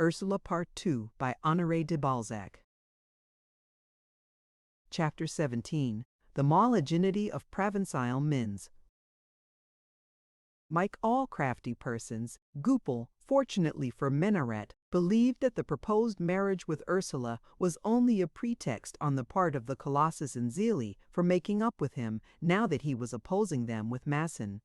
Ursula Part 2 by Honoré de Balzac. Chapter 17. The Monogeneity of Provençal Minds. Like all crafty persons, Goupil, fortunately for Minaret, believed that the proposed marriage with Ursula was only a pretext on the part of the Colossus and Zélie for making up with him now that he was opposing them with Masson.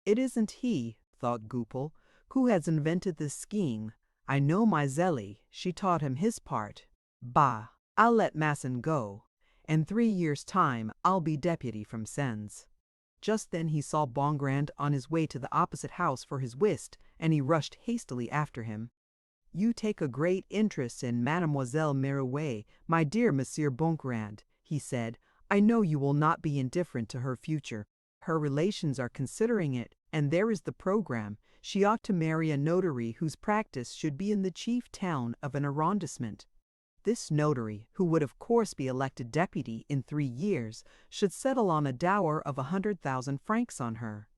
It isn't he, thought Goupil, who has invented this scheme. I know my Zélie, she taught him his part. Bah, I'll let Masson go. In 3 years' time, I'll be deputy from Sens. Just then he saw Bongrand on his way to the opposite house for his whist, and he rushed hastily after him. You take a great interest in Mademoiselle Mirouet, my dear Monsieur Bongrand, he said. I know you will not be indifferent to her future. Her relations are considering it, and there is the programme. She ought to marry a notary whose practice should be in the chief town of an arrondissement. This notary, who would of course be elected deputy in 3 years, should settle on a dower of 100,000 francs on her.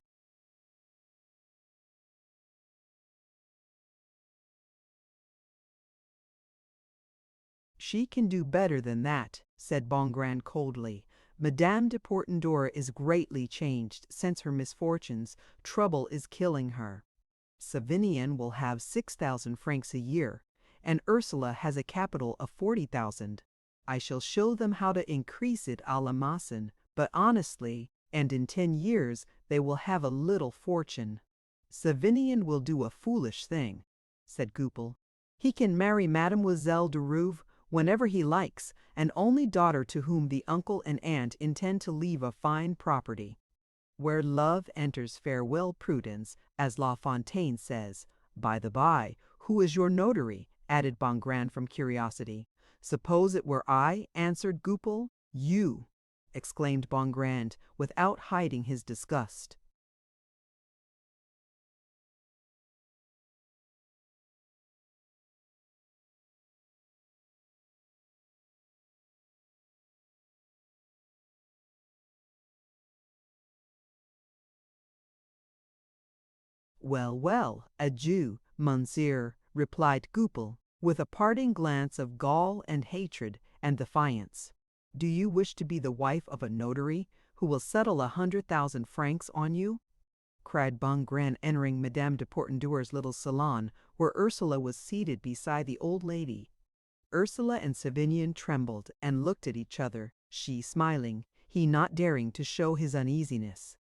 She can do better than that, said Bongrand coldly. Madame de Portenduère is greatly changed since her misfortunes. Trouble is killing her. Savinien will have 6,000 francs a year, and Ursula has a capital of 40,000. I shall show them how to increase it à la Masson, but honestly, and in 10 years they will have a little fortune. Savinien will do a foolish thing, said Goupil. He can marry Mademoiselle de Rouvre whenever he likes, an only daughter to whom the uncle and aunt intend to leave a fine property. Where love enters farewell prudence, as La Fontaine says. By the by, who is your notary? Added Bongrand from curiosity. Suppose it were I, answered Goupil. You, exclaimed Bongrand, without hiding his disgust. Well, well, adieu, monsieur, replied Goupil, with a parting glance of gall and hatred and defiance. Do you wish to be the wife of a notary who will settle 100,000 francs on you? Cried Bongrand, entering Madame de Portenduère's little salon, where Ursula was seated beside the old lady. Ursula and Savinien trembled and looked at each other, she smiling, he not daring to show his uneasiness.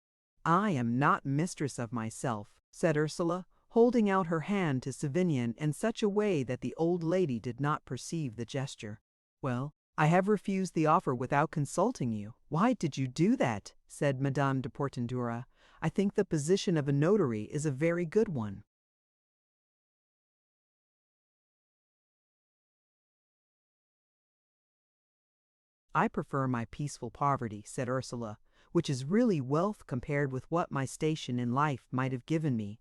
I am not mistress of myself, said Ursula, holding out her hand to Savinien in such a way that the old lady did not perceive the gesture. Well, I have refused the offer without consulting you. Why did you do that? Said Madame de Portenduère. I think the position of a notary is a very good one. I prefer my peaceful poverty, said Ursula, which is really wealth compared with what my station in life might have given me.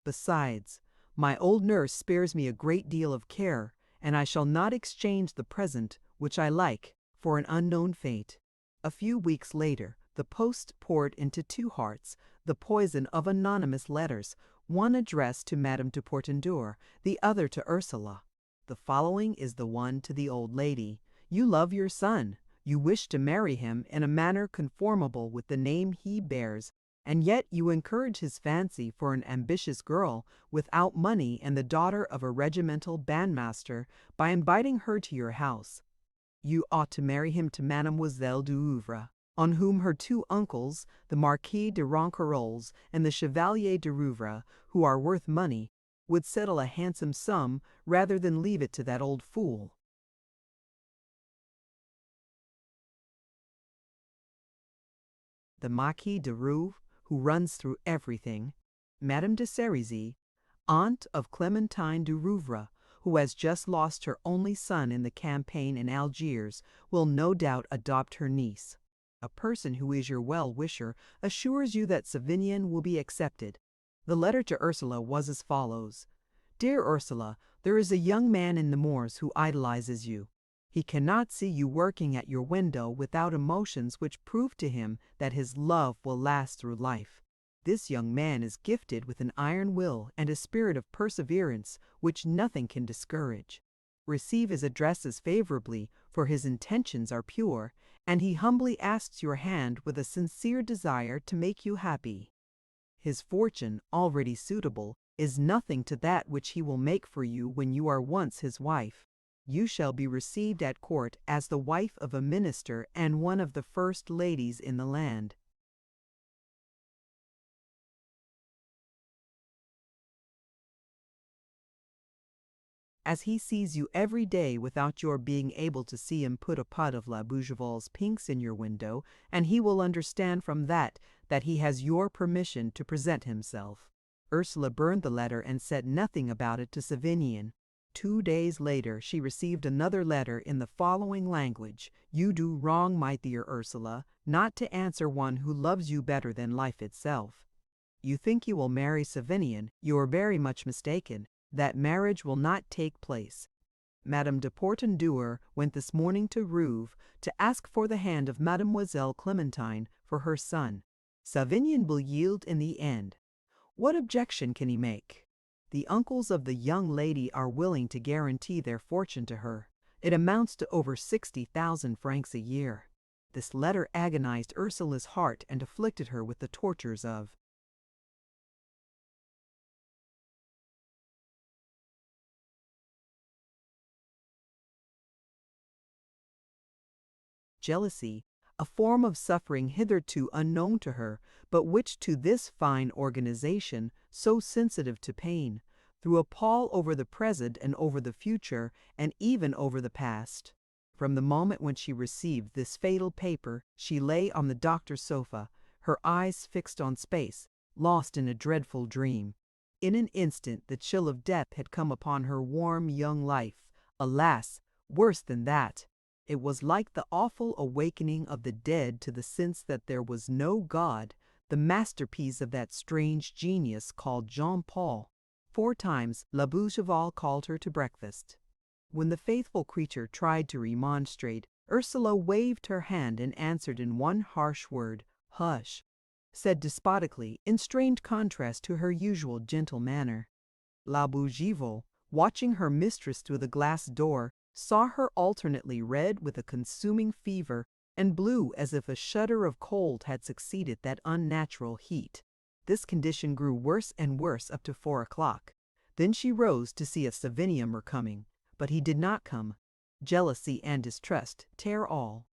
Besides, my old nurse spares me a great deal of care, and I shall not exchange the present, which I like, for an unknown fate. A few weeks later, the post poured into 2 hearts the poison of anonymous letters, one addressed to Madame de Portenduère, the other to Ursula. The following is the one to the old lady. You love your son. You wish to marry him in a manner conformable with the name he bears, and yet you encourage his fancy for an ambitious girl without money and the daughter of a regimental bandmaster by inviting her to your house. You ought to marry him to Mademoiselle de Rouvre, on whom her 2 uncles, the Marquis de Ronquerolles and the Chevalier de Rouvre, who are worth money, would settle a handsome sum rather than leave it to that old fool. The Marquis de Rouvre, who runs through everything, Madame de Cerisy, aunt of Clementine de Rouvre, who has just lost her only son in the campaign in Algiers, will no doubt adopt her niece. A person who is your well-wisher assures you that Savinien will be accepted. The letter to Ursula was as follows. Dear Ursula, there is a young man in Nemours who idolizes you. He cannot see you working at your window without emotions which prove to him that his love will last through life. This young man is gifted with an iron will and a spirit of perseverance which nothing can discourage. Receive his addresses favorably, for his intentions are pure, and he humbly asks your hand with a sincere desire to make you happy. His fortune, already suitable, is nothing to that which he will make for you when you are once his wife. You shall be received at court as the wife of a minister and one of the first ladies in the land. As he sees you every day without your being able to see him put a pot of La Bougival's pinks in your window, and he will understand from that he has your permission to present himself. Ursula burned the letter and said nothing about it to Savinien. 2 days later she received another letter in the following language: "You do wrong, my dear Ursula, not to answer one who loves you better than life itself. You think you will marry Savinien. You are very much mistaken. That marriage will not take place. Madame de Portenduer went this morning to Rouve to ask for the hand of Mademoiselle Clementine for her son. Savinien will yield in the end. What objection can he make? The uncles of the young lady are willing to guarantee their fortune to her. It amounts to over 60,000 francs a year." This letter agonized Ursula's heart and afflicted her with the tortures of jealousy, a form of suffering hitherto unknown to her, but which to this fine organization, so sensitive to pain, threw a pall over the present and over the future, and even over the past. From the moment when she received this fatal paper, she lay on the doctor's sofa, her eyes fixed on space, lost in a dreadful dream. In an instant the chill of death had come upon her warm young life. Alas, worse than that! It was like the awful awakening of the dead to the sense that there was no God, the masterpiece of that strange genius called Jean Paul. 4 times La Bougival called her to breakfast. When the faithful creature tried to remonstrate, Ursula waved her hand and answered in one harsh word, "Hush," said despotically, in strange contrast to her usual gentle manner. La Bougival, watching her mistress through the glass door, saw her alternately red with a consuming fever and blue as if a shudder of cold had succeeded that unnatural heat. This condition grew worse and worse up to 4 o'clock. Then she rose to see if Savinien were coming, but he did not come. Jealousy and distrust tear all.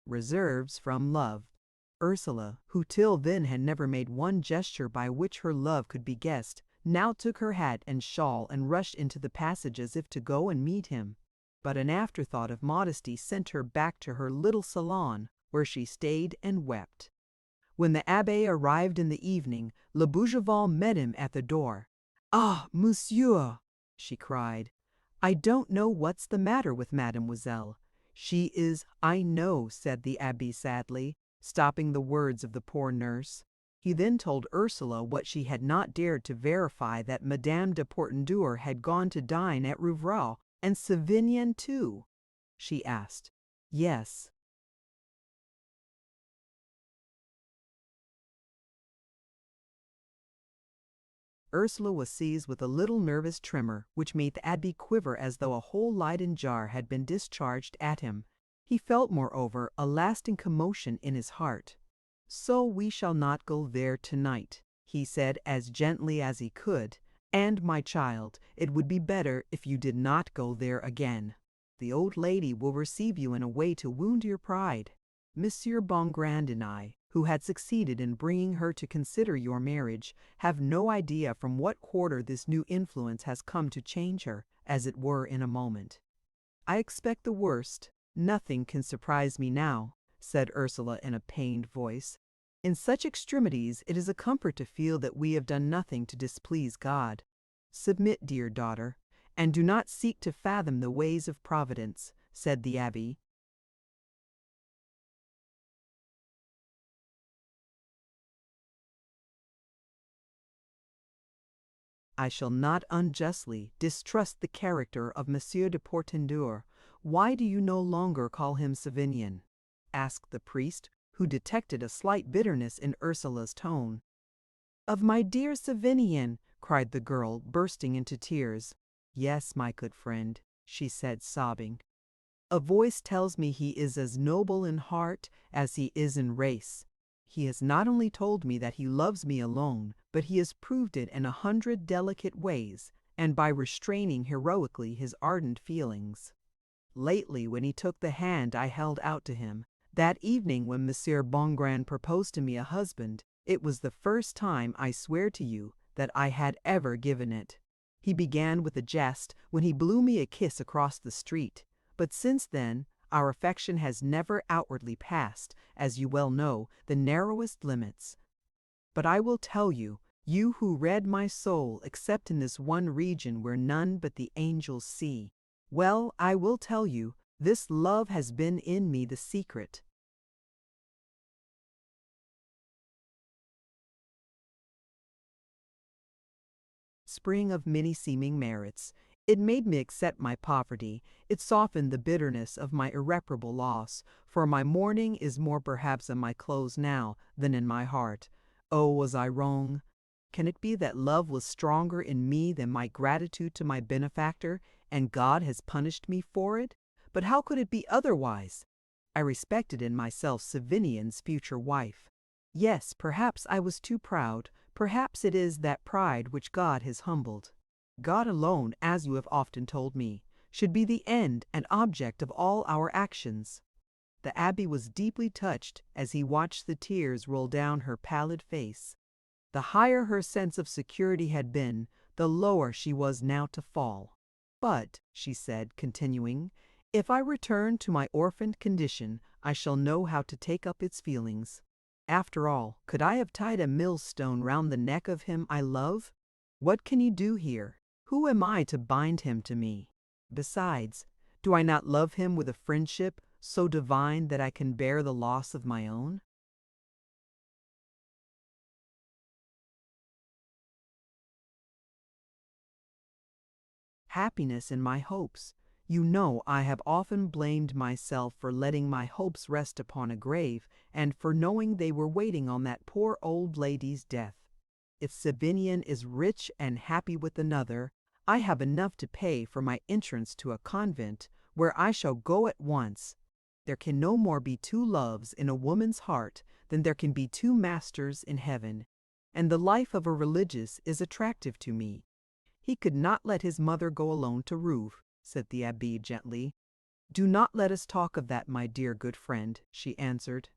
Reserves from love. Ursula, who till then had never made one gesture by which her love could be guessed, now took her hat and shawl and rushed into the passage as if to go and meet him. But an afterthought of modesty sent her back to her little salon, where she stayed and wept. When the abbé arrived in the evening, La Bougival met him at the door. "Ah, monsieur!" she cried. "I don't know what's the matter with mademoiselle. She is—" "I know," said the abbé sadly, stopping the words of the poor nurse. He then told Ursula what she had not dared to verify, that Madame de Portenduer had gone to dine at Rouvray. "And Savinien too?" she asked. "Yes." Ursula was seized with a little nervous tremor, which made the abbé quiver as though a whole Leyden jar had been discharged at him. He felt, moreover, a lasting commotion in his heart. "So we shall not go there tonight," he said as gently as he could. "And, my child, it would be better if you did not go there again. The old lady will receive you in a way to wound your pride. Monsieur Bongrand and I, who had succeeded in bringing her to consider your marriage, have no idea from what quarter this new influence has come to change her, as it were in a moment. I expect the worst. Nothing can surprise me now," said Ursula in a pained voice. "In such extremities it is a comfort to feel that we have done nothing to displease God. Submit, dear daughter, and do not seek to fathom the ways of Providence," said the abbé. I shall not unjustly distrust the character of Monsieur de Portendur. Why do you no longer call him Savignon?" asked the priest, who detected a slight bitterness in Ursula's tone. "Of my dear Savignon!" cried the girl, bursting into tears. "Yes, my good friend," she said, sobbing. "A voice tells me he is as noble in heart as he is in race. He has not only told me that he loves me alone, but he has proved it in 100 delicate ways, and by restraining heroically his ardent feelings. Lately, when he took the hand I held out to him, that evening when Monsieur Bongrand proposed to me a husband, it was the first time, I swear to you, that I had ever given it. He began with a jest when he blew me a kiss across the street, but since then our affection has never outwardly passed, as you well know, the narrowest limits. But I will tell you, you who read my soul except in this one region where none but the angels see, well, I will tell you, this love has been in me the secret. Spring of many seeming merits. It made me accept my poverty. It softened the bitterness of my irreparable loss, for my mourning is more perhaps in my clothes now than in my heart. Oh, was I wrong? Can it be that love was stronger in me than my gratitude to my benefactor, and God has punished me for it? But how could it be otherwise? I respected in myself Savinion's future wife. Yes, perhaps I was too proud. Perhaps it is that pride which God has humbled. God alone, as you have often told me, should be the end and object of all our actions. The abbé was deeply touched as he watched the tears roll down her pallid face. The higher her sense of security had been, the lower she was now to fall. "But," she said, continuing, "if I return to my orphaned condition, I shall know how to take up its feelings. After all, could I have tied a millstone round the neck of him I love? What can he do here? Who am I to bind him to me? Besides, do I not love him with a friendship so divine that I can bear the loss of my own?" Happiness in my hopes. You know I have often blamed myself for letting my hopes rest upon a grave, and for knowing they were waiting on that poor old lady's death. If Savignon is rich and happy with another, I have enough to pay for my entrance to a convent, where I shall go at once. There can no more be two loves in a woman's heart than there can be two masters in heaven, and the life of a religious is attractive to me. "He could not let his mother go alone to Rouvres," said the abbé gently. "Do not let us talk of that, my dear good friend," she answered.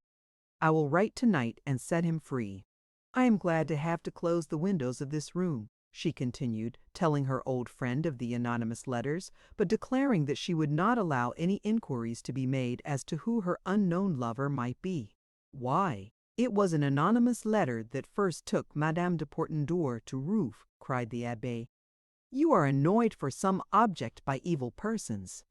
"I will write tonight and set him free. I am glad to have to close the windows of this room," she continued, telling her old friend of the anonymous letters, but declaring that she would not allow any inquiries to be made as to who her unknown lover might be. "Why, it was an anonymous letter that first took Madame de Portendur to Rouvres," cried the abbé. "You are annoyed for some object by evil persons."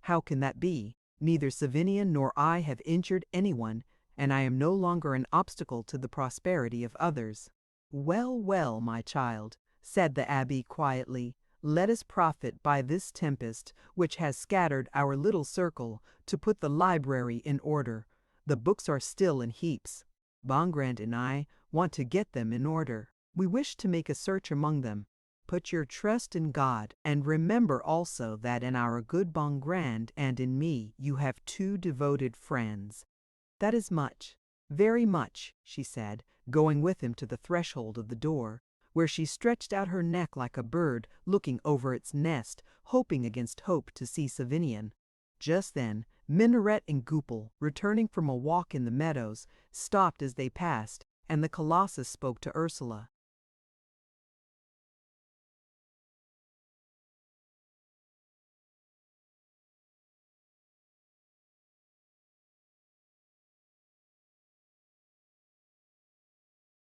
"How can that be? Neither Savignon nor I have injured anyone, and I am no longer an obstacle to the prosperity of others." "Well, well, my child," said the abbé quietly, "let us profit by this tempest, which has scattered our little circle, to put the library in order. The books are still in heaps. Bongrand and I want to get them in order. We wish to make a search among them. Put your trust in God, and remember also that in our good Bongrand and in me you have two devoted friends." "That is much, very much," she said, going with him to the threshold of the door, where she stretched out her neck like a bird looking over its nest, hoping against hope to see Savignon. Just then, Minaret and Goupil, returning from a walk in the meadows, stopped as they passed, and the Colossus spoke to Ursula.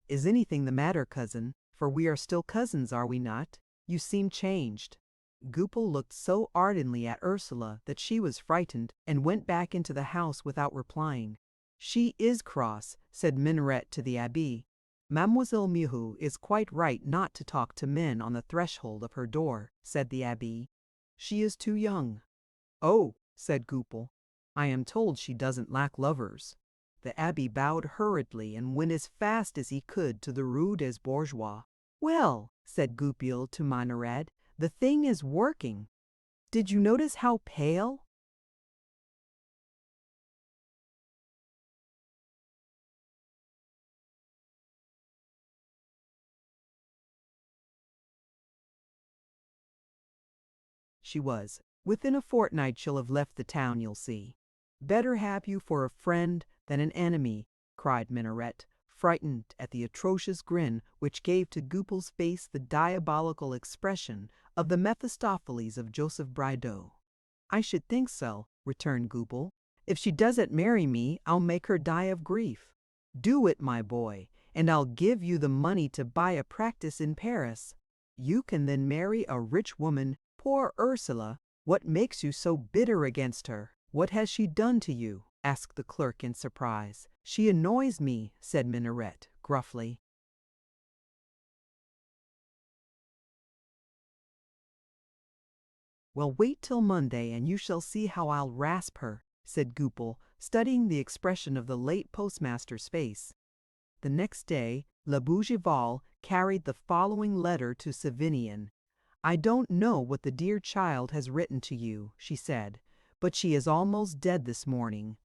"Is anything the matter, cousin? For we are still cousins, are we not? You seem changed." Goupil looked so ardently at Ursula that she was frightened, and went back into the house without replying. "She is cross," said Minaret to the abbé. Mademoiselle Mihu is quite right not to talk to men on the threshold of her door, said the abbé. She is too young. Oh, said Goupil, I am told she doesn't lack lovers. The abbé bowed hurriedly and went as fast as he could to the Rue des Bourgeois. Well, said Goupil to Honoré, the thing is working. Did you notice how pale? She was. Within a fortnight she'll have left the town, you'll see. Better have you for a friend than an enemy, cried Minaret, frightened at the atrocious grin which gave to Goupil's face the diabolical expression of the Mephistopheles of Joseph Bridau. I should think so, returned Goupil. If she doesn't marry me, I'll make her die of grief. Do it, my boy, and I'll give you the money to buy a practice in Paris. You can then marry a rich woman. Poor Ursula, what makes you so bitter against her? What has she done to you? Asked the clerk in surprise. She annoys me, said Minaret gruffly. Well, wait till Monday and you shall see how I'll rasp her, said Goupil, studying the expression of the late postmaster's face. The next day, La Bougival carried the following letter to Savinien. I don't know what the dear child has written to you, she said, but she is almost dead this morning.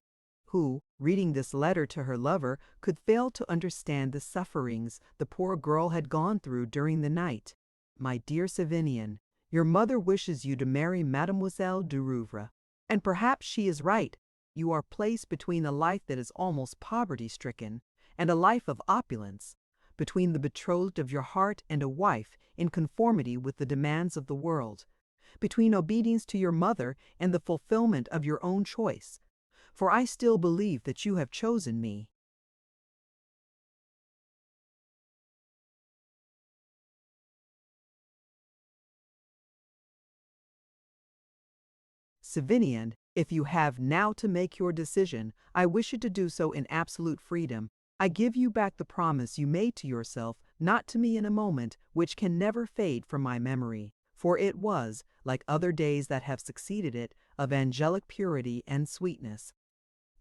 Who, reading this letter to her lover, could fail to understand the sufferings the poor girl had gone through during the night? My dear Savinien, your mother wishes you to marry Mademoiselle de Rouvre, and perhaps she is right. You are placed between a life that is almost poverty-stricken and a life of opulence, between the betrothed of your heart and a wife in conformity with the demands of the world, between obedience to your mother and the fulfillment of your own choice, for I still believe that you have chosen me. Savinien, if you have now to make your decision, I wish you to do so in absolute freedom. I give you back the promise you made to yourself, not to me in a moment, which can never fade from my memory, for it was, like other days that have succeeded it, of angelic purity and sweetness.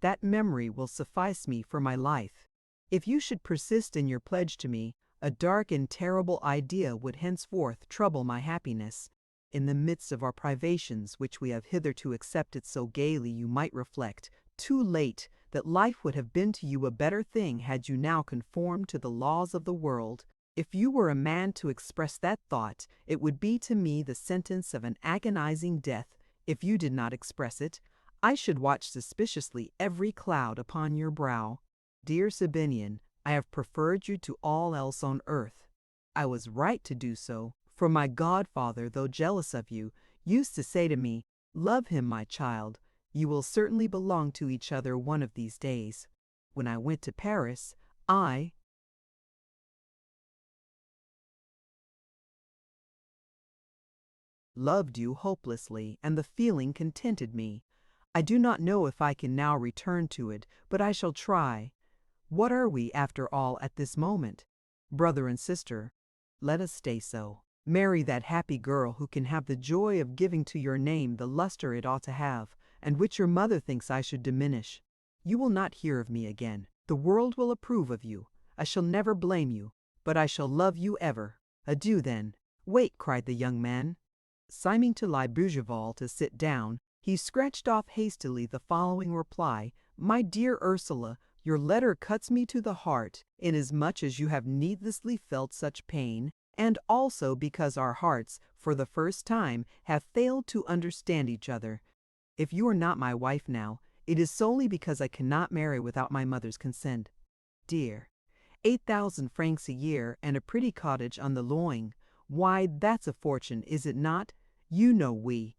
That memory will suffice me for my life. If you should persist in your pledge to me, a dark and terrible idea would henceforth trouble my happiness. In the midst of our privations, which we have hitherto accepted so gaily, you might reflect, too late, that life would have been to you a better thing had you now conformed to the laws of the world. If you were a man to express that thought, it would be to me the sentence of an agonizing death. If you did not express it, I should watch suspiciously every cloud upon your brow. Dear Sabinian, I have preferred you to all else on earth. I was right to do so, for my godfather, though jealous of you, used to say to me, "Love him, my child. You will certainly belong to each other one of these days." When I went to Paris, I loved you hopelessly, and the feeling contented me. I do not know if I can now return to it, but I shall try. What are we, after all, at this moment? Brother and sister, let us stay so. Marry that happy girl who can have the joy of giving to your name the luster it ought to have, and which your mother thinks I should diminish. You will not hear of me again. The world will approve of you. I shall never blame you, but I shall love you ever. Adieu, then. Wait, cried the young man. Signing to La Bougival to sit down, he scratched off hastily the following reply: My dear Ursula, your letter cuts me to the heart, inasmuch as you have needlessly felt such pain, and also because our hearts, for the first time, have failed to understand each other. If you are not my wife now, it is solely because I cannot marry without my mother's consent. Dear, 8,000 francs a year and a pretty cottage on the Loing. Why, that's a fortune, is it not? You know we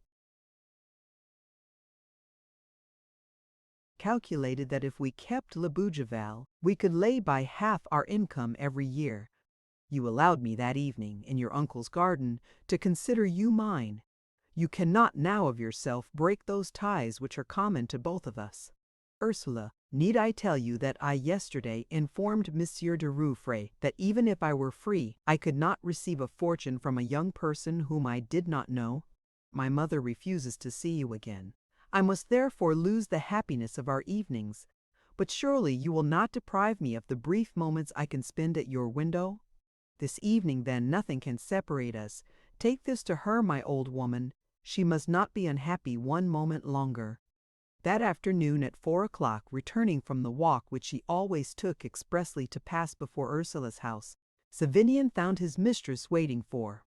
calculated that if we kept La Bougival, we could lay by half our income every year. You allowed me that evening, in your uncle's garden, to consider you mine. You cannot now of yourself break those ties which are common to both of us. Ursula, Need I tell you that I yesterday informed Monsieur de Rouvray that even if I were free, I could not receive a fortune from a young person whom I did not know? My mother refuses to see you again. I must therefore lose the happiness of our evenings. But surely you will not deprive me of the brief moments I can spend at your window? This evening, then, nothing can separate us. Take this to her, my old woman. She must not be unhappy one moment longer. That afternoon at 4 o'clock, returning from the walk which she always took expressly to pass before Ursula's house, Savinien found his mistress waiting for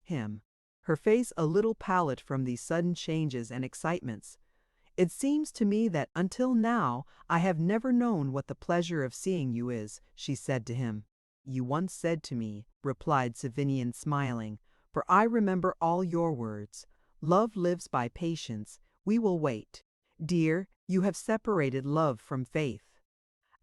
him, her face a little pallid from these sudden changes and excitements. It seems to me that until now I have never known what the pleasure of seeing you is, she said to him. You once said to me, replied Savinien smiling, for I remember all your words, love lives by patience, we will wait. Dear, you have separated love from faith.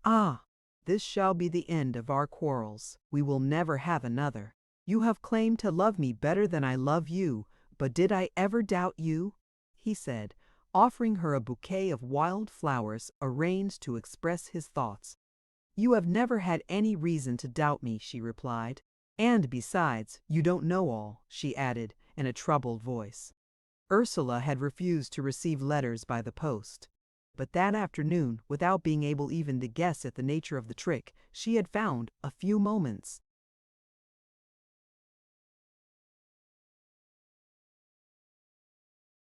Ah, this shall be the end of our quarrels. We will never have another. You have claimed to love me better than I love you, but did I ever doubt you? He said, offering her a bouquet of wild flowers arranged to express his thoughts. You have never had any reason to doubt me, she replied. And besides, you don't know all, she added in a troubled voice. Ursula had refused to receive letters by the post. But that afternoon, without being able even to guess at the nature of the trick, she had found a few moments.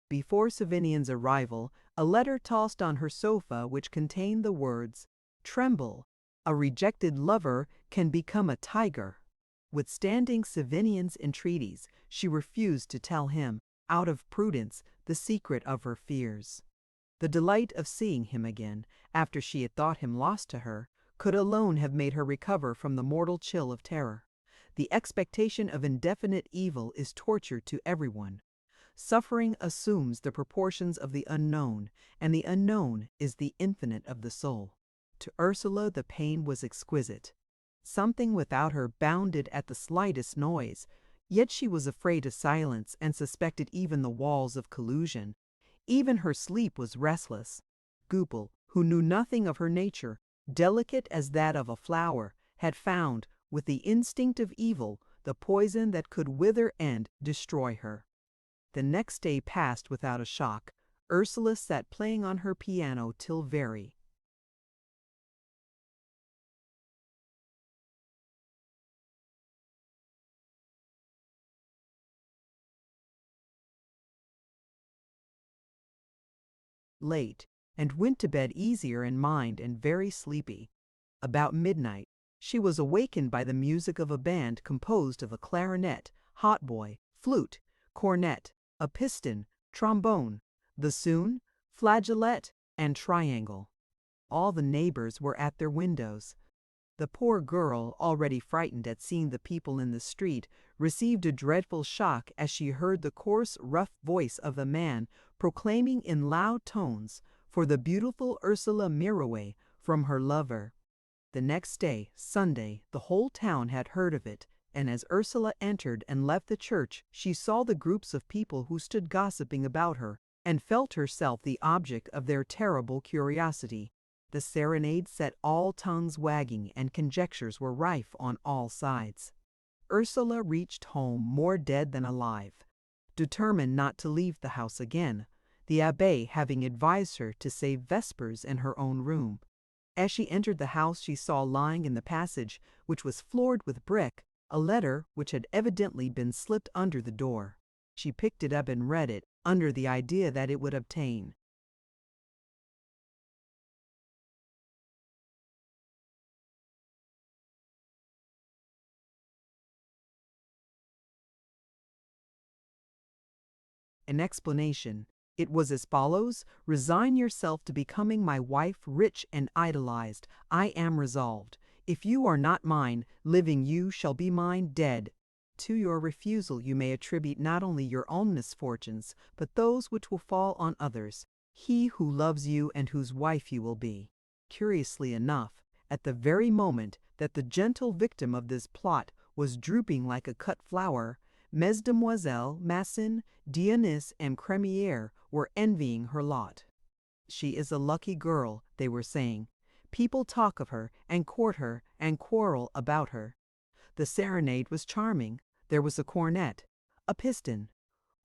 Before Savinian's arrival, a letter tossed on her sofa which contained the words, "Tremble, a rejected lover can become a tiger." Withstanding Savinian's entreaties, she refused to tell him, out of prudence, the secret of her fears. The delight of seeing him again, after she had thought him lost to her, could alone have made her recover from the mortal chill of terror. The expectation of indefinite evil is torture to everyone. Suffering assumes the proportions of the unknown, and the unknown is the infinite of the soul. To Ursula the pain was exquisite. Something without her bounded at the slightest noise, yet she was afraid of silence and suspected even the walls of collusion. Even her sleep was restless. Goupil, who knew nothing of her nature, delicate as that of a flower, had found, with the instinct of evil, the poison that could wither and destroy her. The next day passed without a shock. Ursula sat playing on her piano till very late, and went to bed easier in mind and very sleepy. About midnight, she was awakened by the music of a band composed of a clarinet, hautboy, flute, cornet, a piston, trombone, bassoon, flageolet, and triangle. All the neighbors were at their windows. The poor girl, already frightened at seeing the people in the street, received a dreadful shock as she heard the coarse, rough voice of the man proclaiming in loud tones for the beautiful Ursula Mirouet from her lover. The next day, Sunday, the whole town had heard of it, and as Ursula entered and left the church, she saw the groups of people who stood gossiping about her, and felt herself the object of their terrible curiosity. The serenade set all tongues wagging, and conjectures were rife on all sides. Ursula reached home more dead than alive, determined not to leave the house again, the abbé having advised her to say vespers in her own room. As she entered the house, she saw lying in the passage, which was floored with brick, a letter which had evidently been slipped under the door. She picked it up and read it, under the idea that it would obtain an explanation. It was as follows: "Resign yourself to becoming my wife, rich and idolized. I am resolved. If you are not mine, living you shall be mine, dead. To your refusal you may attribute not only your own misfortunes, but those which will fall on others. He who loves you and whose wife you will be." Curiously enough, at the very moment that the gentle victim of this plot was drooping like a cut flower, Mesdemoiselles Masson, Dionys, and Crémière were envying her lot. "She is a lucky girl," they were saying. "People talk of her, and court her, and quarrel about her." The serenade was charming. There was a cornet, a piston.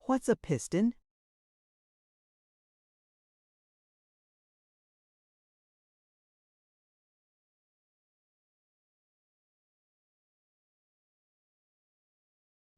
What's a piston?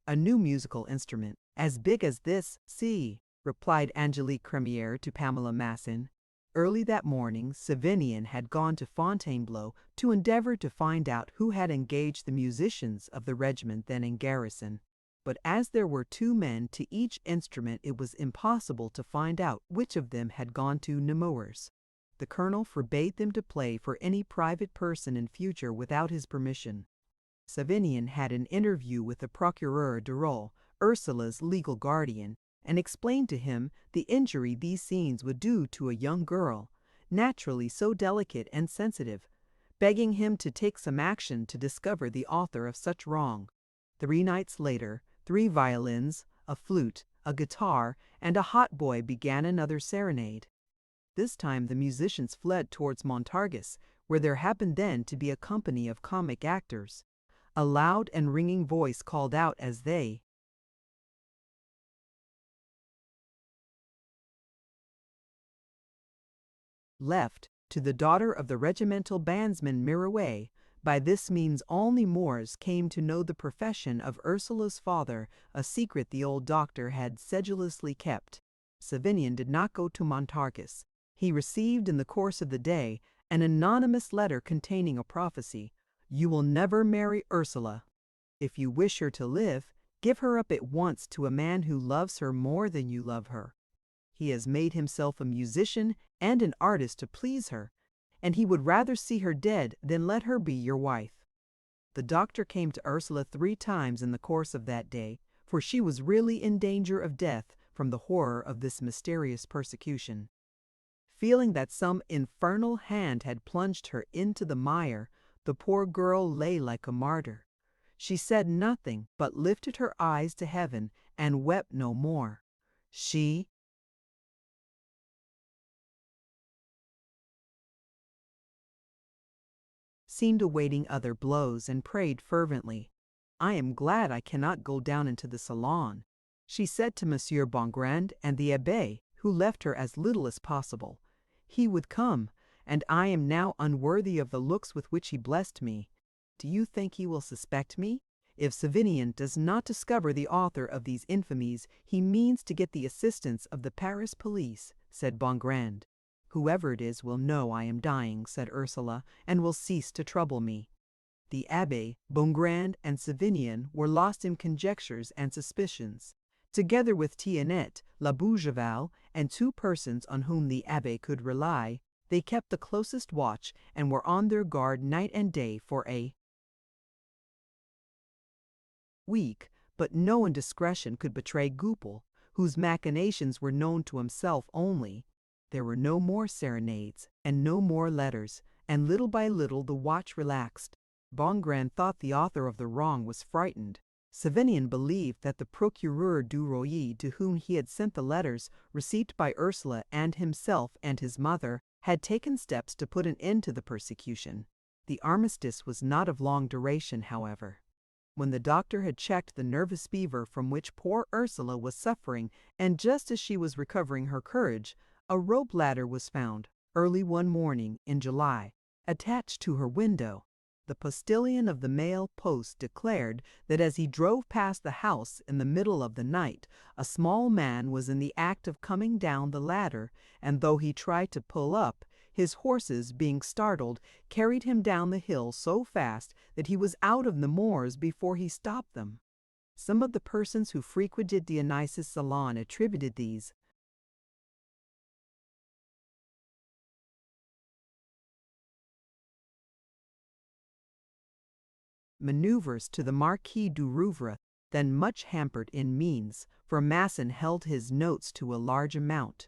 "A new musical instrument, as big as this, see," replied Angelique Crémière to Pamela Masson. Early that morning, Savinian had gone to Fontainebleau to endeavor to find out who had engaged the musicians of the regiment then in garrison. But as there were 2 men to each instrument, it was impossible to find out which of them had gone to Nemours. The colonel forbade them to play for any private person in future without his permission. Savinian had an interview with the Procureur du Roi, Ursula's legal guardian, and explained to him the injury these scenes would do to a young girl, naturally so delicate and sensitive, begging him to take some action to discover the author of such wrong. 3 nights later, 3 violins, a flute, a guitar, and a hautboy began another serenade. This time the musicians fled towards Montargis, where there happened then to be a company of comic actors. A loud and ringing voice called out as they left, to the daughter of the regimental bandsman Mirouet. By this means all Nemours came to know the profession of Ursula's father, a secret the old doctor had sedulously kept. Savinian did not go to Montargis. He received in the course of the day an anonymous letter containing a prophecy. "You will never marry Ursula. If you wish her to live, give her up at once to a man who loves her more than you love her. He has made himself a musician and an artist to please her, and he would rather see her dead than let her be your wife." The doctor came to Ursula 3 times in the course of that day, for she was really in danger of death from the horror of this mysterious persecution. Feeling that some infernal hand had plunged her into the mire, the poor girl lay like a martyr. She said nothing, but lifted her eyes to heaven and wept no more. She seemed awaiting other blows and prayed fervently. "I am glad I cannot go down into the salon," she said to Monsieur Bongrand and the Abbé, who left her as little as possible. "He would come, and I am now unworthy of the looks with which he blessed me. Do you think he will suspect me? If Savinian does not discover the author of these infamies, he means to get the assistance of the Paris police," said Bongrand. "Whoever it is will know I am dying," said Ursula, "and will cease to trouble me." The Abbé, Bongrand, and Savinian were lost in conjectures and suspicions. Together with Tiennette, La Bougival, and 2 persons on whom the Abbé could rely, they kept the closest watch and were on their guard night and day for a week, but no indiscretion could betray Goupil, whose machinations were known to himself only. There were no more serenades, and no more letters, and little by little the watch relaxed. Bongrand thought the author of the wrong was frightened. Savinian believed that the Procureur du Roi, to whom he had sent the letters received by Ursula and himself and his mother, had taken steps to put an end to the persecution. The armistice was not of long duration, however. When the doctor had checked the nervous fever from which poor Ursula was suffering, and just as she was recovering her courage, a rope ladder was found, early one morning in July, attached to her window. The postilion of the mail post declared that as he drove past the house in the middle of the night, a small man was in the act of coming down the ladder, and though he tried to pull up, his horses, being startled, carried him down the hill so fast that he was out of Nemours before he stopped them. Some of the persons who frequented Dionysus' salon attributed these maneuvers to the Marquis du Rouvre, then much hampered in means, for Masson held his notes to a large amount.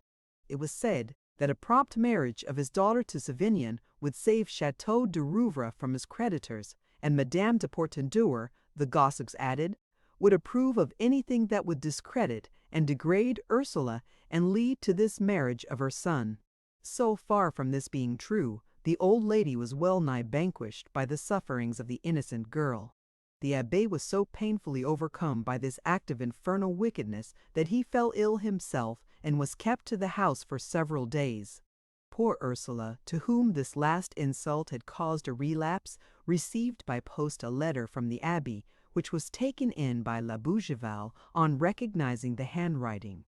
It was said that a prompt marriage of his daughter to Savinian would save Chateau du Rouvre from his creditors, and Madame de Portenduer, the gossips added, would approve of anything that would discredit and degrade Ursula and lead to this marriage of her son. So far from this being true, the old lady was well nigh vanquished by the sufferings of the innocent girl. The abbé was so painfully overcome by this act of infernal wickedness that he fell ill himself and was kept to the house for several days. Poor Ursula, to whom this last insult had caused a relapse, received by post a letter from the abbé, which was taken in by La Bougival on recognizing the handwriting.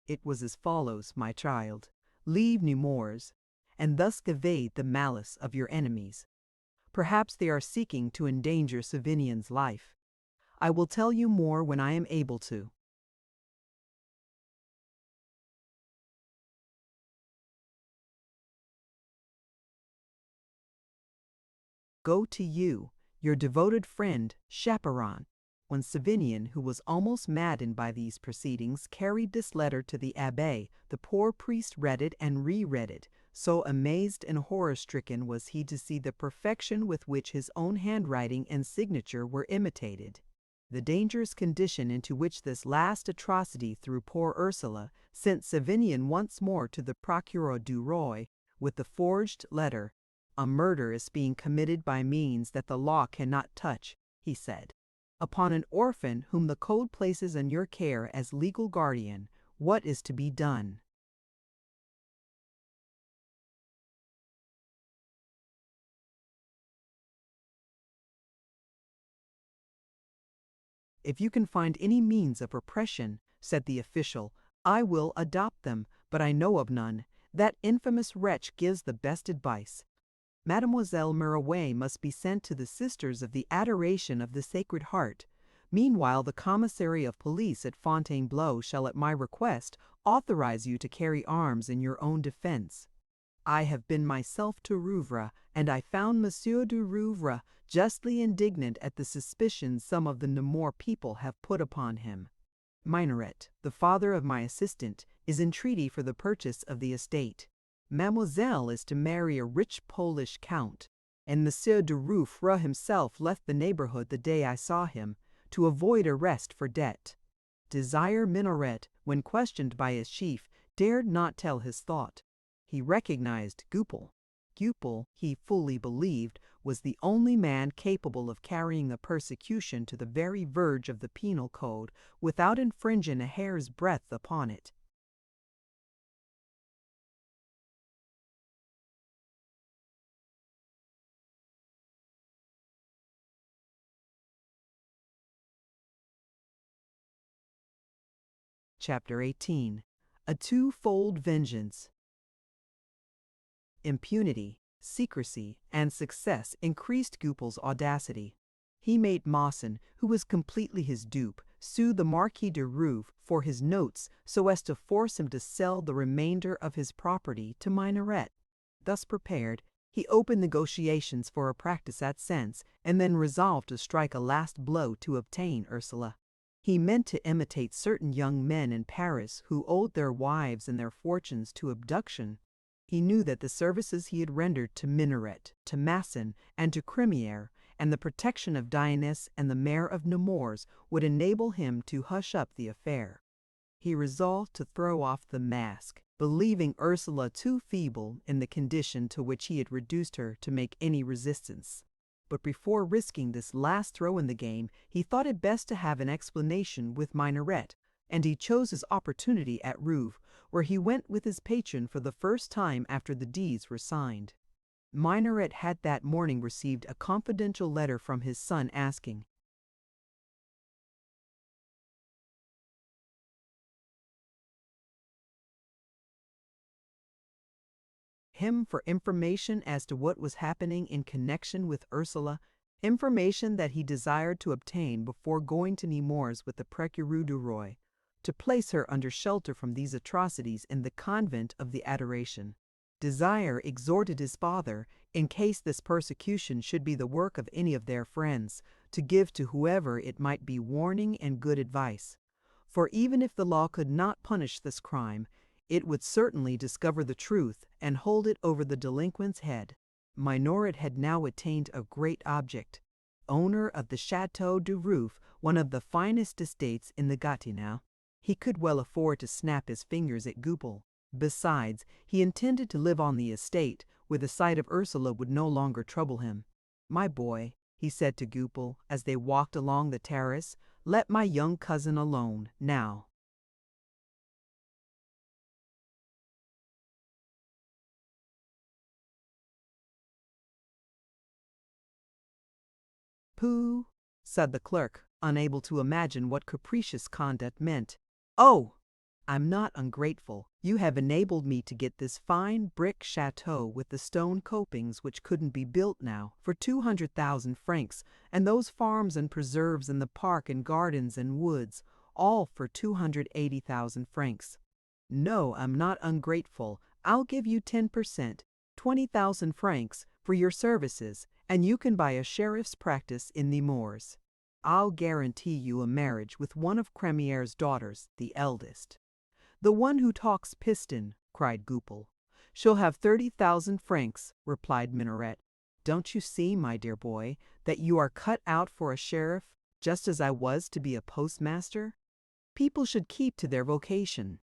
It was as follows: "My child, leave Nemours, and thus evade the malice of your enemies. Perhaps they are seeking to endanger Savinian's life. I will tell you more when I am able to." Go to you, your devoted friend, Chaperon. When Savinian, who was almost maddened by these proceedings, carried this letter to the abbé, the poor priest read it and reread it. So amazed and horror-stricken was he to see the perfection with which his own handwriting and signature were imitated. The dangerous condition into which this last atrocity threw poor Ursula sent Savinian once more to the Procureur du Roi with the forged letter. "A murder is being committed by means that the law cannot touch," he said, "upon an orphan whom the code places in your care as legal guardian. What is to be done?" "If you can find any means of repression," said the official, "I will adopt them, but I know of none. That infamous wretch gives the best advice. Mademoiselle Mirouet must be sent to the Sisters of the Adoration of the Sacred Heart. Meanwhile, the commissary of police at Fontainebleau shall, at my request, authorize you to carry arms in your own defense. I have been myself to Rouvre, and I found Monsieur de Rouvre justly indignant at the suspicions some of the Nemours people have put upon him. Minoret, the father of my assistant, is in treaty for the purchase of the estate. Mademoiselle is to marry a rich Polish count, and Monsieur de Rouvre himself left the neighborhood the day I saw him, to avoid arrest for debt. Desire Minoret, when questioned by his chief, dared not tell his thought. He recognized Goupil. Goupil, he fully believed, was the only man capable of carrying a persecution to the very verge of the penal code without infringing a hair's breadth upon it. Chapter 18. A Twofold Vengeance. Impunity, secrecy, and success increased Goupil's audacity. He made Mawson, who was completely his dupe, sue the Marquis de Rouvre for his notes so as to force him to sell the remainder of his property to Minoret. Thus prepared, he opened negotiations for a practice at Sens, and then resolved to strike a last blow to obtain Ursula. He meant to imitate certain young men in Paris who owed their wives and their fortunes to abduction. He knew that the services he had rendered to Minoret, to Masson, and to Crémière, and the protection of Dionys and the mayor of Nemours would enable him to hush up the affair. He resolved to throw off the mask, believing Ursula too feeble in the condition to which he had reduced her to make any resistance. But before risking this last throw in the game, he thought it best to have an explanation with Minoret, and he chose his opportunity at Rouvre, where he went with his patron for the first time after the deeds were signed. Minoret had that morning received a confidential letter from his son asking him for information as to what was happening in connection with Ursula, information that he desired to obtain before going to Nemours with the Procureur du Roi, to place her under shelter from these atrocities in the convent of the Adoration. Desire exhorted his father, in case this persecution should be the work of any of their friends, to give to whoever it might be warning and good advice. For even if the law could not punish this crime, it would certainly discover the truth and hold it over the delinquent's head. Minoret had now attained a great object. owner of the Château de Roof, one of the finest estates in the Gatineau. He could well afford to snap his fingers at Goupil. Besides, he intended to live on the estate, where the sight of Ursula would no longer trouble him. "My boy," he said to Goupil as they walked along the terrace, "let my young cousin alone, now." "Pooh," said the clerk, unable to imagine what capricious conduct meant. "Oh! I'm not ungrateful. You have enabled me to get this fine brick chateau with the stone copings which couldn't be built now, for 200,000 francs, and those farms and preserves in the park and gardens and woods, all for 280,000 francs. No, I'm not ungrateful. I'll give you 10%, 20,000 francs, for your services, and you can buy a sheriff's practice in the moors. I'll guarantee you a marriage with one of Crémiere's daughters, the eldest." "The one who talks piston," cried Goupil. "She'll have 30,000 francs," replied Minaret. "Don't you see, my dear boy, that you are cut out for a sheriff, just as I was to be a postmaster? People should keep to their vocation."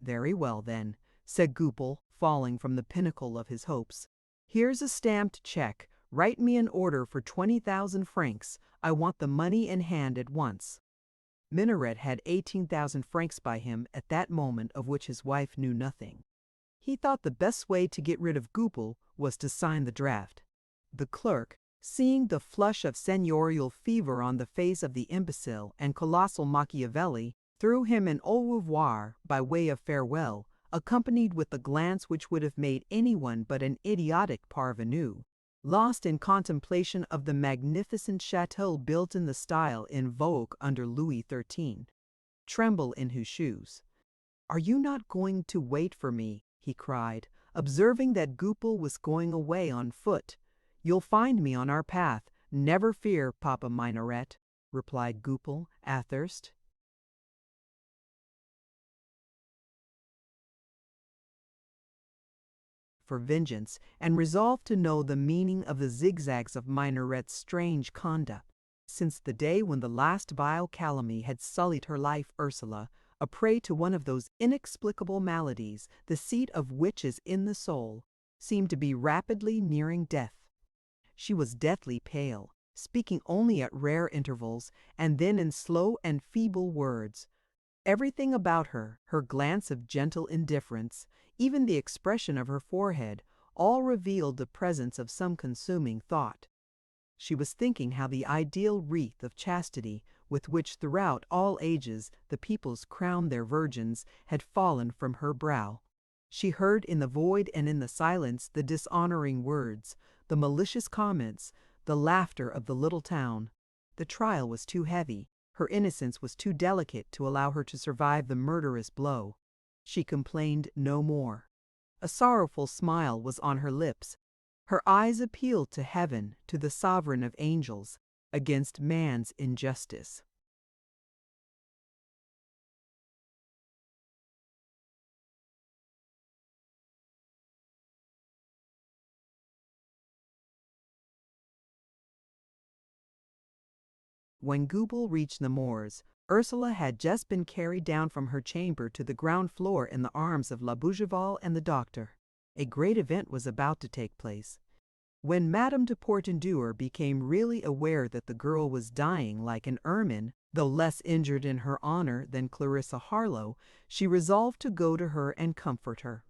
"Very well, then," said Goupil, falling from the pinnacle of his hopes. "Here's a stamped check. Write me an order for 20,000 francs. I want the money in hand at once." Minaret had 18,000 francs by him at that moment of which his wife knew nothing. He thought the best way to get rid of Goupil was to sign the draft. The clerk, seeing the flush of seigneurial fever on the face of the imbecile and colossal Machiavelli, threw him an au revoir by way of farewell, accompanied with the glance which would have made anyone but an idiotic parvenu lost in contemplation of the magnificent chateau built in the style in vogue under Louis XIII. Tremble in his shoes. "Are you not going to wait for me?" he cried, observing that Goupil was going away on foot. "You'll find me on our path. Never fear, Papa Minaret," replied Goupil, athirst. For vengeance, and resolved to know the meaning of the zigzags of Minaret's strange conduct. Since the day when the last vile calumny had sullied her life, Ursula, a prey to one of those inexplicable maladies, the seat of which is in the soul, seemed to be rapidly nearing death. She was deathly pale, speaking only at rare intervals, and then in slow and feeble words. Everything about her, her glance of gentle indifference, even the expression of her forehead, all revealed the presence of some consuming thought. She was thinking how the ideal wreath of chastity, with which throughout all ages the peoples crowned their virgins, had fallen from her brow. She heard in the void and in the silence the dishonoring words, the malicious comments, the laughter of the little town. The trial was too heavy. Her innocence was too delicate to allow her to survive the murderous blow. She complained no more. A sorrowful smile was on her lips. Her eyes appealed to heaven, to the sovereign of angels, against man's injustice. When Goupil reached the moors, Ursula had just been carried down from her chamber to the ground floor in the arms of La Bougival and the doctor. A great event was about to take place. When Madame de Portenduer became really aware that the girl was dying like an ermine, though less injured in her honor than Clarissa Harlowe, she resolved to go to her and comfort her.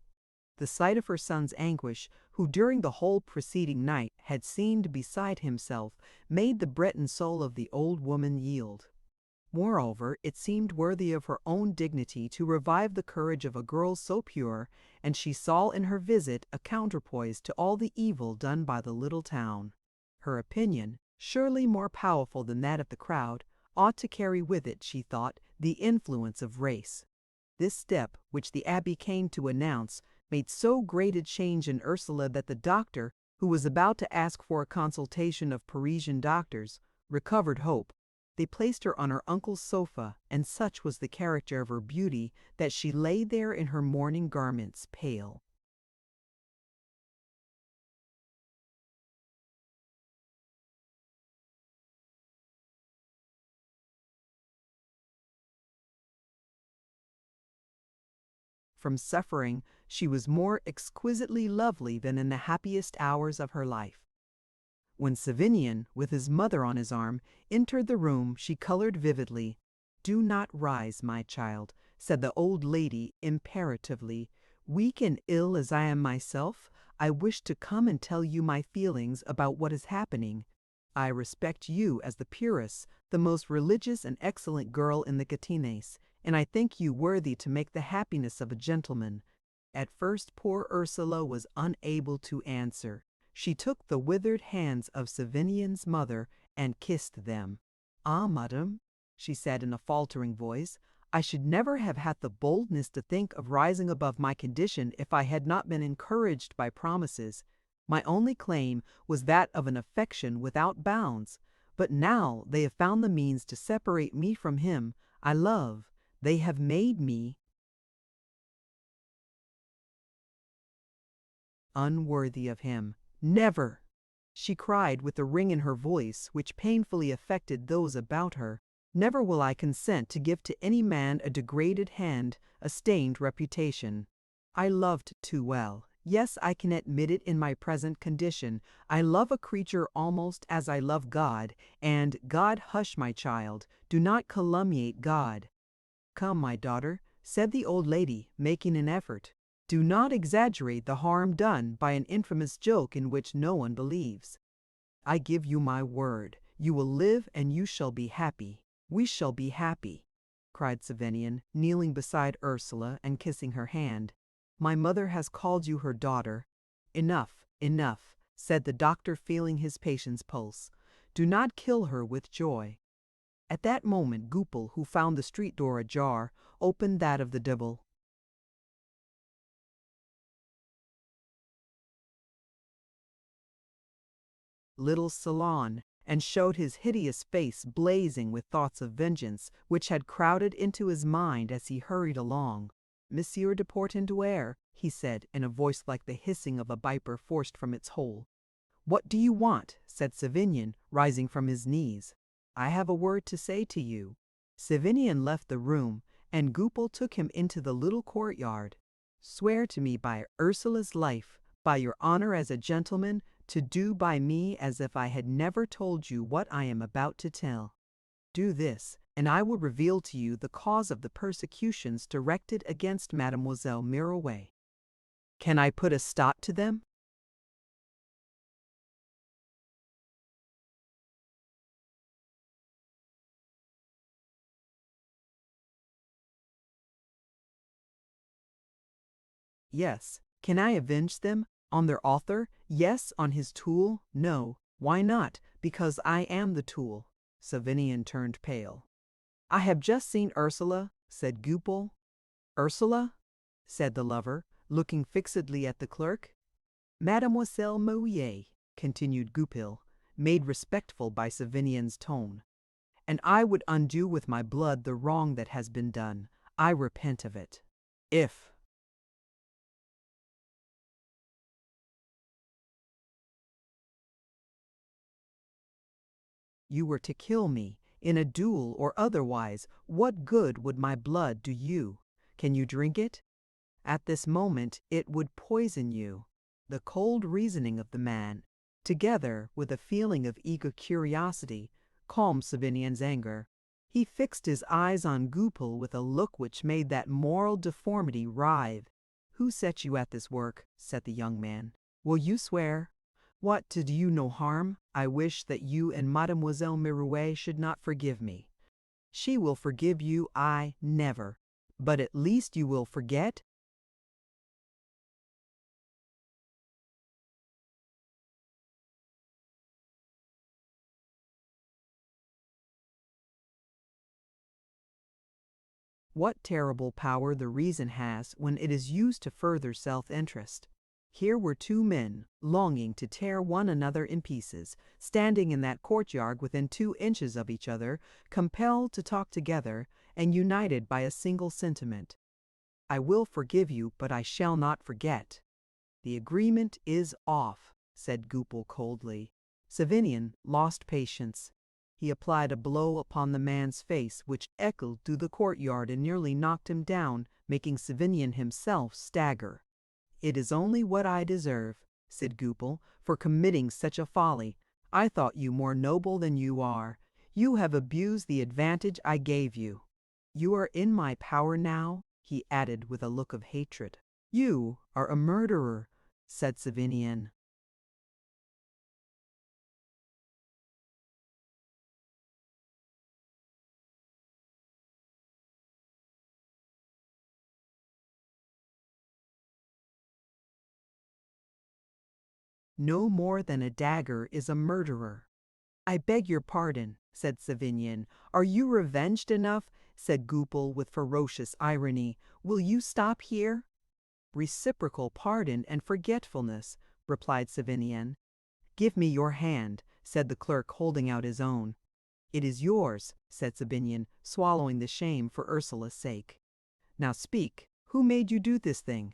The sight of her son's anguish, who during the whole preceding night had seemed beside himself, made the Breton soul of the old woman yield. Moreover, it seemed worthy of her own dignity to revive the courage of a girl so pure, and she saw in her visit a counterpoise to all the evil done by the little town. Her opinion, surely more powerful than that of the crowd, ought to carry with it, she thought, the influence of race. This step, which the abbé came to announce, made so great a change in Ursula that the doctor, who was about to ask for a consultation of Parisian doctors, recovered hope. They placed her on her uncle's sofa, and such was the character of her beauty that she lay there in her mourning garments, pale. From suffering, she was more exquisitely lovely than in the happiest hours of her life. When Savinien, with his mother on his arm, entered the room, she colored vividly. "Do not rise, my child," said the old lady imperatively. "Weak and ill as I am myself, I wish to come and tell you my feelings about what is happening. I respect you as the purest, the most religious and excellent girl in the Catines, and I think you worthy to make the happiness of a gentleman." At first poor Ursula was unable to answer. She took the withered hands of Savinian's mother and kissed them. "Ah, madam," she said in a faltering voice, "I should never have had the boldness to think of rising above my condition if I had not been encouraged by promises. My only claim was that of an affection without bounds. But now they have found the means to separate me from him I love. They have made me unworthy of him. Never!" she cried with a ring in her voice which painfully affected those about her. "Never will I consent to give to any man a degraded hand, a stained reputation. I loved too well. Yes, I can admit it in my present condition. I love a creature almost as I love God, and God, hush, my child, do not calumniate God." "Come, my daughter," said the old lady, making an effort. "Do not exaggerate the harm done by an infamous joke in which no one believes. I give you my word, you will live and you shall be happy. We shall be happy," cried Savinien, kneeling beside Ursula and kissing her hand. "My mother has called you her daughter." "Enough, enough," said the doctor, feeling his patient's pulse. "Do not kill her with joy." At that moment Goupil, who found the street door ajar, opened that of the double little salon, and showed his hideous face blazing with thoughts of vengeance which had crowded into his mind as he hurried along. "Monsieur de Portenduère," he said in a voice like the hissing of a viper forced from its hole. "What do you want?" said Savinien, rising from his knees. "I have a word to say to you." Savinien left the room, and Goupil took him into the little courtyard. "Swear to me by Ursula's life, by your honor as a gentleman, to do by me as if I had never told you what I am about to tell. Do this, and I will reveal to you the cause of the persecutions directed against Mademoiselle Mirouet. Can I put a stop to them?" "Yes. Can I avenge them? On their author? Yes. On his tool? No. Why not? Because I am the tool." Savinien turned pale. "I have just seen Ursula," said Goupil. "Ursula?" said the lover, looking fixedly at the clerk. "Mademoiselle Mirouet," continued Goupil, made respectful by Savinien's tone. "And I would undo with my blood the wrong that has been done. I repent of it. If you were to kill me, in a duel or otherwise, what good would my blood do you? Can you drink it? At this moment it would poison you." The cold reasoning of the man, together with a feeling of eager curiosity, calmed Savinien's anger. He fixed his eyes on Goupil with a look which made that moral deformity writhe. "Who set you at this work?" said the young man. "Will you swear?" "What, to do you no harm? I wish that you and Mademoiselle Mirouet should not forgive me." "She will forgive you, I never. But at least you will forget?" What terrible power the reason has when it is used to further self-interest. Here were two men, longing to tear one another in pieces, standing in that courtyard within 2 inches of each other, compelled to talk together, and united by a single sentiment. I will forgive you, but I shall not forget. The agreement is off, said Goupil coldly. Savinien lost patience. He applied a blow upon the man's face, which echoed through the courtyard and nearly knocked him down, making Savinien himself stagger. It is only what I deserve, said Goupil, for committing such a folly. I thought you more noble than you are. You have abused the advantage I gave you. You are in my power now, he added with a look of hatred. You are a murderer, said Savinien. No more than a dagger is a murderer. I beg your pardon, said Savinien. Are you revenged enough? Said Goupil with ferocious irony. Will you stop here? Reciprocal pardon and forgetfulness, replied Savinien. Give me your hand, said the clerk, holding out his own. It is yours, said Savinien, swallowing the shame for Ursula's sake. Now speak, who made you do this thing?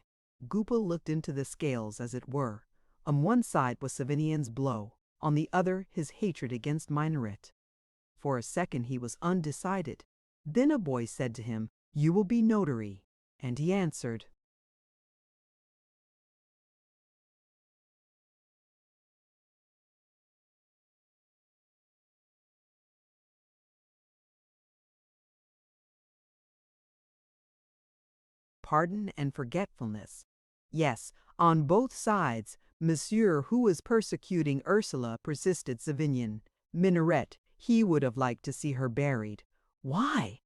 Goupil looked into the scales, as it were. On one side was Savinien's blow, on the other his hatred against Minoret. For a second he was undecided. Then a voice said to him, You will be notary. And he answered, Pardon and forgetfulness. Yes, on both sides, Monsieur who was persecuting Ursula, persisted Savinien. Minoret, he would have liked to see her buried. Why?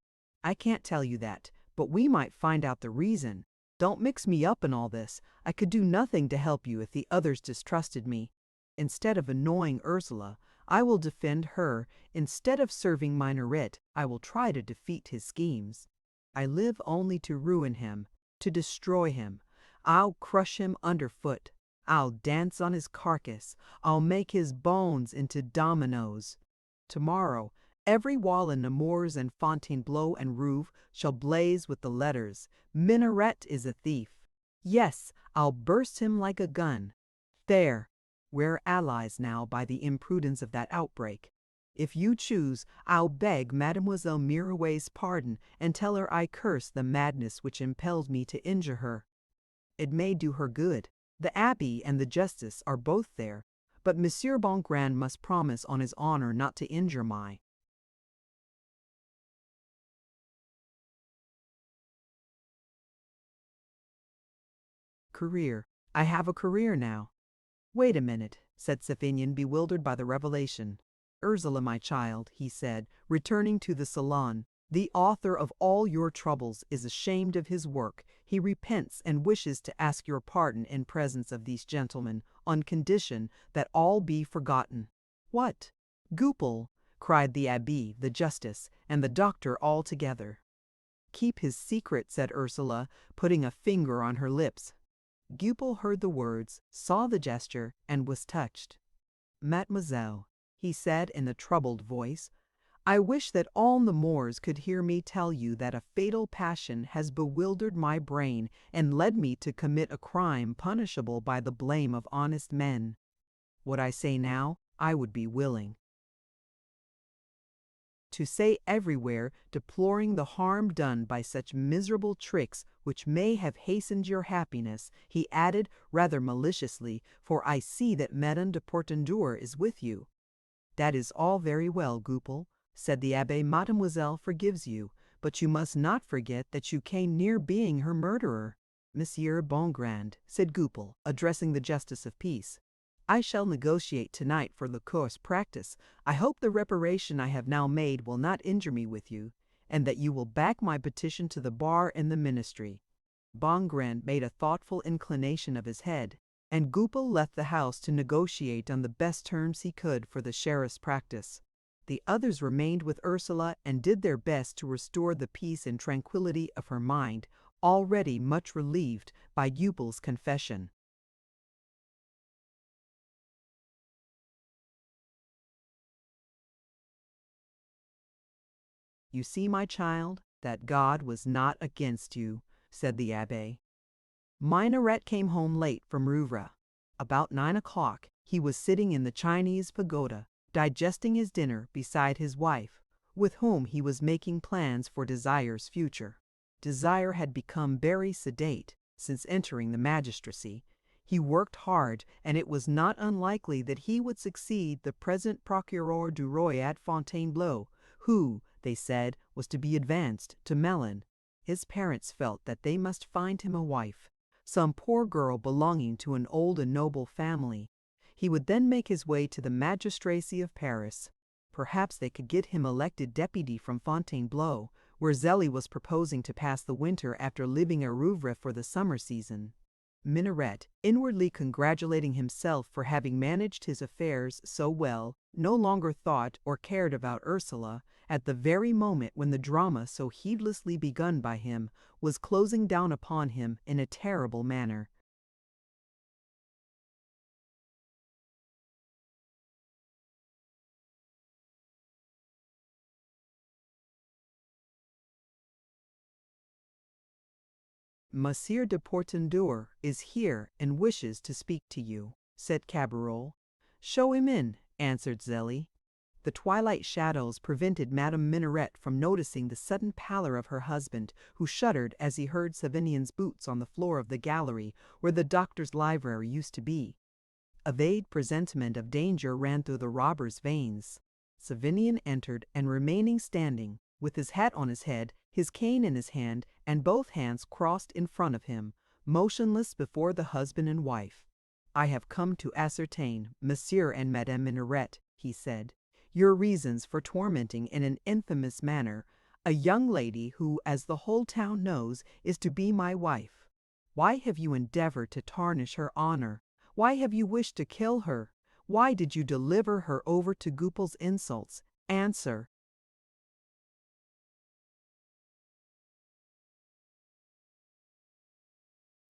I can't tell you that, but we might find out the reason. Don't mix me up in all this. I could do nothing to help you if the others distrusted me. Instead of annoying Ursula, I will defend her. Instead of serving Minoret, I will try to defeat his schemes. I live only to ruin him, to destroy him. I'll crush him underfoot. I'll dance on his carcass. I'll make his bones into dominoes. Tomorrow, every wall in Nemours and Fontainebleau and Rouve shall blaze with the letters, Minoret is a thief. Yes, I'll burst him like a gun. There, we're allies now by the imprudence of that outbreak. If you choose, I'll beg Mademoiselle Mirouet's pardon and tell her I curse the madness which impelled me to injure her. It may do her good. The abbé and the justice are both there, but Monsieur Bongrand must promise on his honor not to injure my career. I have a career now. Wait a minute, said Savinien, bewildered by the revelation. Ursula, my child, he said, returning to the salon, the author of all your troubles is ashamed of his work. He repents and wishes to ask your pardon in presence of these gentlemen, on condition that all be forgotten. What? Goupil, cried the abbé, the justice, and the doctor all together. Keep his secret, said Ursula, putting a finger on her lips. Goupil heard the words, saw the gesture, and was touched. Mademoiselle, he said in a troubled voice, I wish that all Nemours could hear me tell you that a fatal passion has bewildered my brain and led me to commit a crime punishable by the blame of honest men. What I say now, I would be willing to say everywhere, deploring the harm done by such miserable tricks which may have hastened your happiness, he added rather maliciously, for I see that Madame de Portenduère is with you. That is all very well, Goupil, said the abbé. Mademoiselle forgives you, but you must not forget that you came near being her murderer. Monsieur Bongrand, said Goupil, addressing the justice of peace, I shall negotiate tonight for the course practice. I hope the reparation I have now made will not injure me with you, and that you will back my petition to the bar and the ministry. Bongrand made a thoughtful inclination of his head, and Goupil left the house to negotiate on the best terms he could for the sheriff's practice. The others remained with Ursula and did their best to restore the peace and tranquillity of her mind, already much relieved by Goupil's confession. "You see, my child, that God was not against you," said the abbé. Minaret came home late from Rouvre. About 9 o'clock, he was sitting in the Chinese pagoda, digesting his dinner beside his wife, with whom he was making plans for Desire's future. Desire had become very sedate since entering the magistracy. He worked hard, and it was not unlikely that he would succeed the present Procureur du Roi at Fontainebleau, who, they said, was to be advanced to Melun. His parents felt that they must find him a wife, some poor girl belonging to an old and noble family. He would then make his way to the magistracy of Paris. Perhaps they could get him elected deputy from Fontainebleau, where Zélie was proposing to pass the winter after living at Rouvre for the summer season. Minaret, inwardly congratulating himself for having managed his affairs so well, no longer thought or cared about Ursula, at the very moment when the drama so heedlessly begun by him was closing down upon him in a terrible manner. "Monsieur de Portenduer is here and wishes to speak to you," said Cabarrot. "Show him in," answered Zélie. The twilight shadows prevented Madame Minaret from noticing the sudden pallor of her husband, who shuddered as he heard Savinian's boots on the floor of the gallery where the doctor's library used to be. A vague presentiment of danger ran through the robber's veins. Savinian entered, and remaining standing, with his hat on his head, his cane in his hand, and both hands crossed in front of him, motionless before the husband and wife. "I have come to ascertain, Monsieur and Madame Minaret," he said, "your reasons for tormenting in an infamous manner a young lady who, as the whole town knows, is to be my wife. Why have you endeavored to tarnish her honor? Why have you wished to kill her? Why did you deliver her over to Goupil's insults? Answer."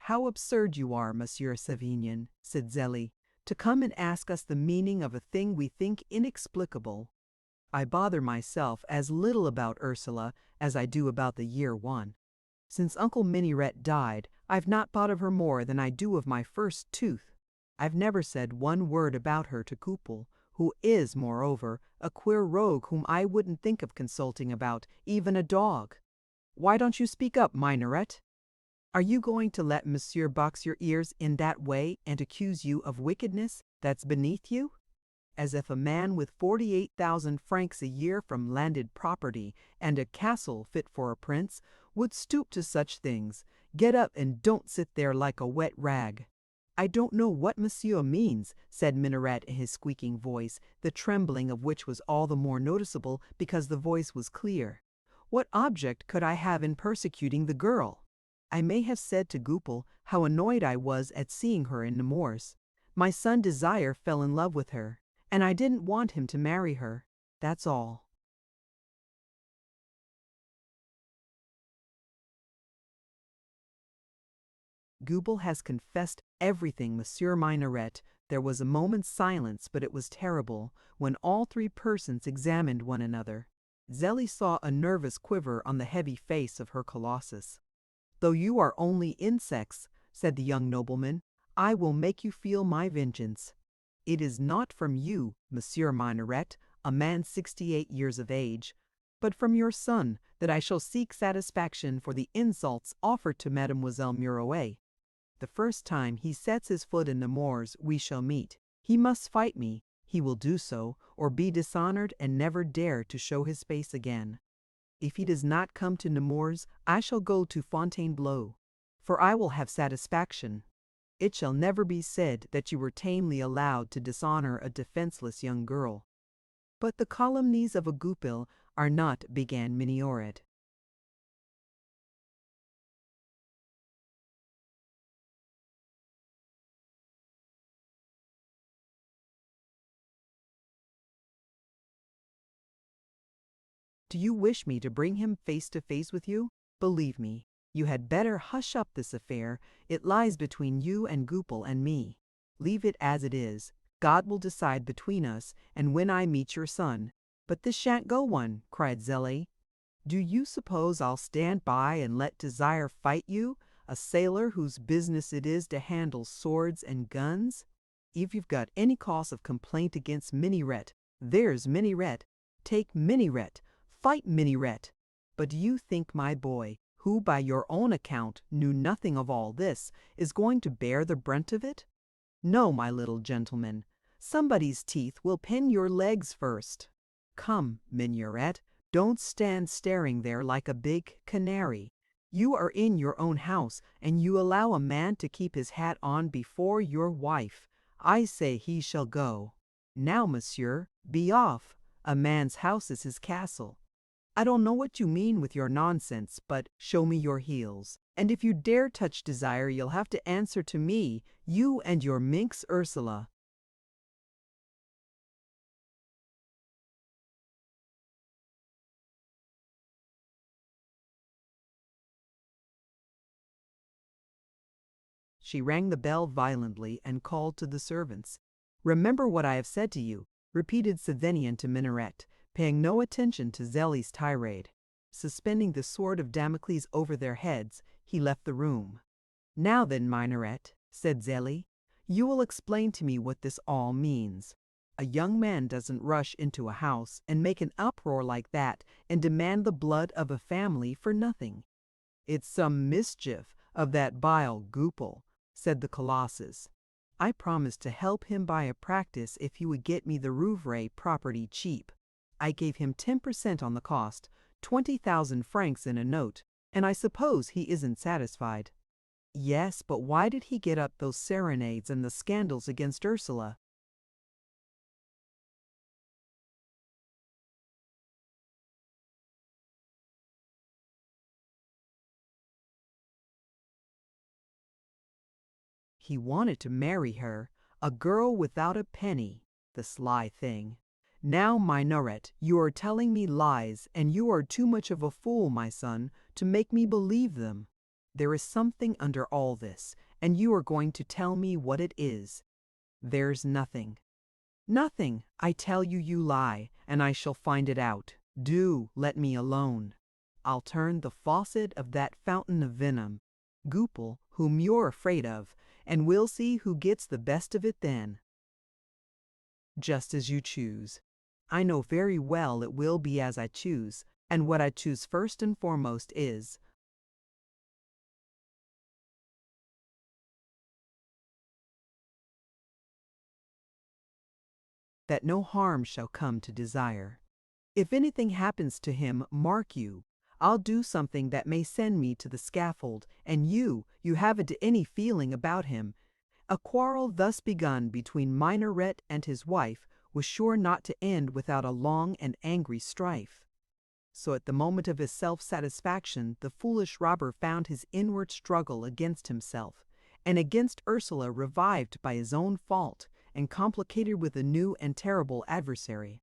"How absurd you are, Monsieur Savinian," said Zélie, "to come and ask us the meaning of a thing we think inexplicable. I bother myself as little about Ursula as I do about the year one. Since Uncle Minaret died, I've not thought of her more than I do of my first tooth. I've never said one word about her to Goupil, who is, moreover, a queer rogue whom I wouldn't think of consulting about even a dog. Why don't you speak up, Minaret? Are you going to let Monsieur box your ears in that way and accuse you of wickedness that's beneath you? As if a man with 48,000 francs a year from landed property and a castle fit for a prince would stoop to such things. Get up and don't sit there like a wet rag." "I don't know what Monsieur means," said Minaret in his squeaking voice, the trembling of which was all the more noticeable because the voice was clear. "What object could I have in persecuting the girl? I may have said to Goupil how annoyed I was at seeing her in Nemours. My son Desire fell in love with her, and I didn't want him to marry her. That's all." "Goupil has confessed everything, Monsieur Minaret." There was a moment's silence, but it was terrible, when all three persons examined one another. Zélie saw a nervous quiver on the heavy face of her colossus. "Though you are only insects," said the young nobleman, "I will make you feel my vengeance. It is not from you, Monsieur Minaret, a man 68 years of age, but from your son that I shall seek satisfaction for the insults offered to Mademoiselle Muroet. The first time he sets his foot in Nemours we shall meet. He must fight me, he will do so, or be dishonored and never dare to show his face again. If he does not come to Nemours, I shall go to Fontainebleau, for I will have satisfaction. It shall never be said that you were tamely allowed to dishonor a defenseless young girl." "But the calumnies of a Goupil are not," began Minaret. "Do you wish me to bring him face to face with you? Believe me, you had better hush up this affair. It lies between you and Goupil and me. Leave it as it is. God will decide between us, and when I meet your son." "But this shan't go one," cried Zélie. Do you suppose I'll stand by and let desire fight you, a sailor whose business it is to handle swords and guns? If you've got any cause of complaint against Minirette, there's Minirette. Take Minirette, fight Minirette. But do you think my boy, who by your own account knew nothing of all this, is going to bear the brunt of it? No, my little gentleman. Somebody's teeth will pin your legs first. Come, Minurette, don't stand staring there like a big canary. You are in your own house, and you allow a man to keep his hat on before your wife. I say he shall go. Now, monsieur, be off. A man's house is his castle. I don't know what you mean with your nonsense, but show me your heels. And if you dare touch desire, you'll have to answer to me, you and your minx Ursula. She rang the bell violently and called to the servants. Remember what I have said to you, repeated Sévigné to Minarette, paying no attention to Zélie's tirade. Suspending the sword of Damocles over their heads, he left the room. Now then, Minarette, said Zélie, you will explain to me what this all means. A young man doesn't rush into a house and make an uproar like that and demand the blood of a family for nothing. It's some mischief of that vile Goupil, said the Colossus. I promised to help him buy a practice if he would get me the Rouvray property cheap. I gave him 10% on the cost, 20,000 francs in a note, and I suppose he isn't satisfied. Yes, but why did he get up those serenades and the scandals against Ursula? He wanted to marry her, a girl without a penny, the sly thing. Now, Minarette, you are telling me lies, and you are too much of a fool, my son, to make me believe them. There is something under all this, and you are going to tell me what it is. There's nothing. Nothing. I tell you, you lie, and I shall find it out. Do let me alone. I'll turn the faucet of that fountain of venom, Goupil, whom you're afraid of, and we'll see who gets the best of it then. Just as you choose. I know very well it will be as I choose, and what I choose first and foremost is that no harm shall come to desire. If anything happens to him, mark you, I'll do something that may send me to the scaffold, and you haven't any feeling about him. A quarrel thus begun between Minarette and his wife was sure not to end without a long and angry strife. So at the moment of his self-satisfaction, the foolish robber found his inward struggle against himself, and against Ursula revived by his own fault, and complicated with a new and terrible adversary.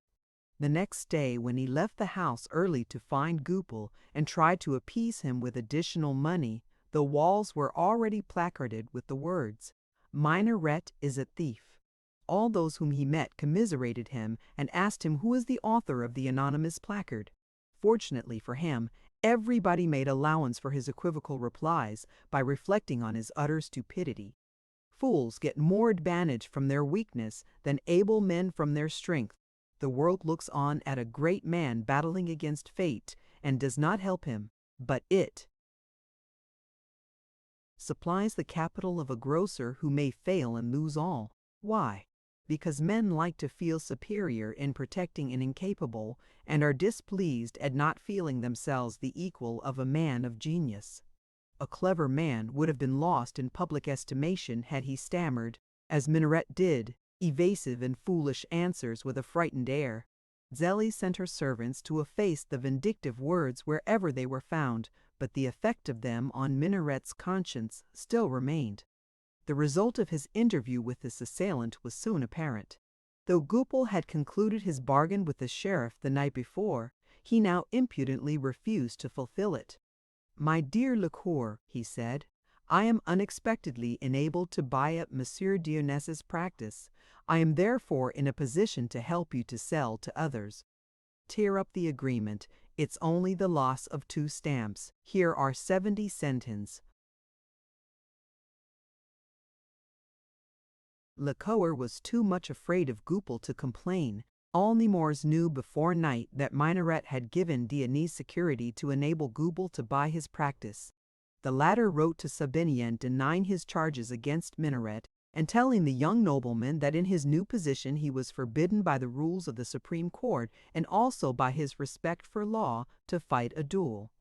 The next day, when he left the house early to find Goupil and tried to appease him with additional money, the walls were already placarded with the words, Minarette is a thief. All those whom he met commiserated him and asked him who was the author of the anonymous placard. Fortunately for him, everybody made allowance for his equivocal replies by reflecting on his utter stupidity. Fools get more advantage from their weakness than able men from their strength. The world looks on at a great man battling against fate and does not help him, but it supplies the capital of a grocer who may fail and lose all. Why? Because men like to feel superior in protecting an incapable and are displeased at not feeling themselves the equal of a man of genius. A clever man would have been lost in public estimation had he stammered, as Minarette did, evasive and foolish answers with a frightened air. Zélie sent her servants to efface the vindictive words wherever they were found, but the effect of them on Minarette's conscience still remained. The result of his interview with his assailant was soon apparent. Though Goupil had concluded his bargain with the sheriff the night before, he now impudently refused to fulfill it. My dear Lecour, he said, I am unexpectedly enabled to buy up Monsieur Dionnes's practice. I am therefore in a position to help you to sell to others. Tear up the agreement, It's only the loss of 2 stamps. Here are 70 centimes. Lecoeur was too much afraid of Goupil to complain. All Nemours knew before night that Minoret had given Dionys security to enable Goupil to buy his practice. The latter wrote to Sabinian denying his charges against Minoret and telling the young nobleman that in his new position he was forbidden by the rules of the Supreme Court and also by his respect for law to fight a duel.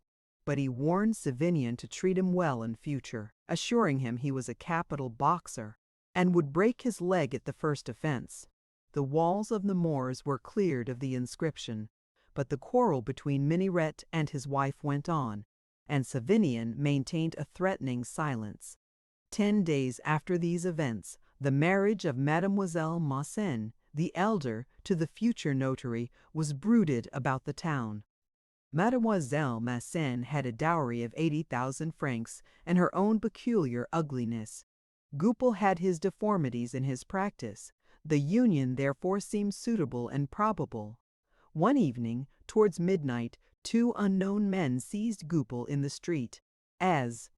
But he warned Savinian to treat him well in future, assuring him he was a capital boxer and would break his leg at the first offense. The walls of Nemours were cleared of the inscription, but the quarrel between Minoret and his wife went on, and Savinian maintained a threatening silence. 10 days after these events, the marriage of Mademoiselle Massin, the elder, to the future notary was bruited about the town. Mademoiselle Massin had a dowry of 80,000 francs and her own peculiar ugliness. Goupil had his deformities in his practice. The union therefore seemed suitable and probable. One evening, towards midnight, 2 unknown men seized Goupil in the street. As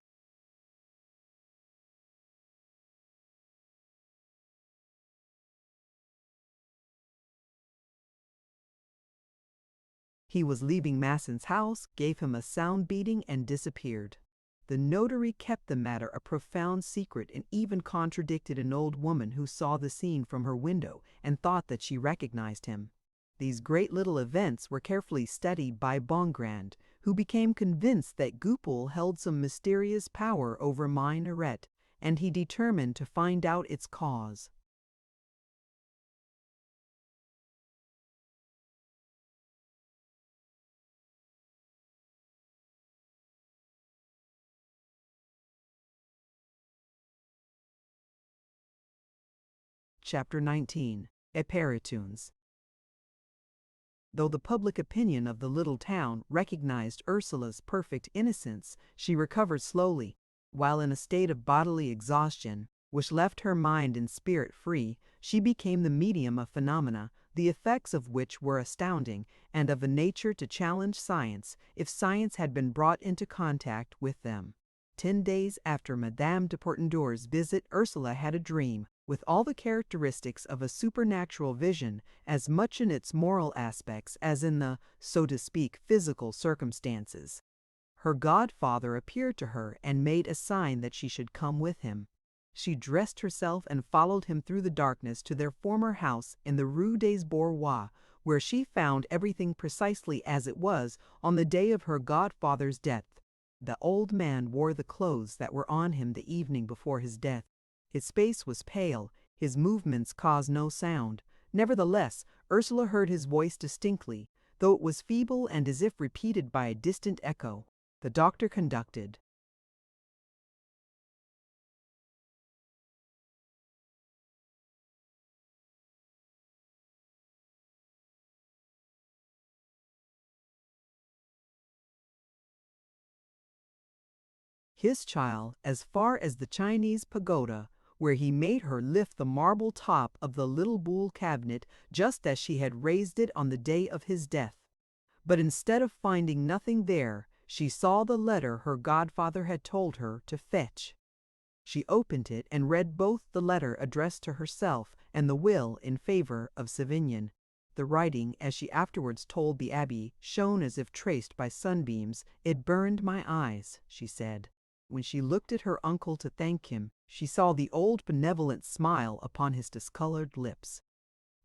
he was leaving Massin's house, gave him a sound beating and disappeared. The notary kept the matter a profound secret and even contradicted an old woman who saw the scene from her window and thought that she recognized him. These great little events were carefully studied by Bongrand, who became convinced that Goupil held some mysterious power over Minoret, and he determined to find out its cause. Chapter 19. Eperitunes. Though the public opinion of the little town recognized Ursula's perfect innocence, she recovered slowly. While in a state of bodily exhaustion, which left her mind and spirit free, she became the medium of phenomena, the effects of which were astounding, and of a nature to challenge science, if science had been brought into contact with them. 10 days after Madame de Portendure's visit, Ursula had a dream, with all the characteristics of a supernatural vision, as much in its moral aspects as in the, so to speak, physical circumstances. Her godfather appeared to her and made a sign that she should come with him. She dressed herself and followed him through the darkness to their former house in the Rue des Bourgeois, where she found everything precisely as it was on the day of her godfather's death. The old man wore the clothes that were on him the evening before his death. His face was pale, his movements caused no sound. Nevertheless, Ursula heard his voice distinctly, though it was feeble and as if repeated by a distant echo. The doctor conducted. His child as far as the Chinese pagoda, where he made her lift the marble top of the little buhl cabinet just as she had raised it on the day of his death. But instead of finding nothing there, she saw the letter her godfather had told her to fetch. She opened it and read both the letter addressed to herself and the will in favor of Savinian. The writing, as she afterwards told the abbé, shone as if traced by sunbeams. "It burned my eyes," she said. When she looked at her uncle to thank him, she saw the old benevolent smile upon his discolored lips.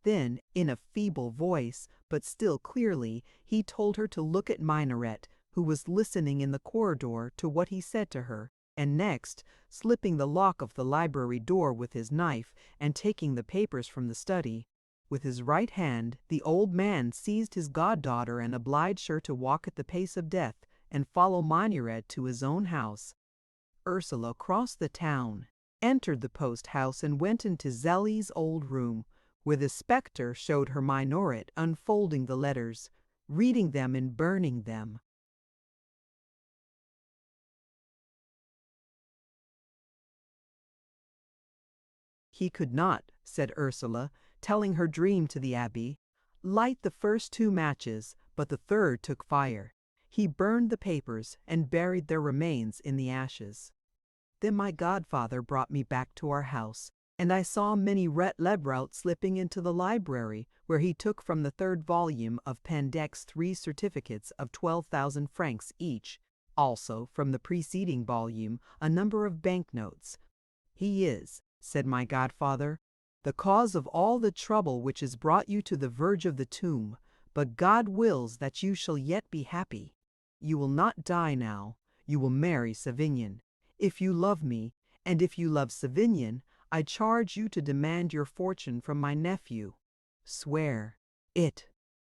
Then, in a feeble voice, but still clearly, he told her to look at Minoret, who was listening in the corridor to what he said to her, and next, slipping the lock of the library door with his knife and taking the papers from the study, with his right hand the old man seized his goddaughter and obliged her to walk at the pace of death and follow Minoret to his own house. Ursula crossed the town, entered the post-house, and went into Zélie's old room, where the spectre showed her Minoret unfolding the letters, reading them and burning them. "He could not," said Ursula, telling her dream to the abbé, "light the first 2 matches, but the third took fire. He burned the papers and buried their remains in the ashes. Then my godfather brought me back to our house, and I saw many Lebraut slipping into the library, where he took from the third volume of Pandec's 3 certificates of 12,000 francs each, also from the preceding volume a number of banknotes. He is, said my godfather, the cause of all the trouble which has brought you to the verge of the tomb, but God wills that you shall yet be happy. You will not die now, you will marry Savignon. If you love me, and if you love Savignon, I charge you to demand your fortune from my nephew. Swear. It,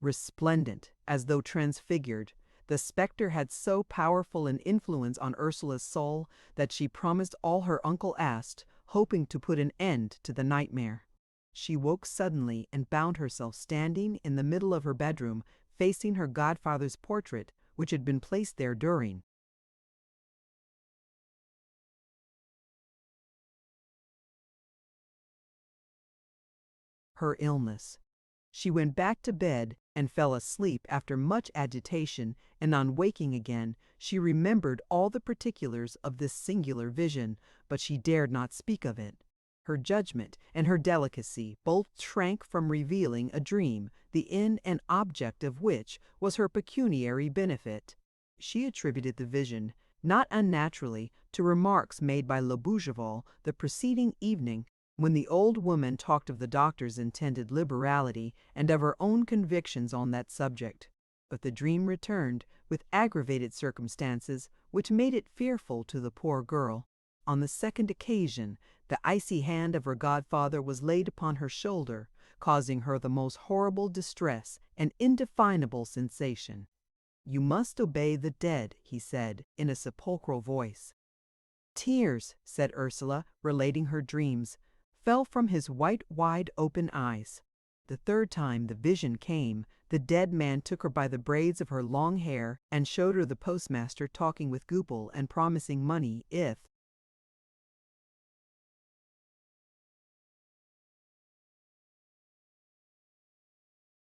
resplendent, as though transfigured, the spectre had so powerful an influence on Ursula's soul that she promised all her uncle asked, hoping to put an end to the nightmare. She woke suddenly and found herself standing in the middle of her bedroom, facing her godfather's portrait, which had been placed there during her illness. She went back to bed and fell asleep after much agitation, and on waking again, she remembered all the particulars of this singular vision, but she dared not speak of it. Her judgment and her delicacy both shrank from revealing a dream, the end and object of which was her pecuniary benefit. She attributed the vision, not unnaturally, to remarks made by Le Bougival the preceding evening, when the old woman talked of the doctor's intended liberality and of her own convictions on that subject. But the dream returned, with aggravated circumstances, which made it fearful to the poor girl. On the second occasion, the icy hand of her godfather was laid upon her shoulder, causing her the most horrible distress and indefinable sensation. "You must obey the dead," he said, in a sepulchral voice. Tears, said Ursula, relating her dreams, fell from his white, wide-open eyes. The third time the vision came, the dead man took her by the braids of her long hair and showed her the postmaster talking with Goupil and promising money if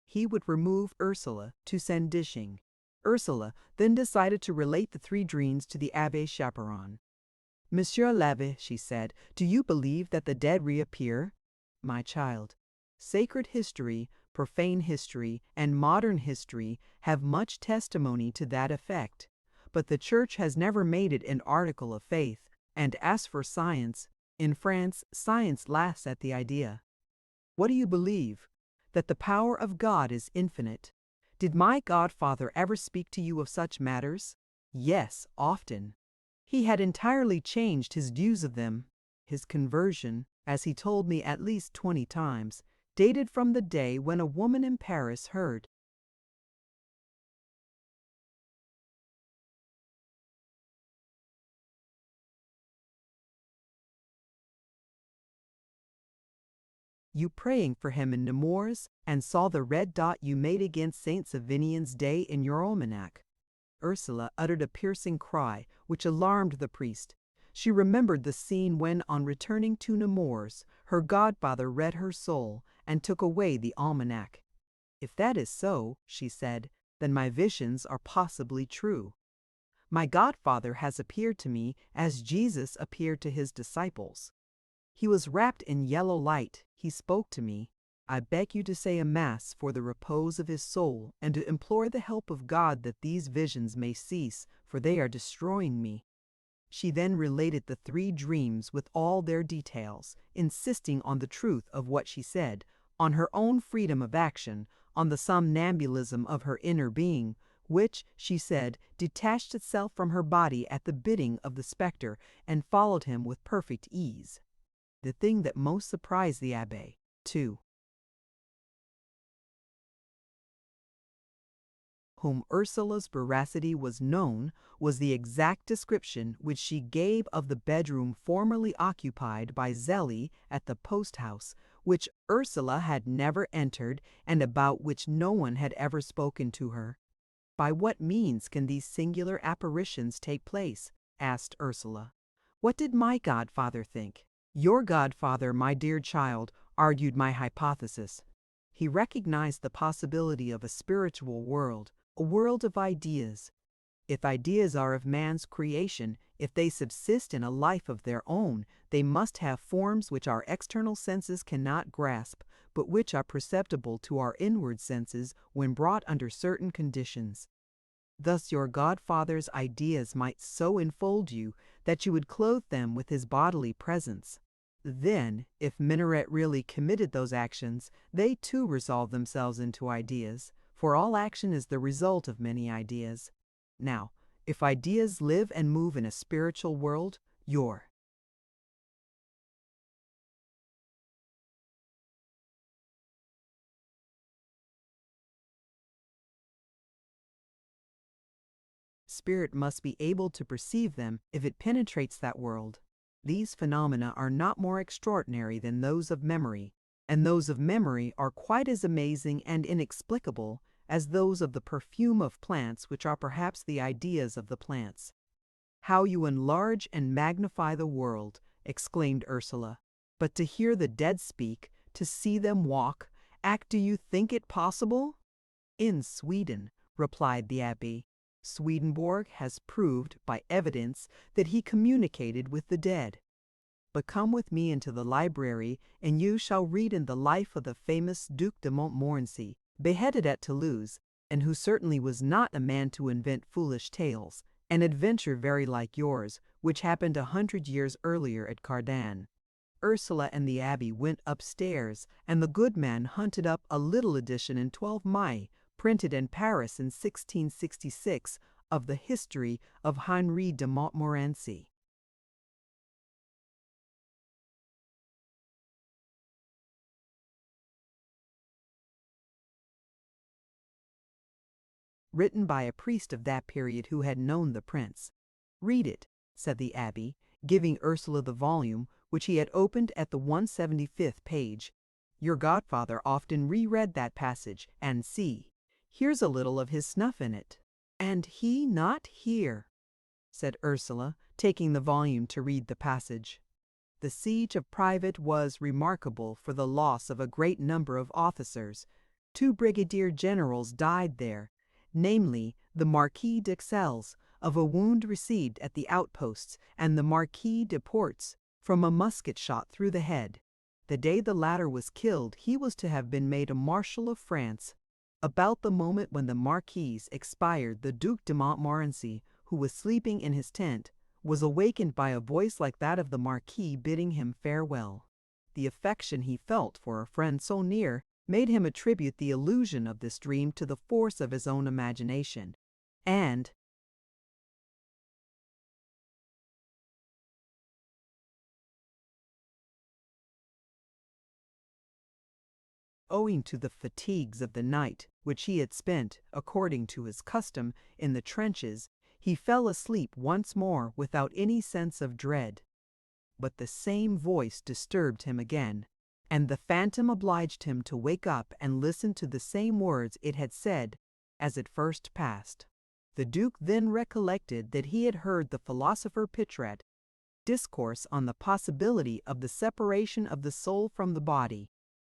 he would remove Ursula to Saint-Dishing. Ursula then decided to relate the 3 dreams to the Abbé Chaperon. "Monsieur l'Abbé," she said, "do you believe that the dead reappear?" "My child, sacred history, profane history, and modern history have much testimony to that effect, but the Church has never made it an article of faith, and as for science, in France science laughs at the idea. What do you believe? That the power of God is infinite. Did my godfather ever speak to you of such matters? Yes, often. He had entirely changed his views of them. His conversion, as he told me at least 20 times, dated from the day when a woman in Paris heard you praying for him in Nemours and saw the red dot you made against Saint Savinion's day in your almanac." Ursula uttered a piercing cry, which alarmed the priest. She remembered the scene when, on returning to Nemours, her godfather read her soul and took away the almanac. "If that is so," she said, "then my visions are possibly true. My godfather has appeared to me as Jesus appeared to his disciples. He was wrapped in yellow light. He spoke to me. I beg you to say a mass for the repose of his soul and to implore the help of God that these visions may cease, for they are destroying me." She then related the 3 dreams with all their details, insisting on the truth of what she said, on her own freedom of action, on the somnambulism of her inner being, which, she said, detached itself from her body at the bidding of the spectre and followed him with perfect ease. The thing that most surprised the abbé, too, whom Ursula's veracity was known, was the exact description which she gave of the bedroom formerly occupied by Zélie at the post-house, which Ursula had never entered and about which no one had ever spoken to her. "By what means can these singular apparitions take place?" asked Ursula. "What did my godfather think?" "Your godfather, my dear child, argued my hypothesis. He recognized the possibility of a spiritual world, A world of ideas. If ideas are of man's creation, if they subsist in a life of their own, they must have forms which our external senses cannot grasp, but which are perceptible to our inward senses when brought under certain conditions. Thus your godfather's ideas might so enfold you that you would clothe them with his bodily presence. Then, if Minaret really committed those actions, they too resolve themselves into ideas, for all action is the result of many ideas. Now, if ideas live and move in a spiritual world, your spirit must be able to perceive them if it penetrates that world. These phenomena are not more extraordinary than those of memory, and those of memory are quite as amazing and inexplicable as those of the perfume of plants, which are perhaps the ideas of the plants. "How you enlarge and magnify the world!" exclaimed Ursula. "But to hear the dead speak, to see them walk, act, do you think it possible?" "In Sweden," replied the abbé. "Swedenborg has proved by evidence that he communicated with the dead. But come with me into the library, and you shall read in the life of the famous Duc de Montmorency, beheaded at Toulouse, and who certainly was not a man to invent foolish tales, an adventure very like yours, which happened 100 years earlier at Cardan." Ursula and the abbé went upstairs, and the good man hunted up a little edition in 12 Mai, printed in Paris in 1666, of the history of Honoré de Montmorency. Written by a priest of that period who had known the prince. "Read it," said the abbé, giving Ursula the volume, which he had opened at the 175th page. "Your godfather often reread that passage, and see, here's a little of his snuff in it." "And he not here," said Ursula, taking the volume to read the passage. "The siege of Private was remarkable for the loss of a great number of officers. 2 brigadier generals died there, namely, the Marquis d'Aixelles, of a wound received at the outposts, and the Marquis de Ports, from a musket shot through the head. The day the latter was killed, he was to have been made a Marshal of France. About the moment when the Marquis expired, the Duc de Montmorency, who was sleeping in his tent, was awakened by a voice like that of the Marquis bidding him farewell. The affection he felt for a friend so near made him attribute the illusion of this dream to the force of his own imagination, and owing to the fatigues of the night, which he had spent, according to his custom, in the trenches, he fell asleep once more without any sense of dread. But the same voice disturbed him again, and the phantom obliged him to wake up and listen to the same words it had said as it first passed. The Duke then recollected that he had heard the philosopher Pitrat discourse on the possibility of the separation of the soul from the body,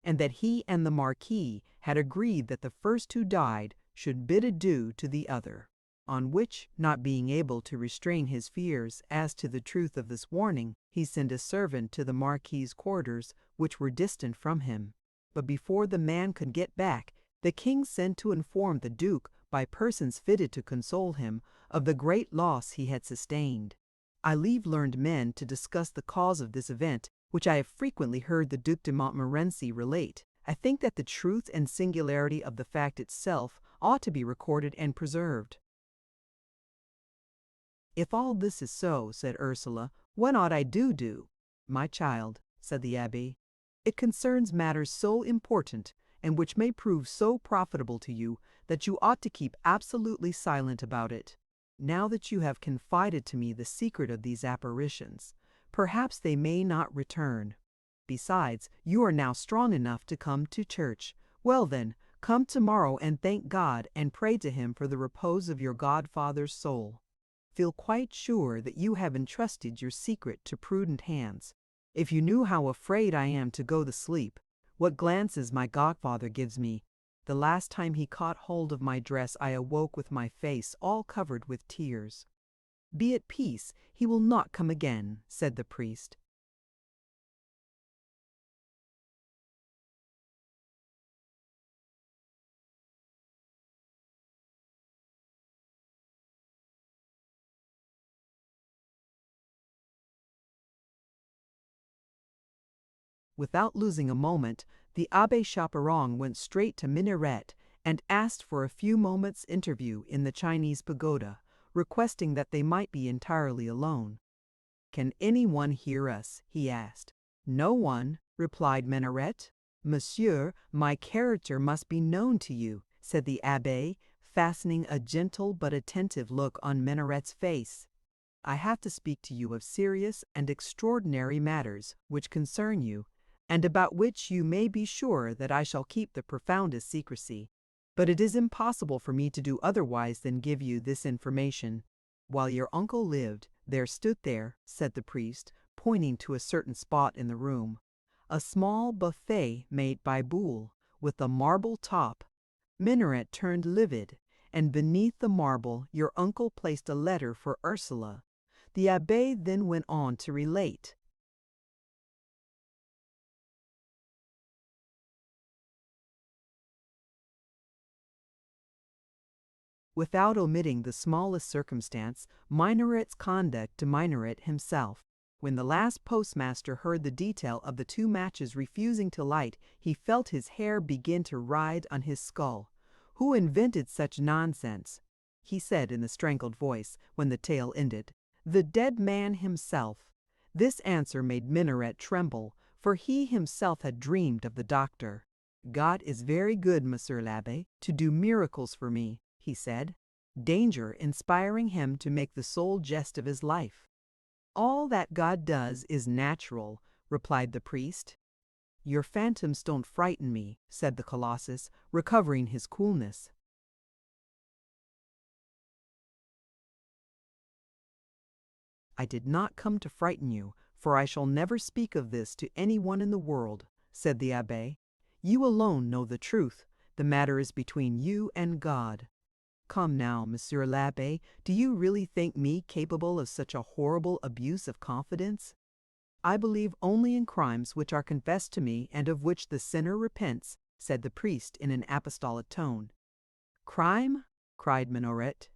and that he and the Marquis had agreed that the first who died should bid adieu to the other. On which, not being able to restrain his fears as to the truth of this warning, he sent a servant to the Marquis's quarters, which were distant from him. But before the man could get back, the king sent to inform the Duke, by persons fitted to console him, of the great loss he had sustained. I leave learned men to discuss the cause of this event, which I have frequently heard the Duc de Montmorency relate. I think that the truth and singularity of the fact itself ought to be recorded and preserved. "If all this is so," said Ursula, "what ought I to do?" "My child," said the abbé, "it concerns matters so important, and which may prove so profitable to you, that you ought to keep absolutely silent about it. Now that you have confided to me the secret of these apparitions, perhaps they may not return. Besides, you are now strong enough to come to church. Well then, come tomorrow and thank God and pray to him for the repose of your godfather's soul. Feel quite sure that you have entrusted your secret to prudent hands. If you knew how afraid I am to go to sleep, what glances my godfather gives me, The last time he caught hold of my dress, I awoke with my face all covered with tears." "Be at peace, he will not come again," said the priest. Without losing a moment, the Abbé Chaperon went straight to Minaret and asked for a few moments' interview in the Chinese pagoda, requesting that they might be entirely alone. "Can anyone hear us?" he asked. "No one," replied Minaret. "Monsieur, my character must be known to you," said the Abbé, fastening a gentle but attentive look on Minaret's face. "I have to speak to you of serious and extraordinary matters which concern you, and about which you may be sure that I shall keep the profoundest secrecy. But it is impossible for me to do otherwise than give you this information. While your uncle lived, there stood there," said the priest, pointing to a certain spot in the room, "a small buffet made by Boule, with a marble top." Minaret turned livid, and beneath the marble your uncle placed a letter for Ursula. The Abbé then went on to relate. Without omitting the smallest circumstance, Minaret's conduct to Minaret himself. When the last postmaster heard the detail of the 2 matches refusing to light, he felt his hair begin to ride on his skull. "Who invented such nonsense?" he said in a strangled voice, when the tale ended. "The dead man himself." This answer made Minaret tremble, for he himself had dreamed of the doctor. "God is very good, Monsieur l'Abbé, to do miracles for me," he said, danger inspiring him to make the sole jest of his life. "All that God does is natural," replied the priest. "Your phantoms don't frighten me," said the Colossus, recovering his coolness. "I did not come to frighten you, for I shall never speak of this to any one in the world," said the Abbé. "You alone know the truth. The matter is between you and God. Come now, Monsieur l'Abbé, do you really think me capable of such a horrible abuse of confidence?" "I believe only in crimes which are confessed to me and of which the sinner repents," said the priest in an apostolic tone. "Crime?" cried Minaret.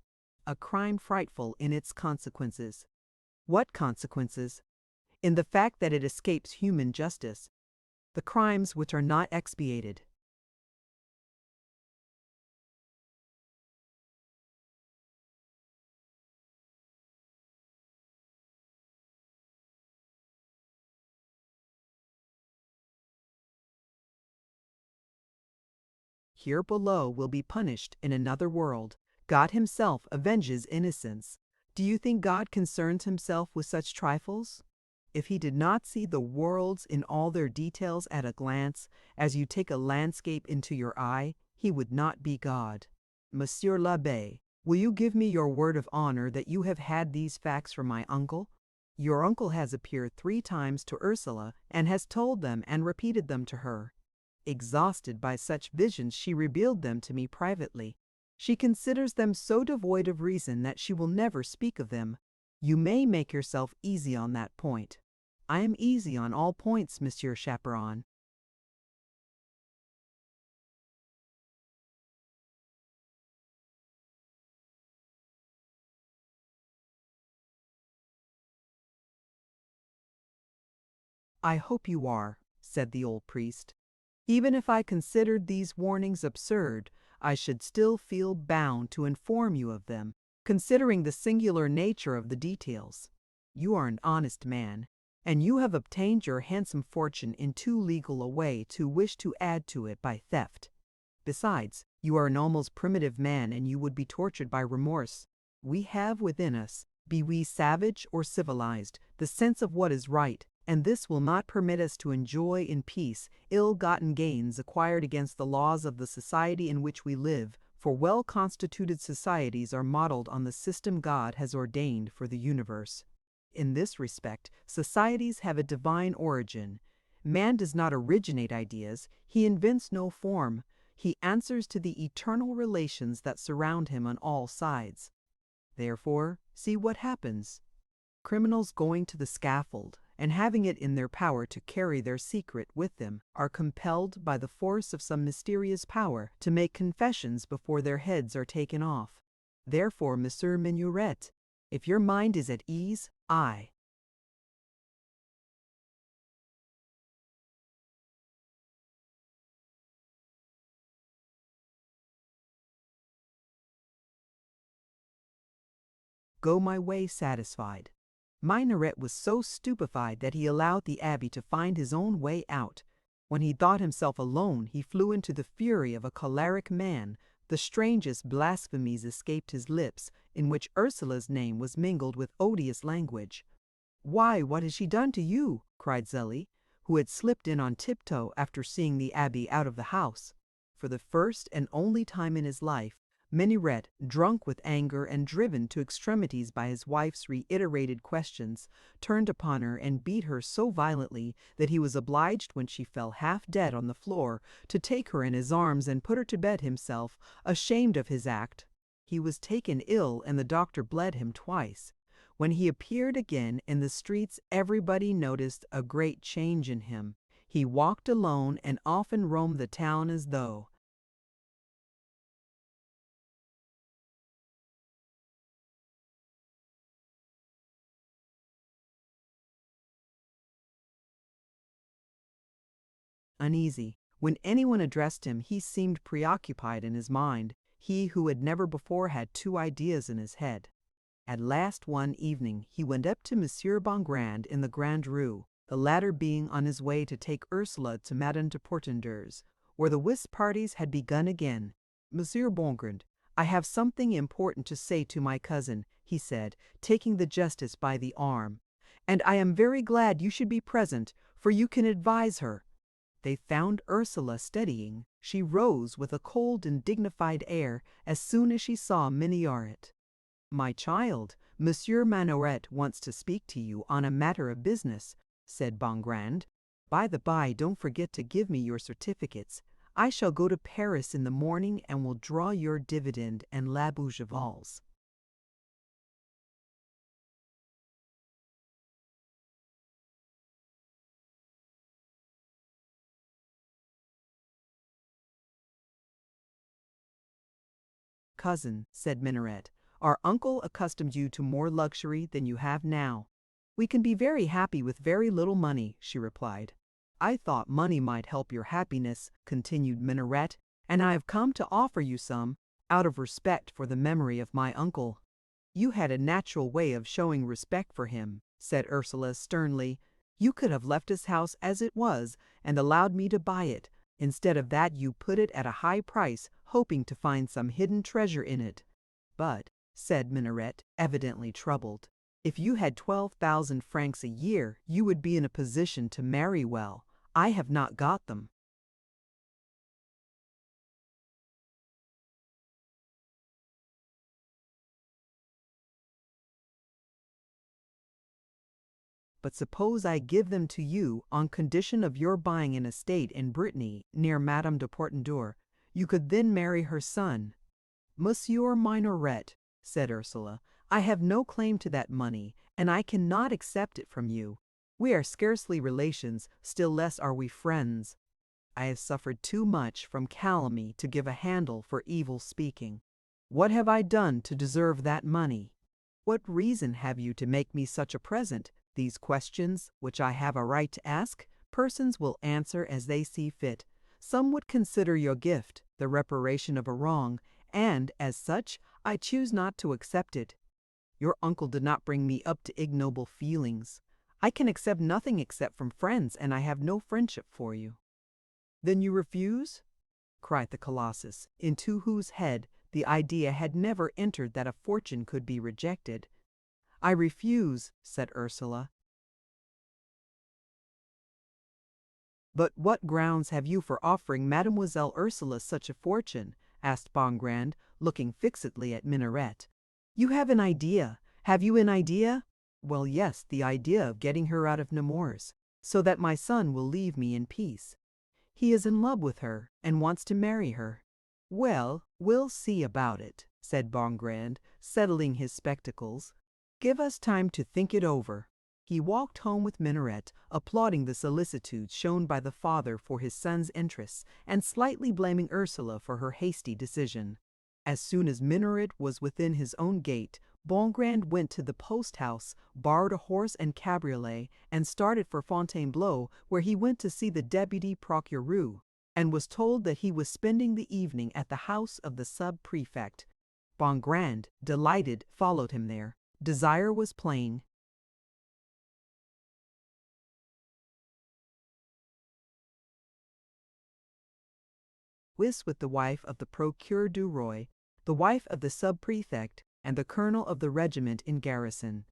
"A crime frightful in its consequences." "What consequences?" "In the fact that it escapes human justice. The crimes which are not expiated." Here below will be punished in another world. God himself avenges innocence. Do you think God concerns himself with such trifles? If he did not see the worlds in all their details at a glance, as you take a landscape into your eye, he would not be God. Monsieur l'Abbé, will you give me your word of honor that you have had these facts from my uncle? Your uncle has appeared 3 times to Ursula and has told them and repeated them to her. Exhausted by such visions, she revealed them to me privately. She considers them so devoid of reason that she will never speak of them. You may make yourself easy on that point. I am easy on all points, Monsieur Chaperon. "I hope you are," said the old priest. "Even if I considered these warnings absurd, I should still feel bound to inform you of them, considering the singular nature of the details. You are an honest man, and you have obtained your handsome fortune in too legal a way to wish to add to it by theft. Besides, you are an almost primitive man, and you would be tortured by remorse. We have within us, be we savage or civilized, the sense of what is right, and this will not permit us to enjoy in peace ill-gotten gains acquired against the laws of the society in which we live, for well-constituted societies are modeled on the system God has ordained for the universe. In this respect, societies have a divine origin. Man does not originate ideas, he invents no form. he answers to the eternal relations that surround him on all sides. Therefore, see what happens. Criminals going to the scaffold and having it in their power to carry their secret with them are compelled by the force of some mysterious power to make confessions before their heads are taken off. Therefore, Monsieur Minuret, if your mind is at ease, I go my way satisfied. Minaret was so stupefied that he allowed the abbé to find his own way out. When he thought himself alone, he flew into the fury of a choleric man. The strangest blasphemies escaped his lips, in which Ursula's name was mingled with odious language. "Why, what has she done to you?" cried Zélie, who had slipped in on tiptoe after seeing the abbé out of the house. For the first and only time in his life, Minaret, drunk with anger and driven to extremities by his wife's reiterated questions, turned upon her and beat her so violently that he was obliged, when she fell half dead on the floor, to take her in his arms and put her to bed himself, ashamed of his act. He was taken ill, and the doctor bled him twice. When he appeared again in the streets, everybody noticed a great change in him. He walked alone and often roamed the town as though uneasy. When anyone addressed him, he seemed preoccupied in his mind, he who had never before had two ideas in his head. At last one evening he went up to Monsieur Bongrand in the Grand Rue, the latter being on his way to take Ursula to Madame de Portendure's, where the whist parties had begun again. "Monsieur Bongrand, I have something important to say to my cousin," he said, taking the justice by the arm, "and I am very glad you should be present, for you can advise her." They found Ursula studying. She rose with a cold and dignified air as soon as she saw Minaret. "My child, Monsieur Minaret wants to speak to you on a matter of business," said Bongrand. "By the by, don't forget to give me your certificates. I shall go to Paris in the morning and will draw your dividend and La Bougival's." "Cousin," said Minaret, "our uncle accustomed you to more luxury than you have now." "We can be very happy with very little money," she replied. "I thought money might help your happiness," continued Minaret, "and I have come to offer you some, out of respect for the memory of my uncle." "You had a natural way of showing respect for him," said Ursula sternly. "You could have left his house as it was, and allowed me to buy it. Instead of that, you put it at a high price, hoping to find some hidden treasure in it." "But," said Minaret, evidently troubled, "if you had 12,000 francs a year, you would be in a position to marry well. I have not got them." "But suppose I give them to you on condition of your buying an estate in Brittany near Madame de Portenduere. You could then marry her son." "Monsieur Minaret," said Ursula, "I have no claim to that money, and I cannot accept it from you. We are scarcely relations, still less are we friends. I have suffered too much from calumny to give a handle for evil speaking. What have I done to deserve that money? What reason have you to make me such a present? These questions, which I have a right to ask, persons will answer as they see fit. Some would consider your gift the reparation of a wrong, and, as such, I choose not to accept it. Your uncle did not bring me up to ignoble feelings. I can accept nothing except from friends, and I have no friendship for you." "Then you refuse?" cried the Colossus, into whose head the idea had never entered that a fortune could be rejected. "I refuse," said Ursula. "But what grounds have you for offering Mademoiselle Ursula such a fortune?" asked Bongrand, looking fixedly at Minaret. "You have an idea. Have you an idea?" "Well, yes, the idea of getting her out of Nemours, so that my son will leave me in peace." He is in love with her and wants to marry her. Well, we'll see about it, said Bongrand, settling his spectacles. Give us time to think it over. He walked home with Minaret, applauding the solicitude shown by the father for his son's interests and slightly blaming Ursula for her hasty decision. As soon as Minaret was within his own gate, Bongrand went to the post-house, borrowed a horse and cabriolet, and started for Fontainebleau, where he went to see the deputy procureur, and was told that he was spending the evening at the house of the sub-prefect. Bongrand, delighted, followed him there. Desire was playing. Whist with the wife of the procureur du roi, the wife of the sub-prefect, and the colonel of the regiment in garrison.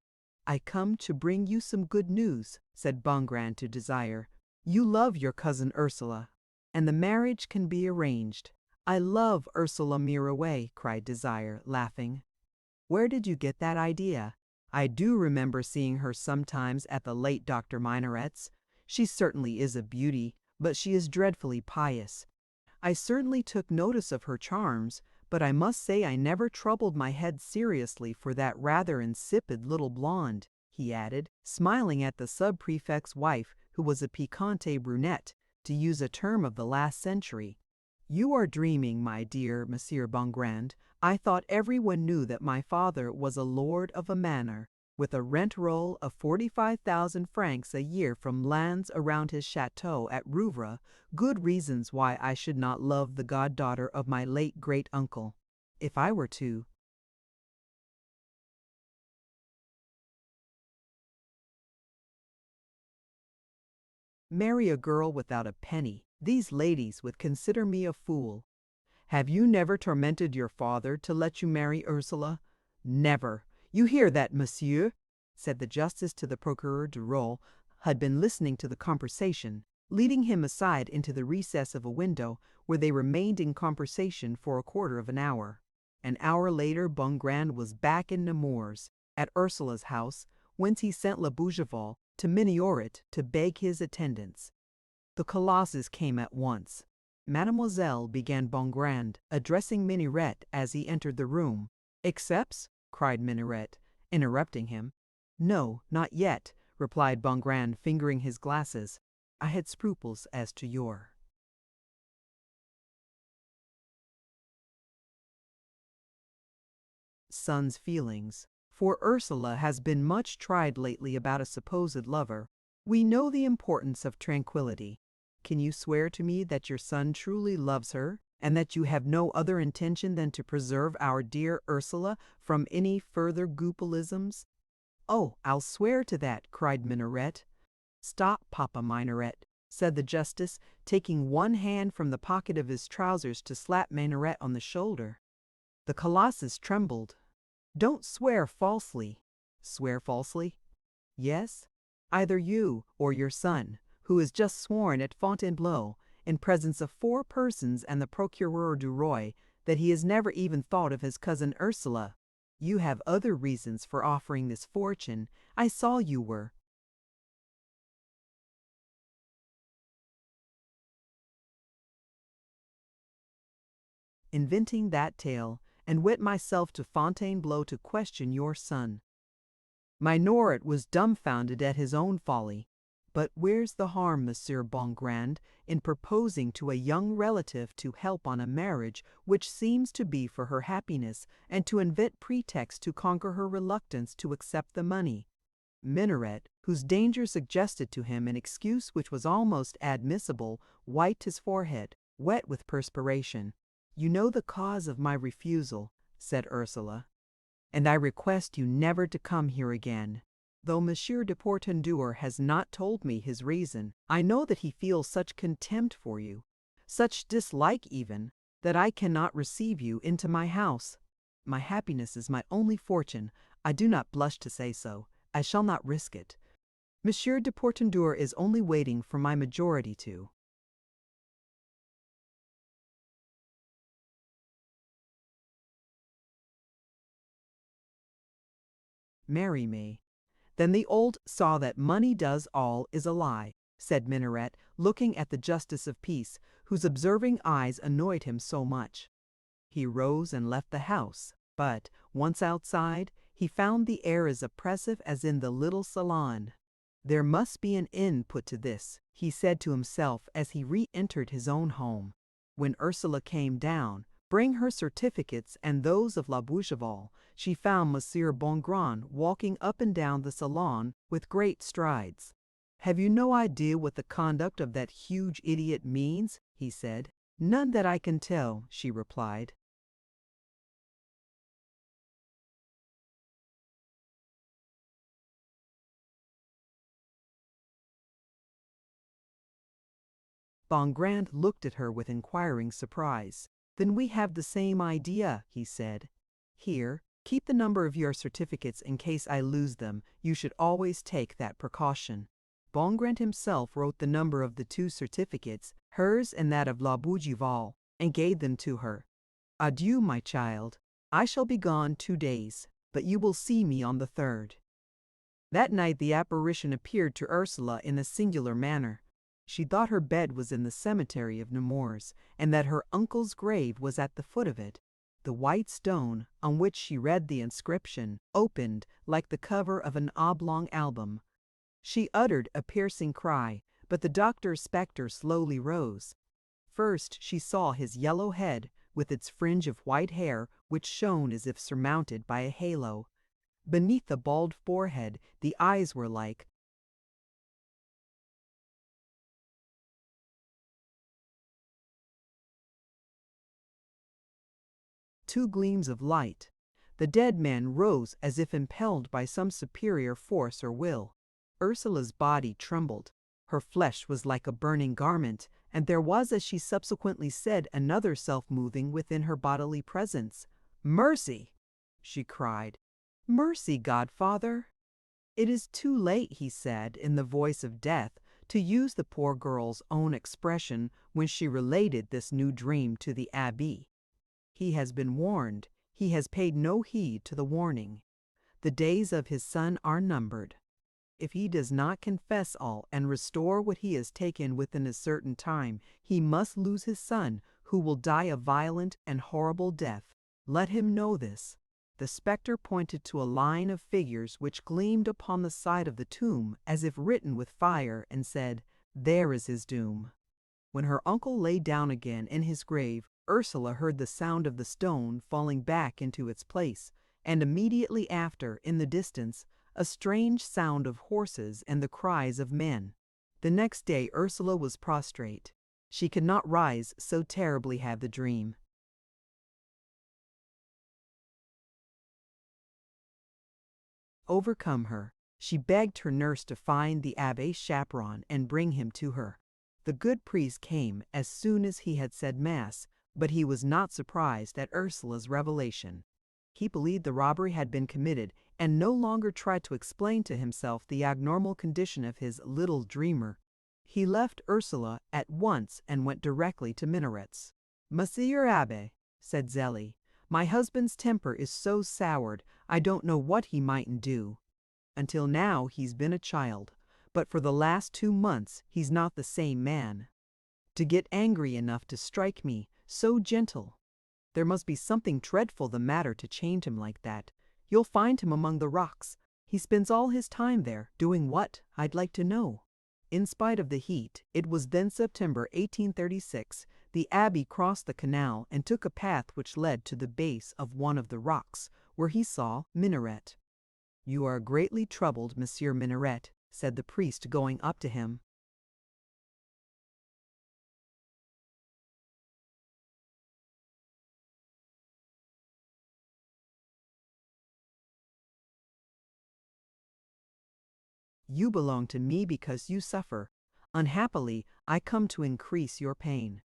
I come to bring you some good news, said Bongrand to Desire. You love your cousin Ursula, and the marriage can be arranged. I love Ursula Mirouet, cried Desire, laughing. Where did you get that idea? I do remember seeing her sometimes at the late Dr. Minaret's. She certainly is a beauty, but she is dreadfully pious. I certainly took notice of her charms, but I must say I never troubled my head seriously for that rather insipid little blonde, he added, smiling at the sub-prefect's wife, who was a piquante brunette, to use a term of the last century. You are dreaming, my dear Monsieur Bongrand. I thought everyone knew that my father was a lord of a manor, with a rent roll of 45,000 francs a year from lands around his chateau at Rouvres, good reasons why I should not love the goddaughter of my late great-uncle. If I were to marry a girl without a penny, these ladies would consider me a fool. Have you never tormented your father to let you marry Ursula? Never. You hear that, monsieur? Said the justice to the procureur du roi, had been listening to the conversation, leading him aside into the recess of a window, where they remained in conversation for a quarter of an hour. An hour later Bongrand was back in Nemours, at Ursula's house, whence he sent Le Bougival to Minoret to beg his attendance. The colossus came at once. Mademoiselle, began Bongrand, addressing Minaret as he entered the room. Accepts? Cried Minaret, interrupting him. No, not yet, replied Bongrand, fingering his glasses. I had scruples as to your son's feelings, for Ursula has been much tried lately about a supposed lover. We know the importance of tranquillity. Can you swear to me that your son truly loves her, and that you have no other intention than to preserve our dear Ursula from any further Goupillisms? Oh, I'll swear to that, cried Minaret. Stop, Papa Minaret, said the justice, taking one hand from the pocket of his trousers to slap Minaret on the shoulder. The colossus trembled. Don't swear falsely. Swear falsely? Yes? Either you or your son, who has just sworn at Fontainebleau, in presence of 4 persons and the procureur du roi, that he has never even thought of his cousin Ursula. You have other reasons for offering this fortune. I saw you were. Inventing that tale, and went myself to Fontainebleau to question your son. Minoret was dumbfounded at his own folly. But where's the harm, Monsieur Bongrand, in proposing to a young relative to help on a marriage which seems to be for her happiness, and to invent pretexts to conquer her reluctance to accept the money? Minaret, whose danger suggested to him an excuse which was almost admissible, wiped his forehead, wet with perspiration. You know the cause of my refusal, said Ursula, and I request you never to come here again. Though Monsieur de Portenduer has not told me his reason, I know that he feels such contempt for you, such dislike even, that I cannot receive you into my house. My happiness is my only fortune. I do not blush to say so. I shall not risk it. Monsieur de Portenduer is only waiting for my majority to marry me. Then the old saw that money does all is a lie, said Minaret, looking at the justice of peace, whose observing eyes annoyed him so much. He rose and left the house, but, once outside, he found the air as oppressive as in the little salon. There must be an end put to this, he said to himself as he re-entered his own home. When Ursula came down, bring her certificates and those of La Bougival, she found Monsieur Bongrand walking up and down the salon with great strides. "Have you no idea what the conduct of that huge idiot means?" he said. "None that I can tell," she replied. Bongrand looked at her with inquiring surprise. "Then we have the same idea," he said. "Here, keep the number of your certificates in case I lose them. You should always take that precaution." Bongrand himself wrote the number of the two certificates, hers and that of La Bougival, and gave them to her. "Adieu, my child. I shall be gone 2 days, but you will see me on the 3rd. That night the apparition appeared to Ursula in a singular manner. She thought her bed was in the cemetery of Nemours, and that her uncle's grave was at the foot of it. The white stone, on which she read the inscription, opened like the cover of an oblong album. She uttered a piercing cry, but the doctor's spectre slowly rose. First she saw his yellow head, with its fringe of white hair which shone as if surmounted by a halo. Beneath the bald forehead the eyes were like two gleams of light. The dead man rose as if impelled by some superior force or will. Ursula's body trembled. Her flesh was like a burning garment, and there was, as she subsequently said, another self-moving within her bodily presence. "Mercy!" she cried. "Mercy, godfather!" "It is too late," he said, in the voice of death, to use the poor girl's own expression when she related this new dream to the abbé. He has been warned. He has paid no heed to the warning. The days of his son are numbered. If he does not confess all and restore what he has taken within a certain time, he must lose his son, who will die a violent and horrible death. Let him know this." The spectre pointed to a line of figures which gleamed upon the side of the tomb as if written with fire, and said, "There is his doom." When her uncle lay down again in his grave, Ursula heard the sound of the stone falling back into its place, and immediately after, in the distance, a strange sound of horses and the cries of men. The next day Ursula was prostrate. She could not rise, so terribly had the dream. Overcome her, she begged her nurse to find the abbé's chaperon and bring him to her. The good priest came as soon as he had said Mass, but he was not surprised at Ursula's revelation. He believed the robbery had been committed, and no longer tried to explain to himself the abnormal condition of his little dreamer. He left Ursula at once and went directly to Minaret's. "Monsieur Abbé," said Zélie, "my husband's temper is so soured, I don't know what he mightn't do. Until now he's been a child, but for the last 2 months he's not the same man. To get angry enough to strike me, so gentle. There must be something dreadful the matter to change him like that. You'll find him among the rocks. He spends all his time there. Doing what, I'd like to know." In spite of the heat, it was then September 1836, the abbé crossed the canal and took a path which led to the base of one of the rocks, where he saw Minaret. "You are greatly troubled, Monsieur Minaret," said the priest, going up to him. "You belong to me because you suffer. Unhappily, I come to increase your pain.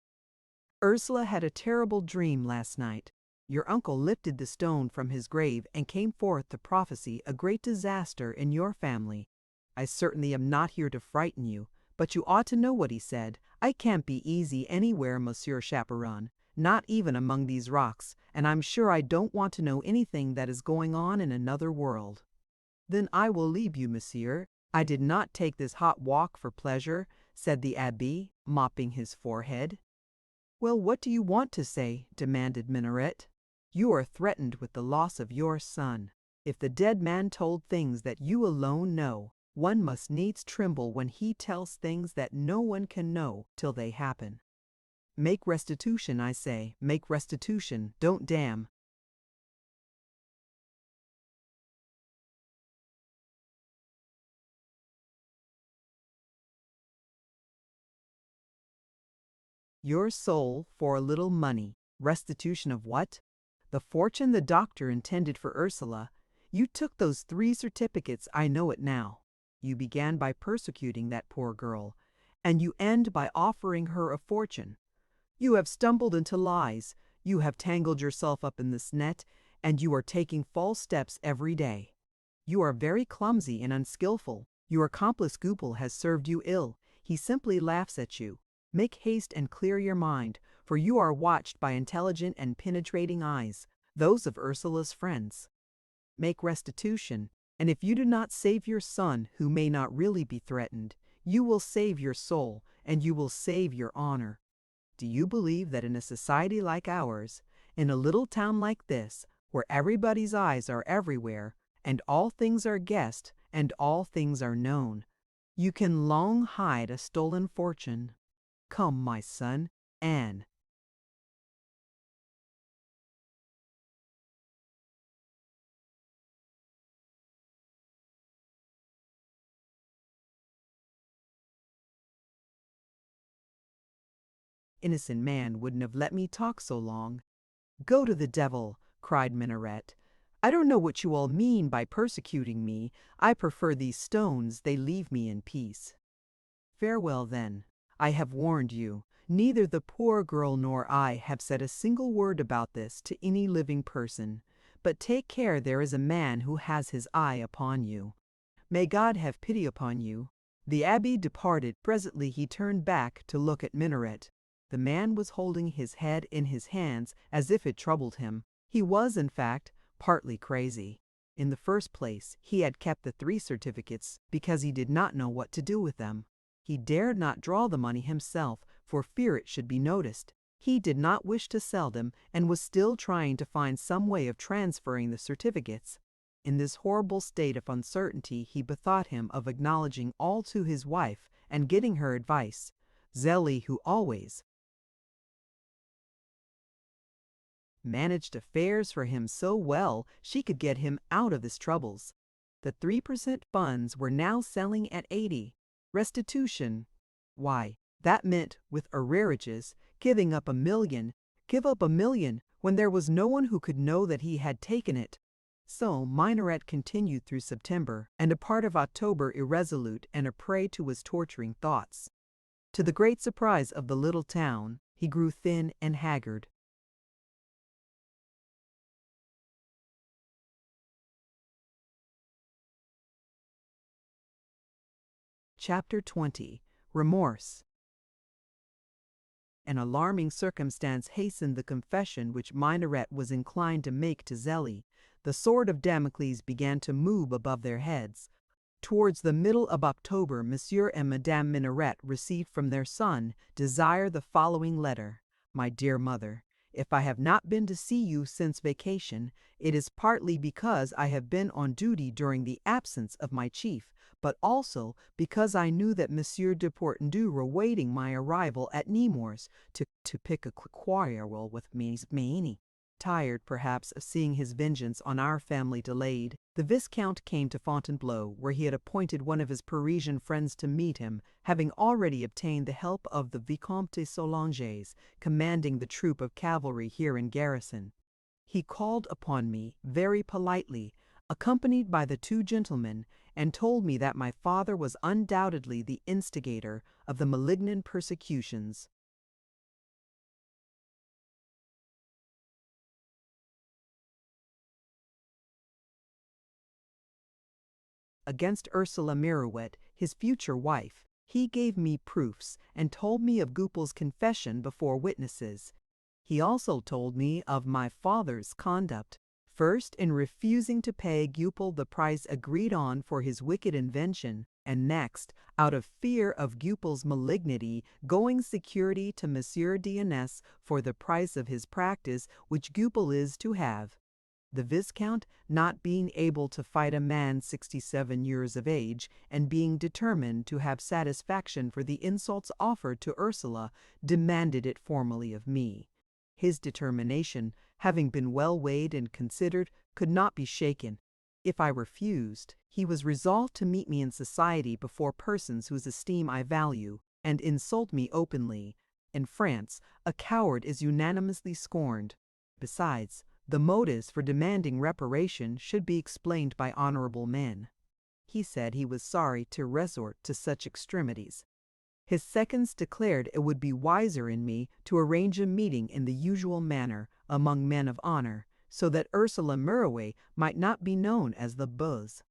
Ursula had a terrible dream last night. Your uncle lifted the stone from his grave and came forth to prophesy a great disaster in your family. I certainly am not here to frighten you, but you ought to know what he said. I can't be easy anywhere, Monsieur Chaperon, not even among these rocks, and I'm sure I don't want to know anything that is going on in another world." "Then I will leave you, monsieur. I did not take this hot walk for pleasure. said the abbé, mopping his forehead. Well, what do you want to say? Demanded Minaret. You are threatened with the loss of your son. If the dead man told things that you alone know, one must needs tremble when he tells things that no one can know till they happen. Make restitution, I say, make restitution, don't damn. Your soul for a little money. Restitution of what? The fortune the doctor intended for Ursula. You took those 3 certificates, I know it now. You began by persecuting that poor girl, and you end by offering her a fortune. You have stumbled into lies, you have tangled yourself up in this net, and you are taking false steps every day. You are very clumsy and unskillful. Your accomplice Goupil has served you ill. He simply laughs at you. Make haste and clear your mind, for you are watched by intelligent and penetrating eyes, those of Ursula's friends. Make restitution, and if you do not save your son, who may not really be threatened, you will save your soul, and you will save your honor. Do you believe that in a society like ours, in a little town like this, where everybody's eyes are everywhere, and all things are guessed, and all things are known, you can long hide a stolen fortune? Come, my son, Anne. Innocent man wouldn't have let me talk so long. Go to the devil, cried Minaret. I don't know what you all mean by persecuting me. I prefer these stones, they leave me in peace. Farewell, then. I have warned you. Neither the poor girl nor I have said a single word about this to any living person. But take care, there is a man who has his eye upon you. May God have pity upon you. The abbé departed. Presently he turned back to look at Minaret. The man was holding his head in his hands as if it troubled him. He was, in fact, partly crazy. In the first place, he had kept the 3 certificates because he did not know what to do with them. He dared not draw the money himself for fear it should be noticed. He did not wish to sell them and was still trying to find some way of transferring the certificates. In this horrible state of uncertainty, he bethought him of acknowledging all to his wife and getting her advice. Zélie, who always managed affairs for him so well, she could get him out of his troubles. The 3% funds were now selling at 80. Restitution. Why, that meant, with arrearages, giving up $1 million. Give up $1 million when there was no one who could know that he had taken it. So Minaret continued through September, and a part of October irresolute and a prey to his torturing thoughts. To the great surprise of the little town, he grew thin and haggard. Chapter 20. Remorse. An alarming circumstance hastened the confession which Minaret was inclined to make to Zélie. The sword of Damocles began to move above their heads. Towards the middle of October, Monsieur and Madame Minaret received from their son Desire the following letter. My dear mother, if I have not been to see you since vacation, it is partly because I have been on duty during the absence of my chief, but also because I knew that Monsieur de Portendu were waiting my arrival at Nemours to pick a quarrel with me. Tired, perhaps, of seeing his vengeance on our family delayed, the Viscount came to Fontainebleau, where he had appointed one of his Parisian friends to meet him, having already obtained the help of the Vicomte de Soulanges, commanding the troop of cavalry here in garrison. He called upon me very politely, accompanied by the 2 gentlemen, and told me that my father was undoubtedly the instigator of the malignant persecutions against Ursula Mirouet, his future wife. He gave me proofs and told me of Goupil's confession before witnesses. He also told me of my father's conduct. First, in refusing to pay Goupil the price agreed on for his wicked invention, And next, out of fear of Goupil's malignity, going security to Monsieur Dionès for the price of his practice, which Goupil is to have. The Viscount, not being able to fight a man 67 years of age, and being determined to have satisfaction for the insults offered to Ursula, demanded it formally of me. His determination, having been well weighed and considered, could not be shaken. If I refused, he was resolved to meet me in society before persons whose esteem I value, and insult me openly. In France, a coward is unanimously scorned. Besides, the motives for demanding reparation should be explained by honorable men. He said he was sorry to resort to such extremities. His seconds declared it would be wiser in me to arrange a meeting in the usual manner among men of honor, so that Ursula Murray might not be known as the Buzz.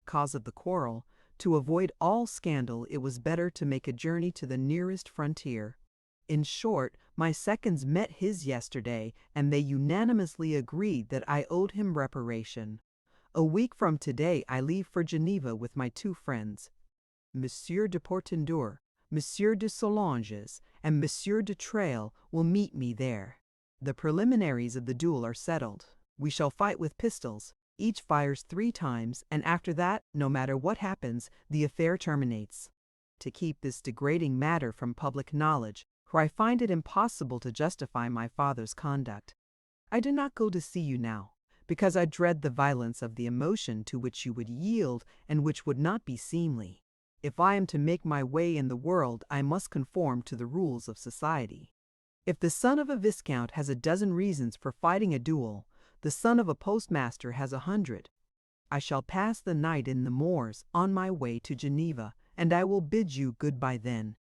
Cause of the quarrel, to avoid all scandal, it was better to make a journey to the nearest frontier. In short, my seconds met his yesterday, and they unanimously agreed that I owed him reparation. A week from today I leave for Geneva with my two friends. Monsieur de Portendur, Monsieur de Solanges, and Monsieur de Trail will meet me there. The preliminaries of the duel are settled. We shall fight with pistols. Each fires 3 times, and after that, no matter what happens, the affair terminates. To keep this degrading matter from public knowledge, for I find it impossible to justify my father's conduct, I do not go to see you now, because I dread the violence of the emotion to which you would yield and which would not be seemly. If I am to make my way in the world, I must conform to the rules of society. If the son of a viscount has a dozen reasons for fighting a duel, the son of a postmaster has 100. I shall pass the night in the moors on my way to Geneva, and I will bid you good-bye then.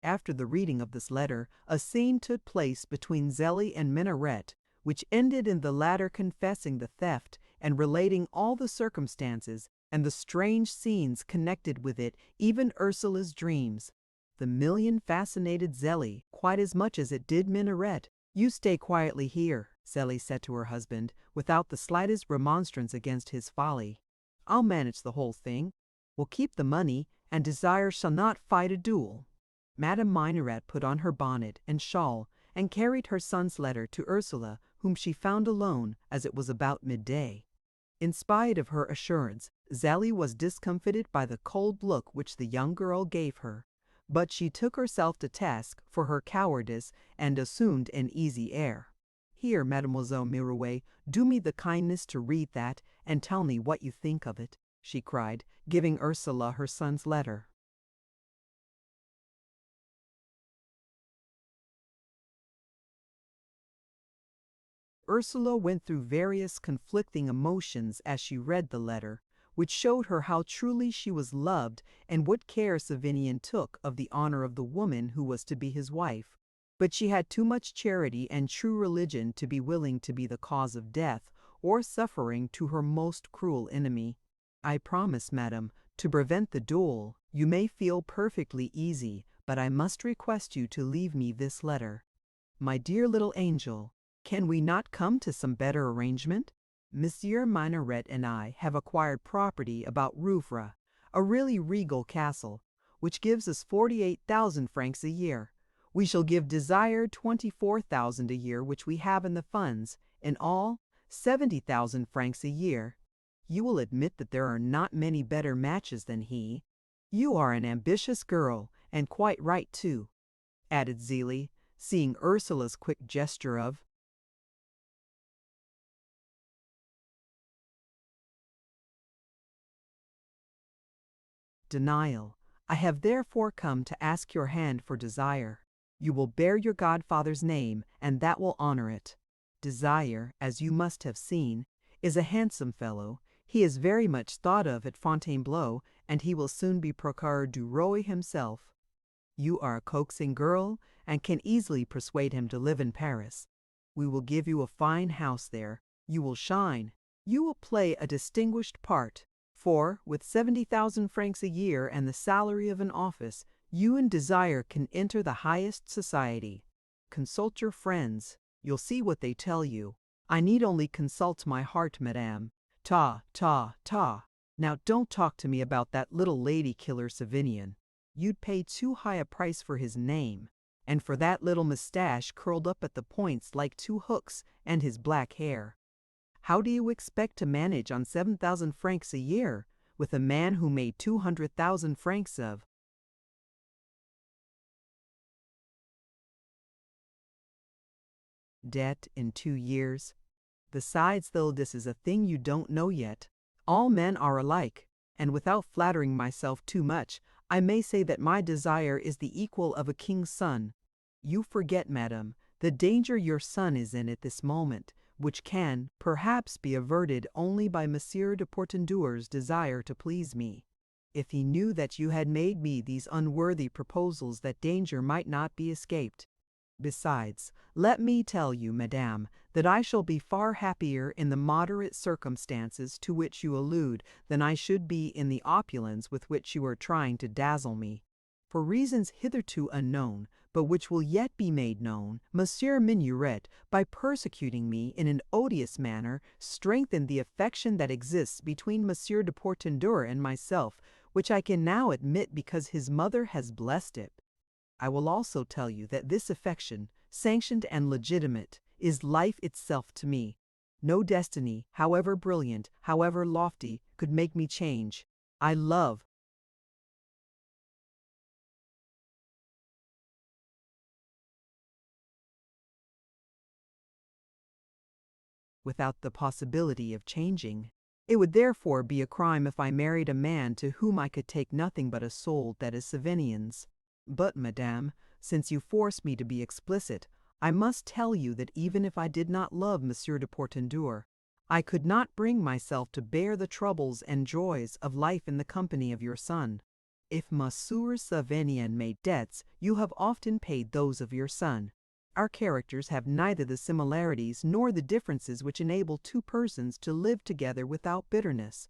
After the reading of this letter, a scene took place between Zélie and Minaret, which ended in the latter confessing the theft and relating all the circumstances and the strange scenes connected with it, even Ursula's dreams. The million fascinated Zélie quite as much as it did Minaret. "You stay quietly here," Zélie said to her husband, without the slightest remonstrance against his folly. "I'll manage the whole thing. We'll keep the money, and Desire shall not fight a duel." Madame Minaret put on her bonnet and shawl and carried her son's letter to Ursula, whom she found alone, as it was about midday. In spite of her assurance, Zélie was discomfited by the cold look which the young girl gave her, but she took herself to task for her cowardice and assumed an easy air. "Here, Mademoiselle Mirouet, do me the kindness to read that and tell me what you think of it," she cried, giving Ursula her son's letter. Ursula went through various conflicting emotions as she read the letter, which showed her how truly she was loved and what care Savinien took of the honor of the woman who was to be his wife. But she had too much charity and true religion to be willing to be the cause of death or suffering to her most cruel enemy. "I promise, madam, to prevent the duel. You may feel perfectly easy, but I must request you to leave me this letter. My dear little angel, can we not come to some better arrangement? Monsieur Minaret and I have acquired property about Rouvres, a really regal castle, which gives us 48,000 francs a year. We shall give Desire 24,000 a year, which we have in the funds, in all 70,000 francs a year. You will admit that there are not many better matches than he. You are an ambitious girl, and quite right too," added Zélie, seeing Ursula's quick gesture of denial. "I have therefore come to ask your hand for Desire. You will bear your godfather's name, and that will honor it. Desire, as you must have seen, is a handsome fellow. He is very much thought of at Fontainebleau, and he will soon be Procureur du Roi himself. You are a coaxing girl, and can easily persuade him to live in Paris. We will give you a fine house there. You will shine. You will play a distinguished part. For, with 70,000 francs a year and the salary of an office, you in desire can enter the highest society. Consult your friends. You'll see what they tell you. I need only consult my heart, madame. Ta, ta, ta. Now don't talk to me about that little lady killer Savinian. You'd pay too high a price for his name. And for that little mustache curled up at the points like two hooks, and his black hair. How do you expect to manage on 7,000 francs a year, with a man who made 200,000 francs of debt in 2 years? Besides, though, this is a thing you don't know yet. All men are alike, and without flattering myself too much, I may say that my desire is the equal of a king's son. You forget, madam, the danger your son is in at this moment, which can, perhaps, be averted only by Monsieur de Portenduer's desire to please me. If he knew that you had made me these unworthy proposals, that danger might not be escaped. Besides, let me tell you, madame, that I shall be far happier in the moderate circumstances to which you allude than I should be in the opulence with which you are trying to dazzle me. For reasons hitherto unknown, but which will yet be made known, Monsieur Minuret, by persecuting me in an odious manner, strengthened the affection that exists between Monsieur de Portenduer and myself, which I can now admit because his mother has blessed it. I will also tell you that this affection, sanctioned and legitimate, is life itself to me. No destiny, however brilliant, however lofty, could make me change. I love. Without the possibility of changing. It would therefore be a crime if I married a man to whom I could take nothing but a soul that is Savinian's. But, madame, since you force me to be explicit, I must tell you that even if I did not love Monsieur de Portenduer, I could not bring myself to bear the troubles and joys of life in the company of your son. If Monsieur Savinian made debts, you have often paid those of your son. Our characters have neither the similarities nor the differences which enable two persons to live together without bitterness.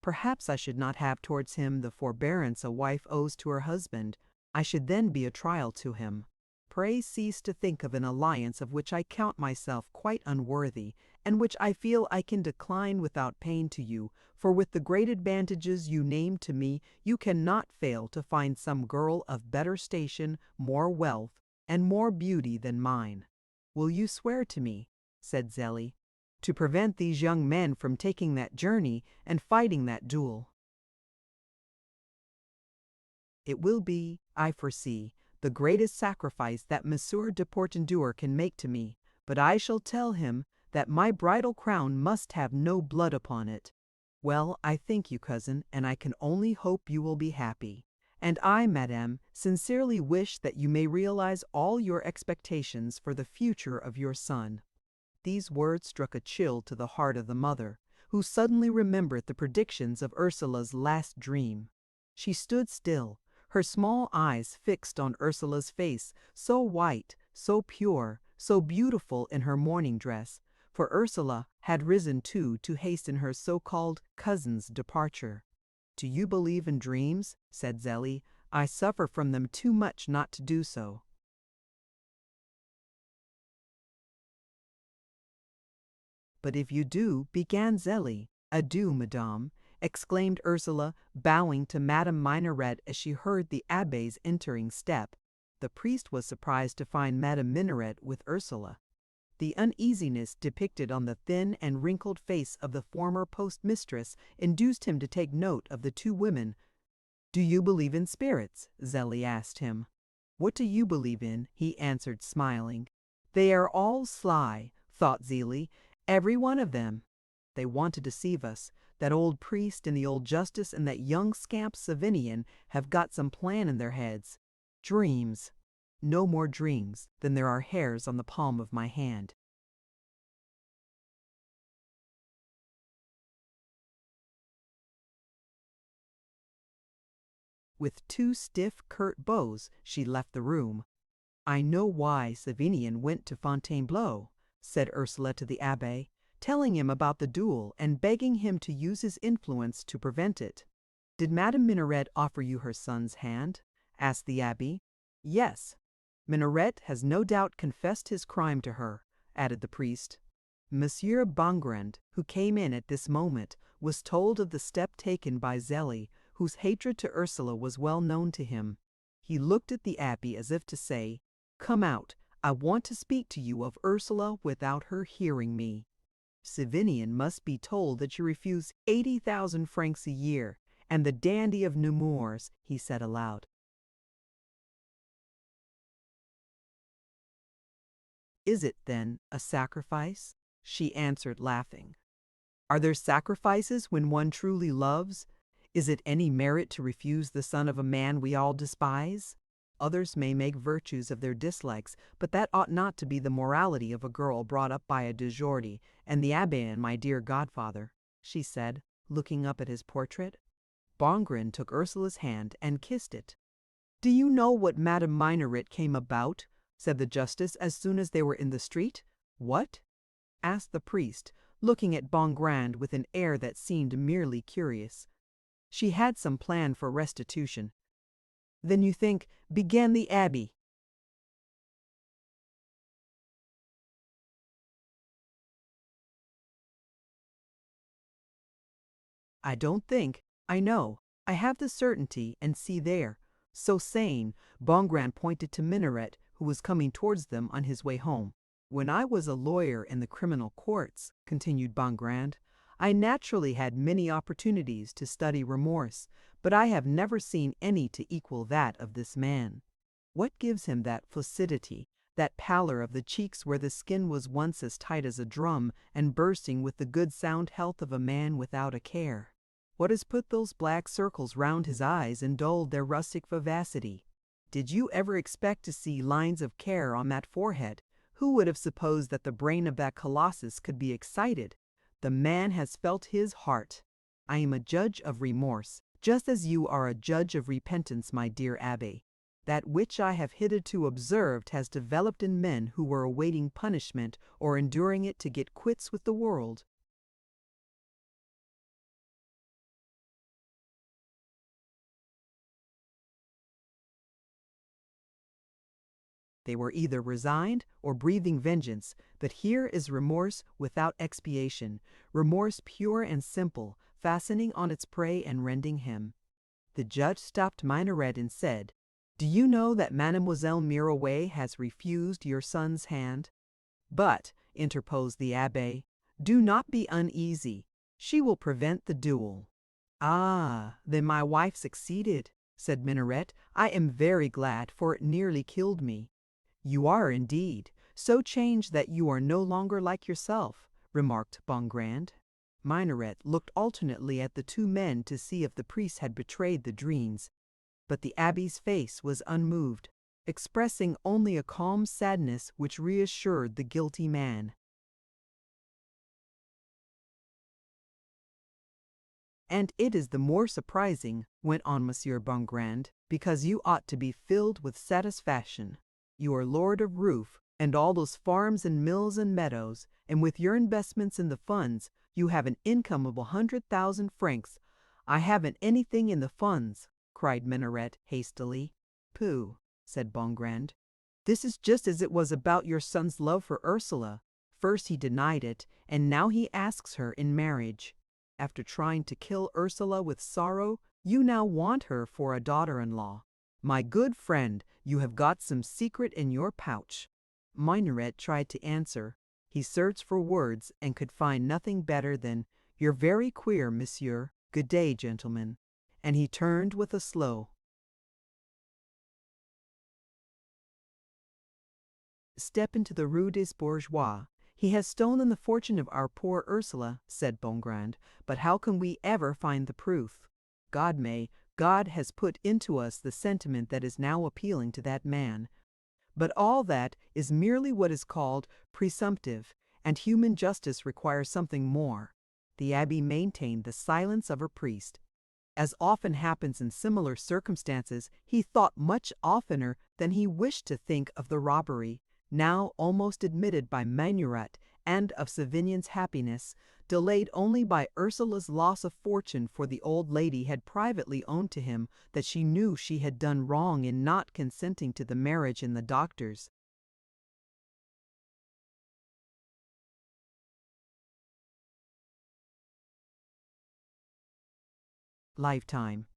Perhaps I should not have towards him the forbearance a wife owes to her husband. I should then be a trial to him. Pray cease to think of an alliance of which I count myself quite unworthy, and which I feel I can decline without pain to you, for with the great advantages you name to me, you cannot fail to find some girl of better station, more wealth, and more beauty than mine. Will you swear to me, said Zélie, to prevent these young men from taking that journey and fighting that duel? It will be, I foresee, the greatest sacrifice that Monsieur de Portenduer can make to me, but I shall tell him that my bridal crown must have no blood upon it. Well, I thank you, cousin, and I can only hope you will be happy. And I, madame, sincerely wish that you may realize all your expectations for the future of your son. These words struck a chill to the heart of the mother, who suddenly remembered the predictions of Ursula's last dream. She stood still, her small eyes fixed on Ursula's face, so white, so pure, so beautiful in her mourning dress, for Ursula had risen too to hasten her so-called cousin's departure. Do you believe in dreams? Said Zélie. I suffer from them too much not to do so. But if you do, began Zélie. Adieu, madame, exclaimed Ursula, bowing to Madame Minaret as she heard the abbé's entering step. The priest was surprised to find Madame Minaret with Ursula. The uneasiness depicted on the thin and wrinkled face of the former postmistress induced him to take note of the two women. Do you believe in spirits? Zélie asked him. What do you believe in? He answered, smiling. They are all sly, thought Zélie, every one of them. They want to deceive us. That old priest and the old justice and that young scamp Savinian have got some plan in their heads. Dreams. No more dreams than there are hairs on the palm of my hand. With two stiff, curt bows, she left the room. I know why Savinian went to Fontainebleau. said Ursula to the abbé, telling him about the duel and begging him to use his influence to prevent it. "Did Madame Minaret offer you her son's hand?" asked the abbé. "Yes. Minaret has no doubt confessed his crime to her," added the priest. Monsieur Bongrand, who came in at this moment, was told of the step taken by Zélie, whose hatred to Ursula was well known to him. He looked at the abbé as if to say, "Come out, I want to speak to you of Ursula without her hearing me." "Civinian must be told that you refuse 80,000 francs a year, and the dandy of Nemours," he said aloud. "Is it, then, a sacrifice?" she answered, laughing. "Are there sacrifices when one truly loves? Is it any merit to refuse the son of a man we all despise? Others may make virtues of their dislikes, but that ought not to be the morality of a girl brought up by a de Jordy and the abbé and my dear godfather," she said, looking up at his portrait. Bongrand took Ursula's hand and kissed it. "Do you know what Madame Minaret came about?" said the justice as soon as they were in the street. "What?" asked the priest, looking at Bongrand with an air that seemed merely curious. "She had some plan for restitution." "Then you think—" began the abbé. "I don't think, I know. I have the certainty, and see there." So saying, Bongrand pointed to Minaret, who was coming towards them on his way home. "When I was a lawyer in the criminal courts," continued Bongrand, "I naturally had many opportunities to study remorse, but I have never seen any to equal that of this man. What gives him that flaccidity, that pallor of the cheeks where the skin was once as tight as a drum and bursting with the good sound health of a man without a care? What has put those black circles round his eyes and dulled their rustic vivacity? Did you ever expect to see lines of care on that forehead? Who would have supposed that the brain of that colossus could be excited? The man has felt his heart. I am a judge of remorse, just as you are a judge of repentance, my dear abbé. That which I have hitherto observed has developed in men who were awaiting punishment or enduring it to get quits with the world. They were either resigned or breathing vengeance, but here is remorse without expiation, remorse pure and simple, fastening on its prey and rending him. The judge stopped Minaret and said, "Do you know that Mademoiselle Mirouet has refused your son's hand?" "But," interposed the abbé, "do not be uneasy. She will prevent the duel." "Ah, then my wife succeeded," said Minaret. "I am very glad, for it nearly killed me." "You are indeed so changed that you are no longer like yourself," remarked Bongrand. Minaret looked alternately at the two men to see if the priest had betrayed the dreams, but the abbé's face was unmoved, expressing only a calm sadness which reassured the guilty man. "And it is the more surprising," went on Monsieur Bongrand, "because you ought to be filled with satisfaction. You are lord of Roof, and all those farms and mills and meadows, and with your investments in the funds, you have an income of 100,000 francs. I haven't anything in the funds," cried Minaret hastily. "Pooh," said Bongrand. "This is just as it was about your son's love for Ursula. First he denied it, and now he asks her in marriage. After trying to kill Ursula with sorrow, you now want her for a daughter-in-law. My good friend, you have got some secret in your pouch." Minaret tried to answer. He searched for words and could find nothing better than, "You're very queer, monsieur. Good day, gentlemen." And he turned with a slow step into the Rue des Bourgeois. "He has stolen the fortune of our poor Ursula," said Bongrand, "but how can we ever find the proof? God has put into us the sentiment that is now appealing to that man. But all that is merely what is called presumptive, and human justice requires something more." The abbé maintained the silence of a priest. As often happens in similar circumstances, he thought much oftener than he wished to think of the robbery, now almost admitted by Manuret, and of Savigny's happiness, delayed only by Ursula's loss of fortune, for the old lady had privately owned to him that she knew she had done wrong in not consenting to the marriage in the doctor's lifetime.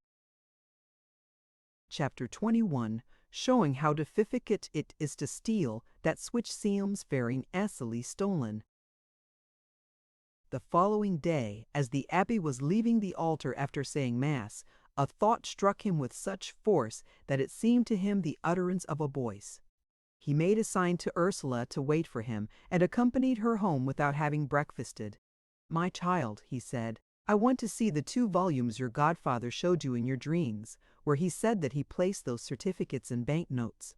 Chapter 21, showing how difficult it is to steal that which seems very easily stolen. The following day, as the abbé was leaving the altar after saying Mass, a thought struck him with such force that it seemed to him the utterance of a voice. He made a sign to Ursula to wait for him, and accompanied her home without having breakfasted. "My child," he said, "I want to see the 2 volumes your godfather showed you in your dreams, where he said that he placed those certificates and banknotes."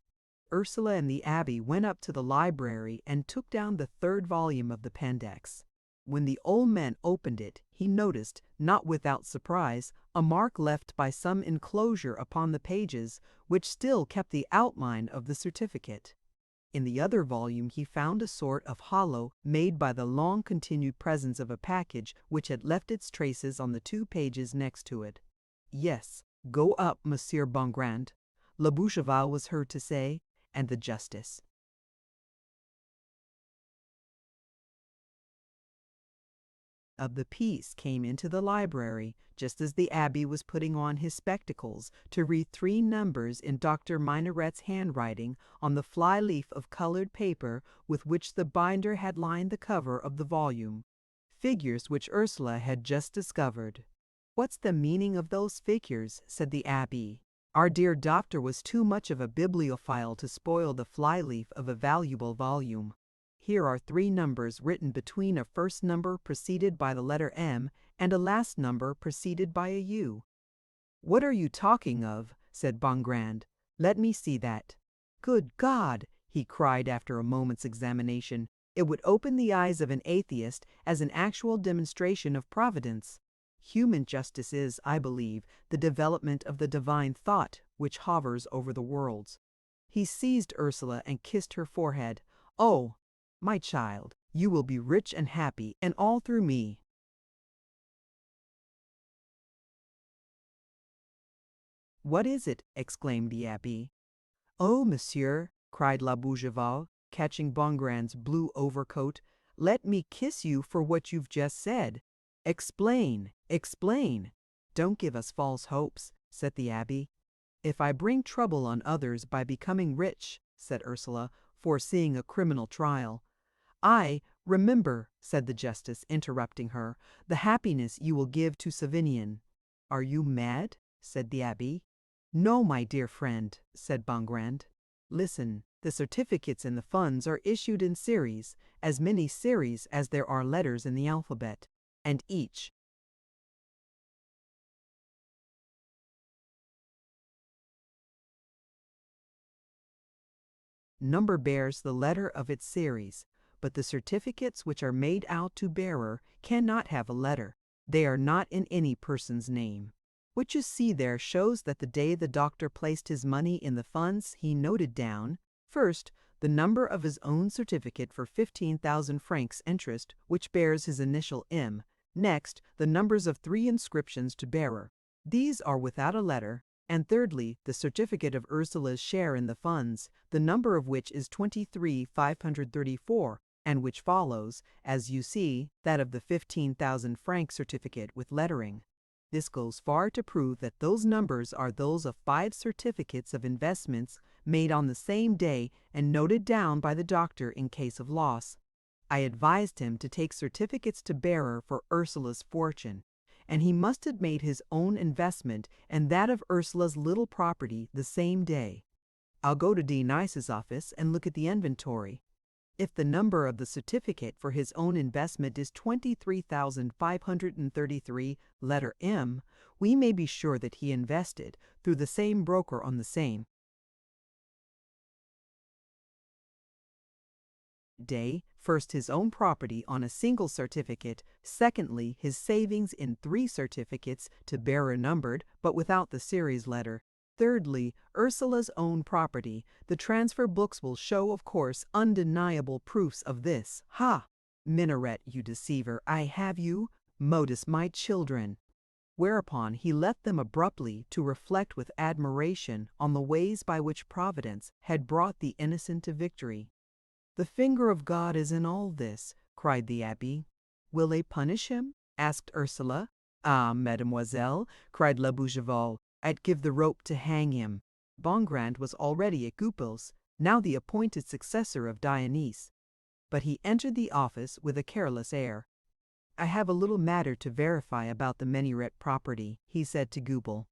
Ursula and the abbé went up to the library and took down the 3rd volume of the Pandects. When the old man opened it, he noticed, not without surprise, a mark left by some enclosure upon the pages, which still kept the outline of the certificate. In the other volume he found a sort of hollow made by the long-continued presence of a package which had left its traces on the 2 pages next to it. "Yes, go up, Monsieur Bongrand," La Bougival was heard to say, and the justice of the peace came into the library just as the abbé was putting on his spectacles to read 3 numbers in Dr. Minaret's handwriting on the fly-leaf of colored paper with which the binder had lined the cover of the volume, figures which Ursula had just discovered. "What's the meaning of those figures?" said the abbé. "Our dear doctor was too much of a bibliophile to spoil the fly-leaf of a valuable volume. Here are 3 numbers written between a first number preceded by the letter M and a last number preceded by a U." "What are you talking of?" said Bongrand. "Let me see that." "Good God!" he cried after a moment's examination. "It would open the eyes of an atheist as an actual demonstration of Providence. Human justice is, I believe, the development of the divine thought which hovers over the worlds." He seized Ursula and kissed her forehead. "Oh, my child, you will be rich and happy, and all through me." "What is it?" exclaimed the abbé. "Oh, monsieur," cried La Bougival, catching Bongrand's blue overcoat, "let me kiss you for what you've just said. Explain, explain." "Don't give us false hopes," said the abbé. "If I bring trouble on others by becoming rich," said Ursula, foreseeing a criminal trial. "I remember," said the justice, interrupting her, "the happiness you will give to Savigny." "Are you mad?" said the abbé. "No, my dear friend," said Bongrand. "Listen, the certificates and the funds are issued in series, as many series as there are letters in the alphabet, and each number bears the letter of its series, but the certificates which are made out to bearer cannot have a letter. They are not in any person's name. What you see there shows that the day the doctor placed his money in the funds he noted down, first, the number of his own certificate for 15,000 francs interest, which bears his initial M, next, the numbers of 3 inscriptions to bearer. These are without a letter, and thirdly, the certificate of Ursula's share in the funds, the number of which is 23,534, and which follows, as you see, that of the 15,000 franc certificate with lettering. This goes far to prove that those numbers are those of 5 certificates of investments made on the same day and noted down by the doctor in case of loss. I advised him to take certificates to bearer for Ursula's fortune, and he must have made his own investment and that of Ursula's little property the same day. I'll go to D. Nice's office and look at the inventory. If the number of the certificate for his own investment is 23,533, letter M, we may be sure that he invested through the same broker on the same day, first his own property on a single certificate, secondly his savings in 3 certificates to bearer numbered but without the series letter. Thirdly, Ursula's own property. The transfer books will show, of course, undeniable proofs of this. Ha! Minaret, you deceiver, I have you. Modus, my children. Whereupon he left them abruptly to reflect with admiration on the ways by which Providence had brought the innocent to victory. The finger of God is in all this, cried the abbé. Will they punish him? Asked Ursula. Ah, mademoiselle, cried La Bougival, I'd give the rope to hang him. Bongrand was already at Goupil's, now the appointed successor of Dionys. But he entered the office with a careless air. I have a little matter to verify about the Minaret property, he said to Goupil.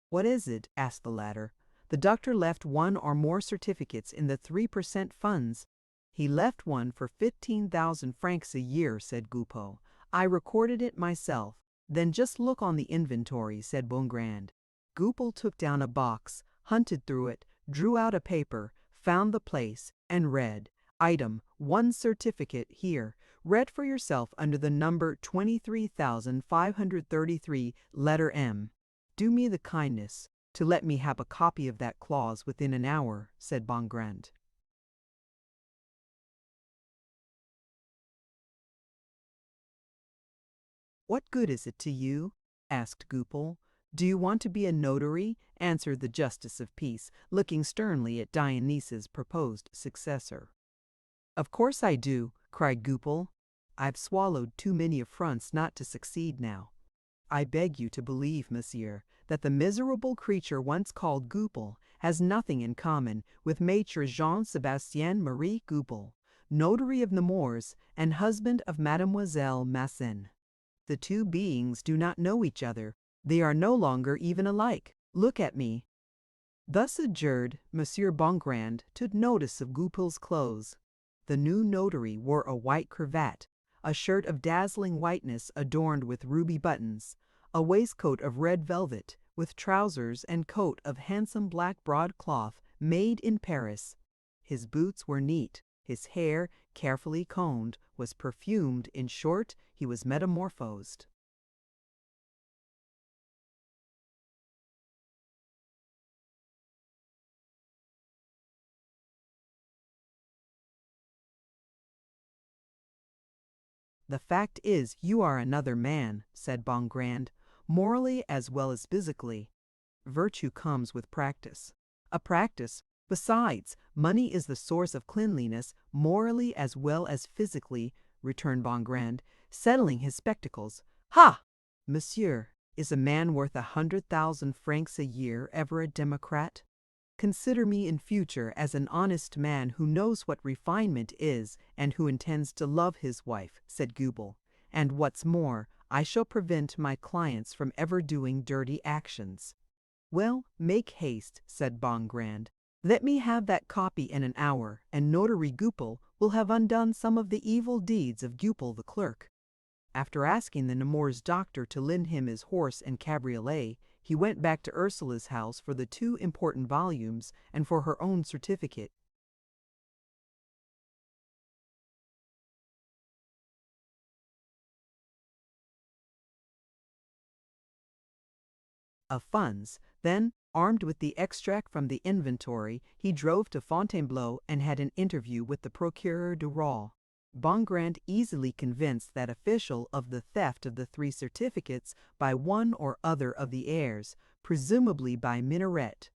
What is it? Asked the latter. The doctor left one or more certificates in the 3% funds. He left one for 15,000 francs a year, said Goupil. I recorded it myself. Then just look on the inventory, said Bongrand. Goupil took down a box, hunted through it, drew out a paper, found the place, and read, Item, 1 certificate here. Read for yourself under the number 23,533, letter M. Do me the kindness to let me have a copy of that clause within an hour, said Bongrand. What good is it to you? Asked Goupil. Do you want to be a notary? Answered the justice of peace, looking sternly at Dionys's proposed successor. Of course I do, cried Goupil. I've swallowed too many affronts not to succeed now. I beg you to believe, monsieur, that the miserable creature once called Goupil has nothing in common with Maître Jean-Sébastien Marie Goupil, notary of Nemours and husband of Mademoiselle Massin. The two beings do not know each other. They are no longer even alike. Look at me. Thus adjured, Monsieur Bongrand took notice of Goupil's clothes. The new notary wore a white cravat, a shirt of dazzling whiteness adorned with ruby buttons, a waistcoat of red velvet, with trousers and coat of handsome black broadcloth made in Paris. His boots were neat, his hair, carefully combed, was perfumed, in short, he was metamorphosed. The fact is, you are another man, said Bongrand, morally as well as physically. Virtue comes with practice. A practice. Besides, money is the source of cleanliness, morally as well as physically, returned Bongrand, settling his spectacles. Ha! Monsieur, is a man worth 100,000 francs a year ever a democrat? Consider me in future as an honest man who knows what refinement is and who intends to love his wife, said Goupil. And what's more, I shall prevent my clients from ever doing dirty actions. Well, make haste, said Bongrand. Let me have that copy in an hour, and Notary Goupil will have undone some of the evil deeds of Goupil the clerk. After asking the Nemours doctor to lend him his horse and cabriolet, he went back to Ursula's house for the 2 important volumes and for her own certificate. Of funds. Then, armed with the extract from the inventory, he drove to Fontainebleau and had an interview with the Procureur du Roi. Bongrand easily convinced that official of the theft of the 3 certificates by one or other of the heirs, presumably by Minaret.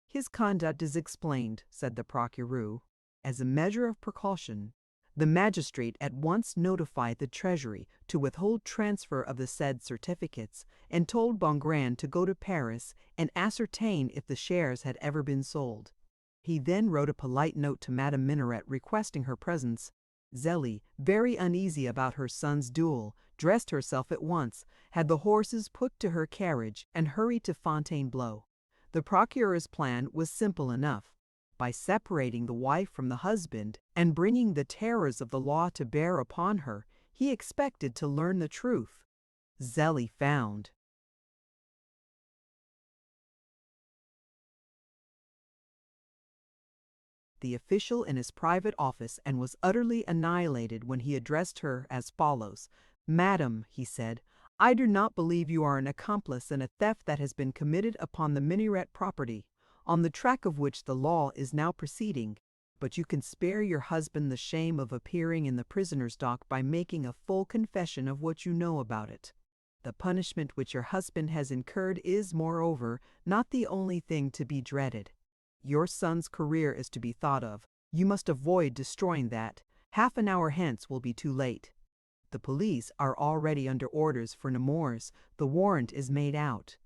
His conduct is explained, said the Procureur. As a measure of precaution, the magistrate at once notified the Treasury to withhold transfer of the said certificates, and told Bongrand to go to Paris and ascertain if the shares had ever been sold. He then wrote a polite note to Madame Minaret requesting her presence. Zélie, very uneasy about her son's duel, dressed herself at once, had the horses put to her carriage, and hurried to Fontainebleau. The procureur's plan was simple enough. By separating the wife from the husband and bringing the terrors of the law to bear upon her, he expected to learn the truth. Zélie found. the official in his private office and was utterly annihilated when he addressed her as follows. "Madam," he said, "I do not believe you are an accomplice in a theft that has been committed upon the minaret property, on the track of which the law is now proceeding, but you can spare your husband the shame of appearing in the prisoner's dock by making a full confession of what you know about it. The punishment which your husband has incurred is, moreover, not the only thing to be dreaded. Your son's career is to be thought of. You must avoid destroying that. Half an hour hence will be too late. The police are already under orders for Nemours. The warrant is made out."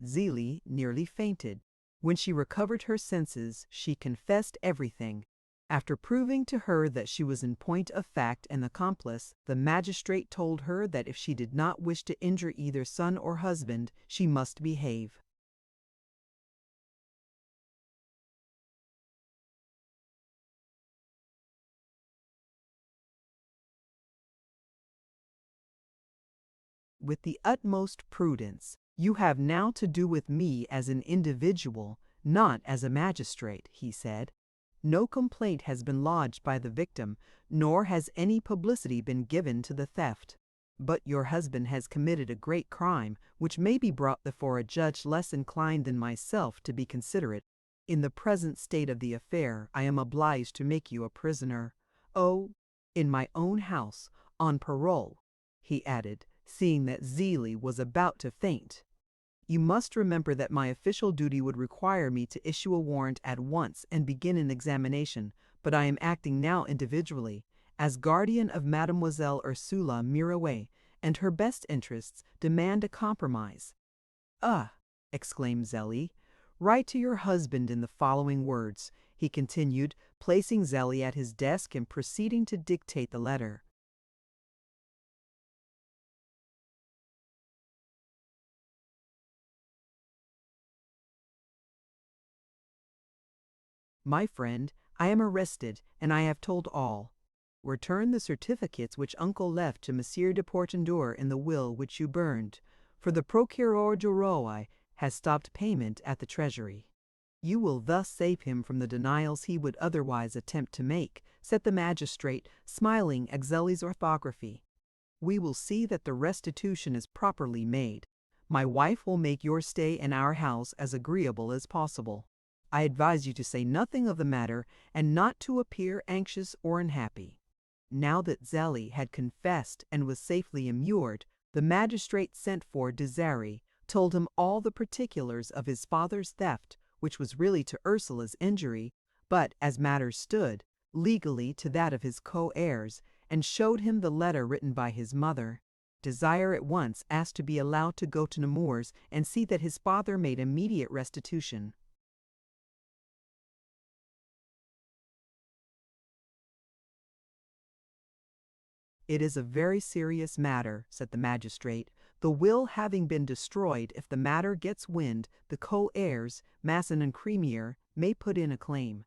Zélie nearly fainted. When she recovered her senses, she confessed everything. After proving to her that she was in point of fact an accomplice, the magistrate told her that if she did not wish to injure either son or husband, she must behave. With the utmost prudence, "You have now to do with me as an individual, not as a magistrate," he said. "No complaint has been lodged by the victim, nor has any publicity been given to the theft. But your husband has committed a great crime, which may be brought before a judge less inclined than myself to be considerate. In the present state of the affair, I am obliged to make you a prisoner. Oh, in my own house, on parole," he added, seeing that Zélie was about to faint. "You must remember that my official duty would require me to issue a warrant at once and begin an examination, but I am acting now individually, as guardian of Mademoiselle Ursula Mirouet, and her best interests demand a compromise." "Ah!" exclaimed Zélie. "Write to your husband in the following words," he continued, placing Zélie at his desk and proceeding to dictate the letter. "My friend, I am arrested, and I have told all. Return the certificates which uncle left to Monsieur de Portendur in the will which you burned, for the Procureur du Roi has stopped payment at the Treasury." "You will thus save him from the denials he would otherwise attempt to make," said the magistrate, smiling at Zélie's orthography. "We will see that the restitution is properly made. My wife will make your stay in our house as agreeable as possible. I advise you to say nothing of the matter and not to appear anxious or unhappy." Now that Zélie had confessed and was safely immured, the magistrate sent for Désiré, told him all the particulars of his father's theft, which was really to Ursula's injury, but, as matters stood, legally to that of his co-heirs, and showed him the letter written by his mother. Désiré at once asked to be allowed to go to Nemours and see that his father made immediate restitution. "It is a very serious matter," said the magistrate. "The will having been destroyed, if the matter gets wind, the co-heirs, Masson and Crémière, may put in a claim.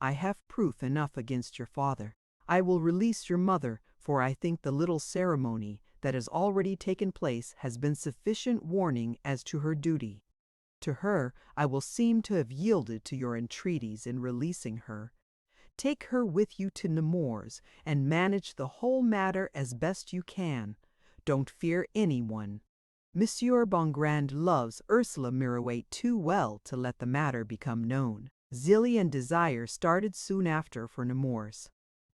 I have proof enough against your father. I will release your mother, for I think the little ceremony that has already taken place has been sufficient warning as to her duty. To her I will seem to have yielded to your entreaties in releasing her. Take her with you to Nemours, and manage the whole matter as best you can. Don't fear anyone. Monsieur Bongrand loves Ursula Mirouet too well to let the matter become known." Zélie and Désiré started soon after for Nemours.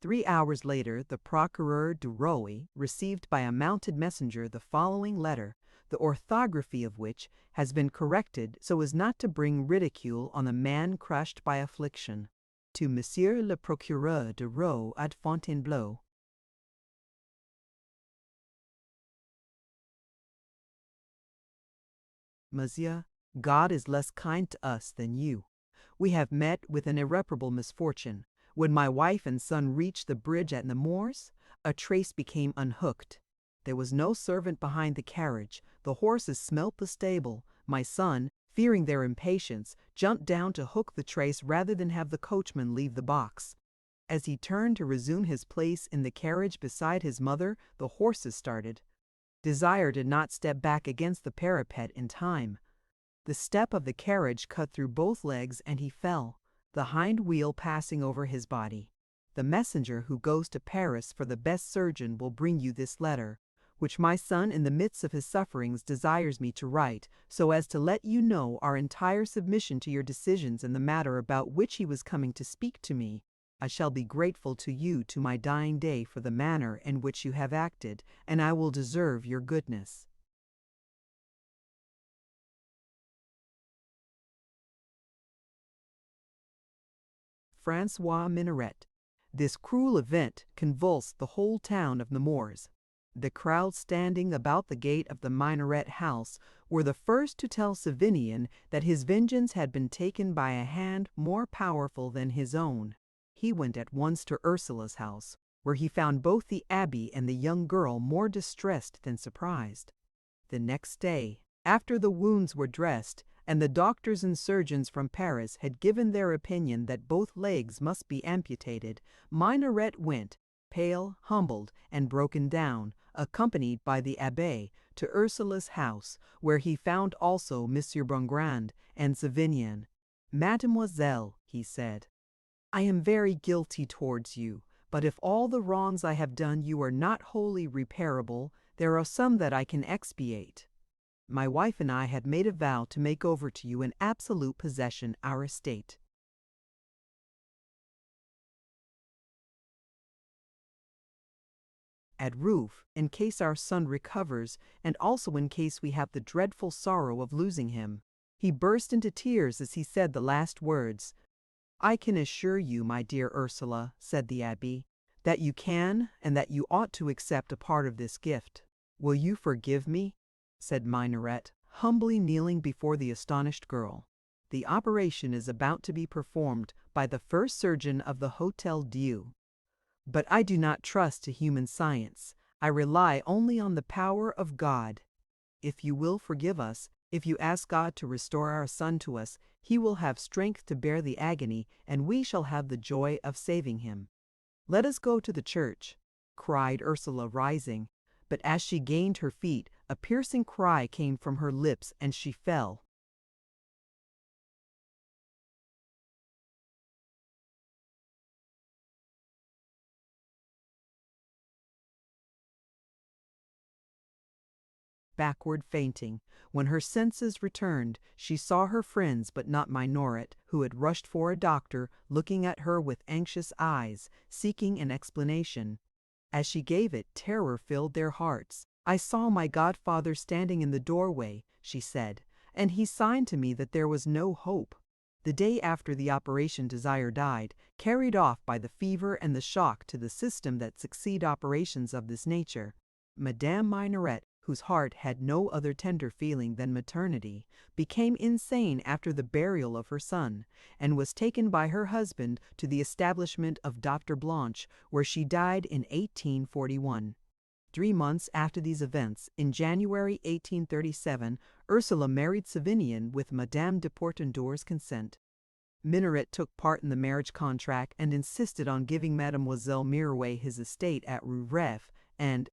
3 hours later, the Procureur du Roi received by a mounted messenger the following letter, the orthography of which has been corrected so as not to bring ridicule on a man crushed by affliction. To Monsieur le Procureur du Roi at Fontainebleau. Monsieur, God is less kind to us than you. We have met with an irreparable misfortune. When my wife and son reached the bridge at Nemours, a trace became unhooked. There was no servant behind the carriage. The horses smelt the stable. My son, fearing their impatience, jumped down to hook the trace rather than have the coachman leave the box. As he turned to resume his place in the carriage beside his mother, the horses started. Désiré did not step back against the parapet in time. The step of the carriage cut through both legs and he fell. the hind wheel passing over his body. The messenger who goes to Paris for the best surgeon will bring you this letter, which my son in the midst of his sufferings desires me to write, so as to let you know our entire submission to your decisions in the matter about which he was coming to speak to me. I shall be grateful to you to my dying day for the manner in which you have acted, and I will deserve your goodness. Francois Minaret. This cruel event convulsed the whole town of Nemours. The crowd standing about the gate of the Minaret house were the first to tell Savinian that his vengeance had been taken by a hand more powerful than his own. He went at once to Ursula's house, where he found both the abbé and the young girl more distressed than surprised. The next day, after the wounds were dressed, and the doctors and surgeons from Paris had given their opinion that both legs must be amputated, Minaret went, pale, humbled, and broken down, accompanied by the abbé, to Ursula's house, where he found also Monsieur Bongrand and Savinian. "Mademoiselle," he said, "I am very guilty towards you, but if all the wrongs I have done you are not wholly reparable, there are some that I can expiate. My wife and I had made a vow to make over to you in absolute possession our estate. At Rouf, in case our son recovers, and also in case we have the dreadful sorrow of losing him." He burst into tears as he said the last words. "I can assure you, my dear Ursula," said the abbé, "that you can and that you ought to accept a part of this gift." "Will you forgive me?" said Minaret, humbly kneeling before the astonished girl. "The operation is about to be performed by the first surgeon of the Hôtel Dieu. But I do not trust to human science. I rely only on the power of God. If you will forgive us, if you ask God to restore our son to us, he will have strength to bear the agony, and we shall have the joy of saving him." "Let us go to the church," cried Ursula, rising. But as she gained her feet, a piercing cry came from her lips, and she fell. Backward fainting. When her senses returned, she saw her friends, but not Minaret, who had rushed for a doctor, looking at her with anxious eyes, seeking an explanation. As she gave it, terror filled their hearts. "I saw my godfather standing in the doorway," she said, "and he signed to me that there was no hope." The day after the operation Desire died, carried off by the fever and the shock to the system that succeed operations of this nature. Madame Minaret, whose heart had no other tender feeling than maternity, became insane after the burial of her son, and was taken by her husband to the establishment of Dr. Blanche, where she died in 1841. 3 months after these events, in January 1837, Ursula married Savinian with Madame de Portendure's consent. Minaret took part in the marriage contract and insisted on giving Mademoiselle Mirouet his estate at Rouvreff and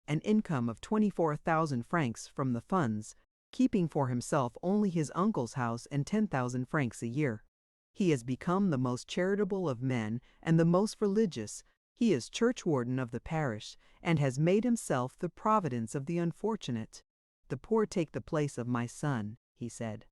an income of 24,000 francs from the funds, keeping for himself only his uncle's house and 10,000 francs a year. He has become the most charitable of men and the most religious. He is churchwarden of the parish, and has made himself the providence of the unfortunate. "The poor take the place of my son," he said.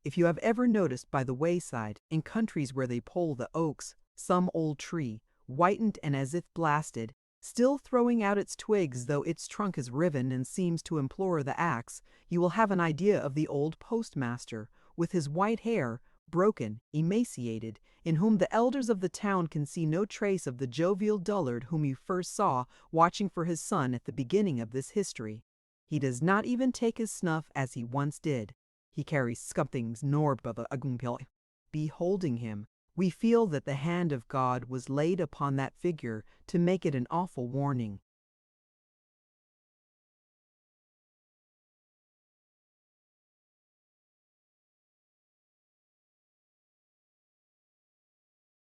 "If you have ever noticed by the wayside, in countries where they pole the oaks, some old tree, whitened and as if blasted, still throwing out its twigs though its trunk is riven and seems to implore the axe, you will have an idea of the old postmaster, with his white hair, broken, emaciated, in whom the elders of the town can see no trace of the jovial dullard whom you first saw watching for his son at the beginning of this history. He does not even take his snuff as he once did. He carries something Norbother Agumpil. Beholding him, we feel that the hand of God was laid upon that figure to make it an awful warning.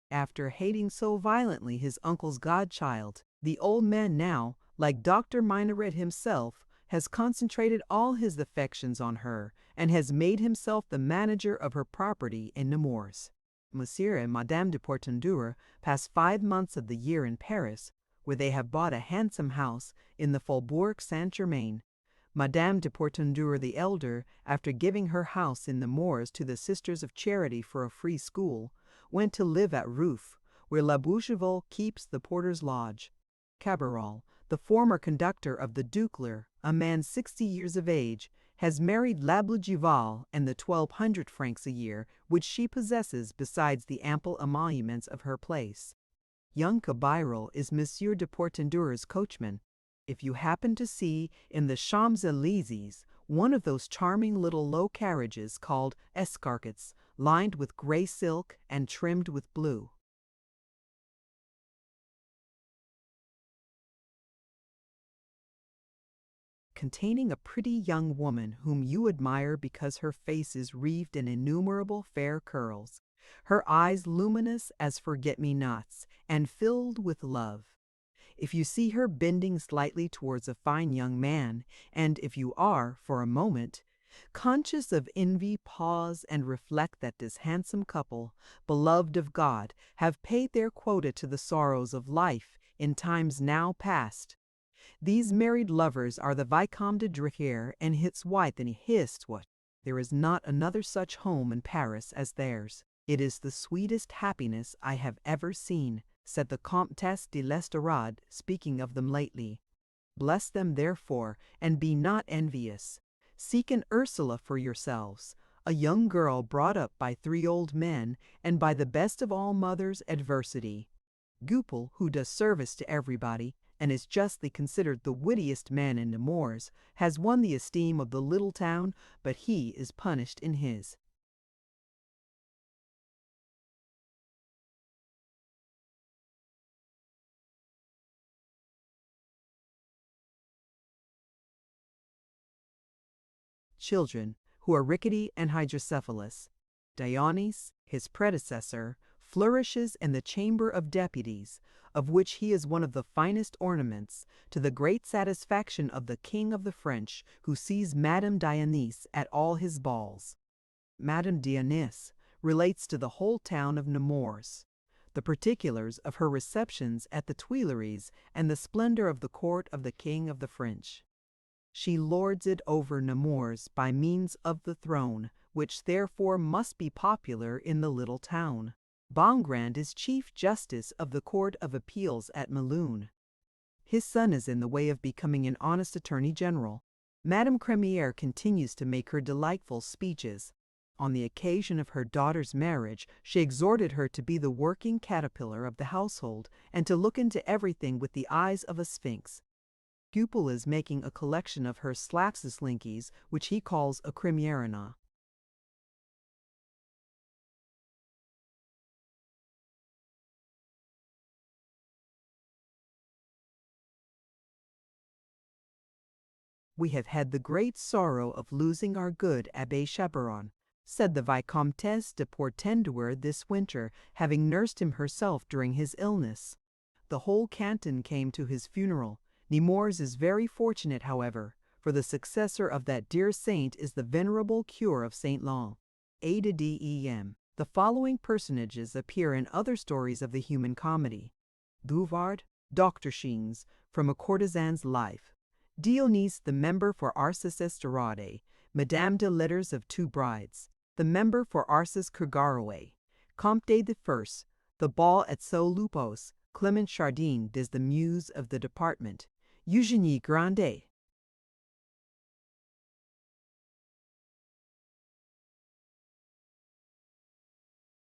After hating so violently his uncle's godchild, the old man now, like Dr. Minaret himself, has concentrated all his affections on her and has made himself the manager of her property in Nemours. Monsieur and Madame de Portenduer pass 5 months of the year in Paris, where they have bought a handsome house in the Faubourg Saint-Germain. Madame de Portenduer the elder, after giving her house in Nemours to the Sisters of Charity for a free school, went to live at Rouf, where La Bougival keeps the porter's lodge. Cabarol, the former conductor of the Ducler, a man 60 years of age, has married La Bougival, and the 1,200 francs a year which she possesses besides the ample emoluments of her place. Young Cabarol is Monsieur de Portenduer's coachman. If you happen to see in the Champs-Élysées one of those charming little low carriages called escargots, lined with gray silk and trimmed with blue, containing a pretty young woman whom you admire because her face is wreathed in innumerable fair curls, her eyes luminous as forget-me-nots and filled with love. If you see her bending slightly towards a fine young man, and if you are, for a moment, conscious of envy, pause and reflect that this handsome couple, beloved of God, have paid their quota to the sorrows of life in times now past. These married lovers are the Vicomte de Driquier and his wife, and hissed what? There is not another such home in Paris as theirs. It is the sweetest happiness I have ever seen, said the Comtesse de l'Estorade, speaking of them lately. Bless them, therefore, and be not envious. Seek an Ursula for yourselves, a young girl brought up by 3 old men, and by the best of all mothers, adversity. Goupil, who does service to everybody, and is justly considered the wittiest man in Nemours, has won the esteem of the little town, but he is punished in his. Children who are rickety and hydrocephalus. Dionis, his predecessor, flourishes in the Chamber of Deputies, of which he is one of the finest ornaments, to the great satisfaction of the King of the French, who sees Madame Dionis at all his balls. Madame Dionis relates to the whole town of Nemours. The particulars of her receptions at the Tuileries and the splendor of the court of the King of the French. She lords it over Nemours by means of the throne, which therefore must be popular in the little town. Bongrand is Chief Justice of the Court of Appeals at Melun. His son is in the way of becoming an honest Attorney General. Madame Crémière continues to make her delightful speeches. On the occasion of her daughter's marriage, she exhorted her to be the working caterpillar of the household and to look into everything with the eyes of a sphinx. Goupil is making a collection of her slapsislinkies, which he calls a Crémièrina. We have had the great sorrow of losing our good Abbé Chaperon, said the Vicomtesse de Portenduer this winter, having nursed him herself during his illness. The whole canton came to his funeral. Nemours is very fortunate, however, for the successor of that dear saint is the venerable cure of Saint Laurent. A to D.E.M. The following personages appear in other stories of the human comedy. Bouvard, Dr. Sheens, from A Courtesan's Life. Dionys, the member for Arcis Estorade, Madame de Letters of Two Brides, the member for Arcis Kergarouet, Comte de First, the ball at Saut Lupos, Clement Chardin is the muse of the department, Eugénie Grandet.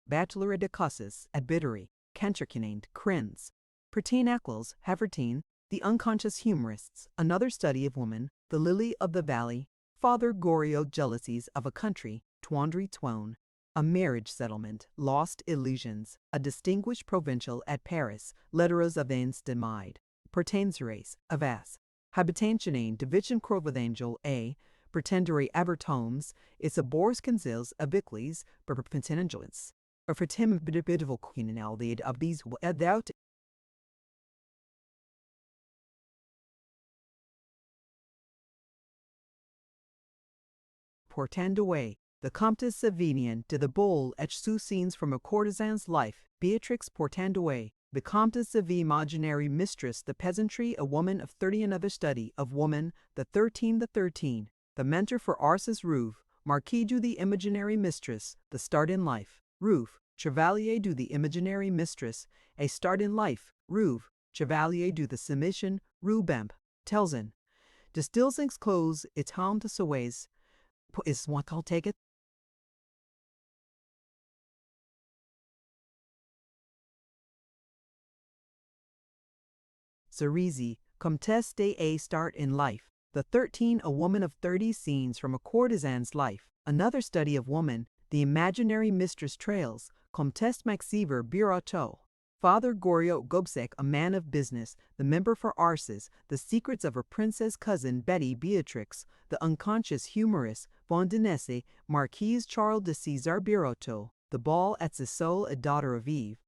Bachelor de Cossus, at Bittery, Canterkinane, Crins, Pertinacles, Havertine, The Unconscious Humorists, Another Study of Woman, The Lily of the Valley, Father Goriot, Jealousies of a Country, Twandry Twone, A Marriage Settlement, Lost Illusions, A Distinguished Provincial at Paris, Lettres of de Maid, Pertainseres, Avas, Habitationane de Vichem Crovatangel, A. Pretendery Abertomes, It's a Boris Conzils, Abicles, Perpentinangels, or for Tim Bidival Queen and Aldeid of these without Portandouet, the Comtesse Savignan de the Bowl et sous scenes from a courtesan's life, Beatrix Portandouet, the Comtesse of imaginary mistress, the peasantry, a woman of 30, another study of woman, the 13, the mentor for Arces Rouve, Marquis du the imaginary mistress, the start in life, Rouve, Chevalier du the imaginary mistress, a start in life, Rouve, Chevalier du the submission, Roubemp, Telzen. Distillings close, it's home to Suez, is what I'll take it. Cerise, Comtesse de start in life, the 13, a woman of 30 scenes from a courtesan's life, another study of woman, the imaginary mistress trails, Comtesse Maxiver Birotteau. Father Goriot Gobsec, a man of business, the member for Arces, the secrets of her princess cousin Betty Beatrix, the unconscious humorist Fondinesse, Marquise Charles de César Birotteau, the ball at Sisole, a daughter of Eve.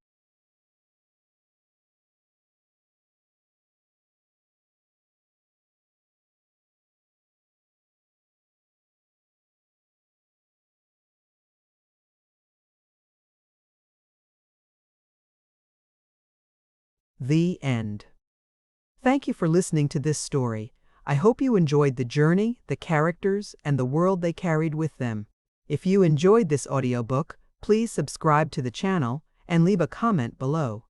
The end. Thank you for listening to this story. I hope you enjoyed the journey, the characters, and the world they carried with them. If you enjoyed this audiobook, please subscribe to the channel and leave a comment below.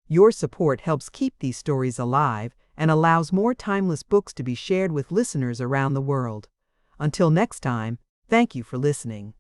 Your support helps keep these stories alive and allows more timeless books to be shared with listeners around the world. Until next time, thank you for listening.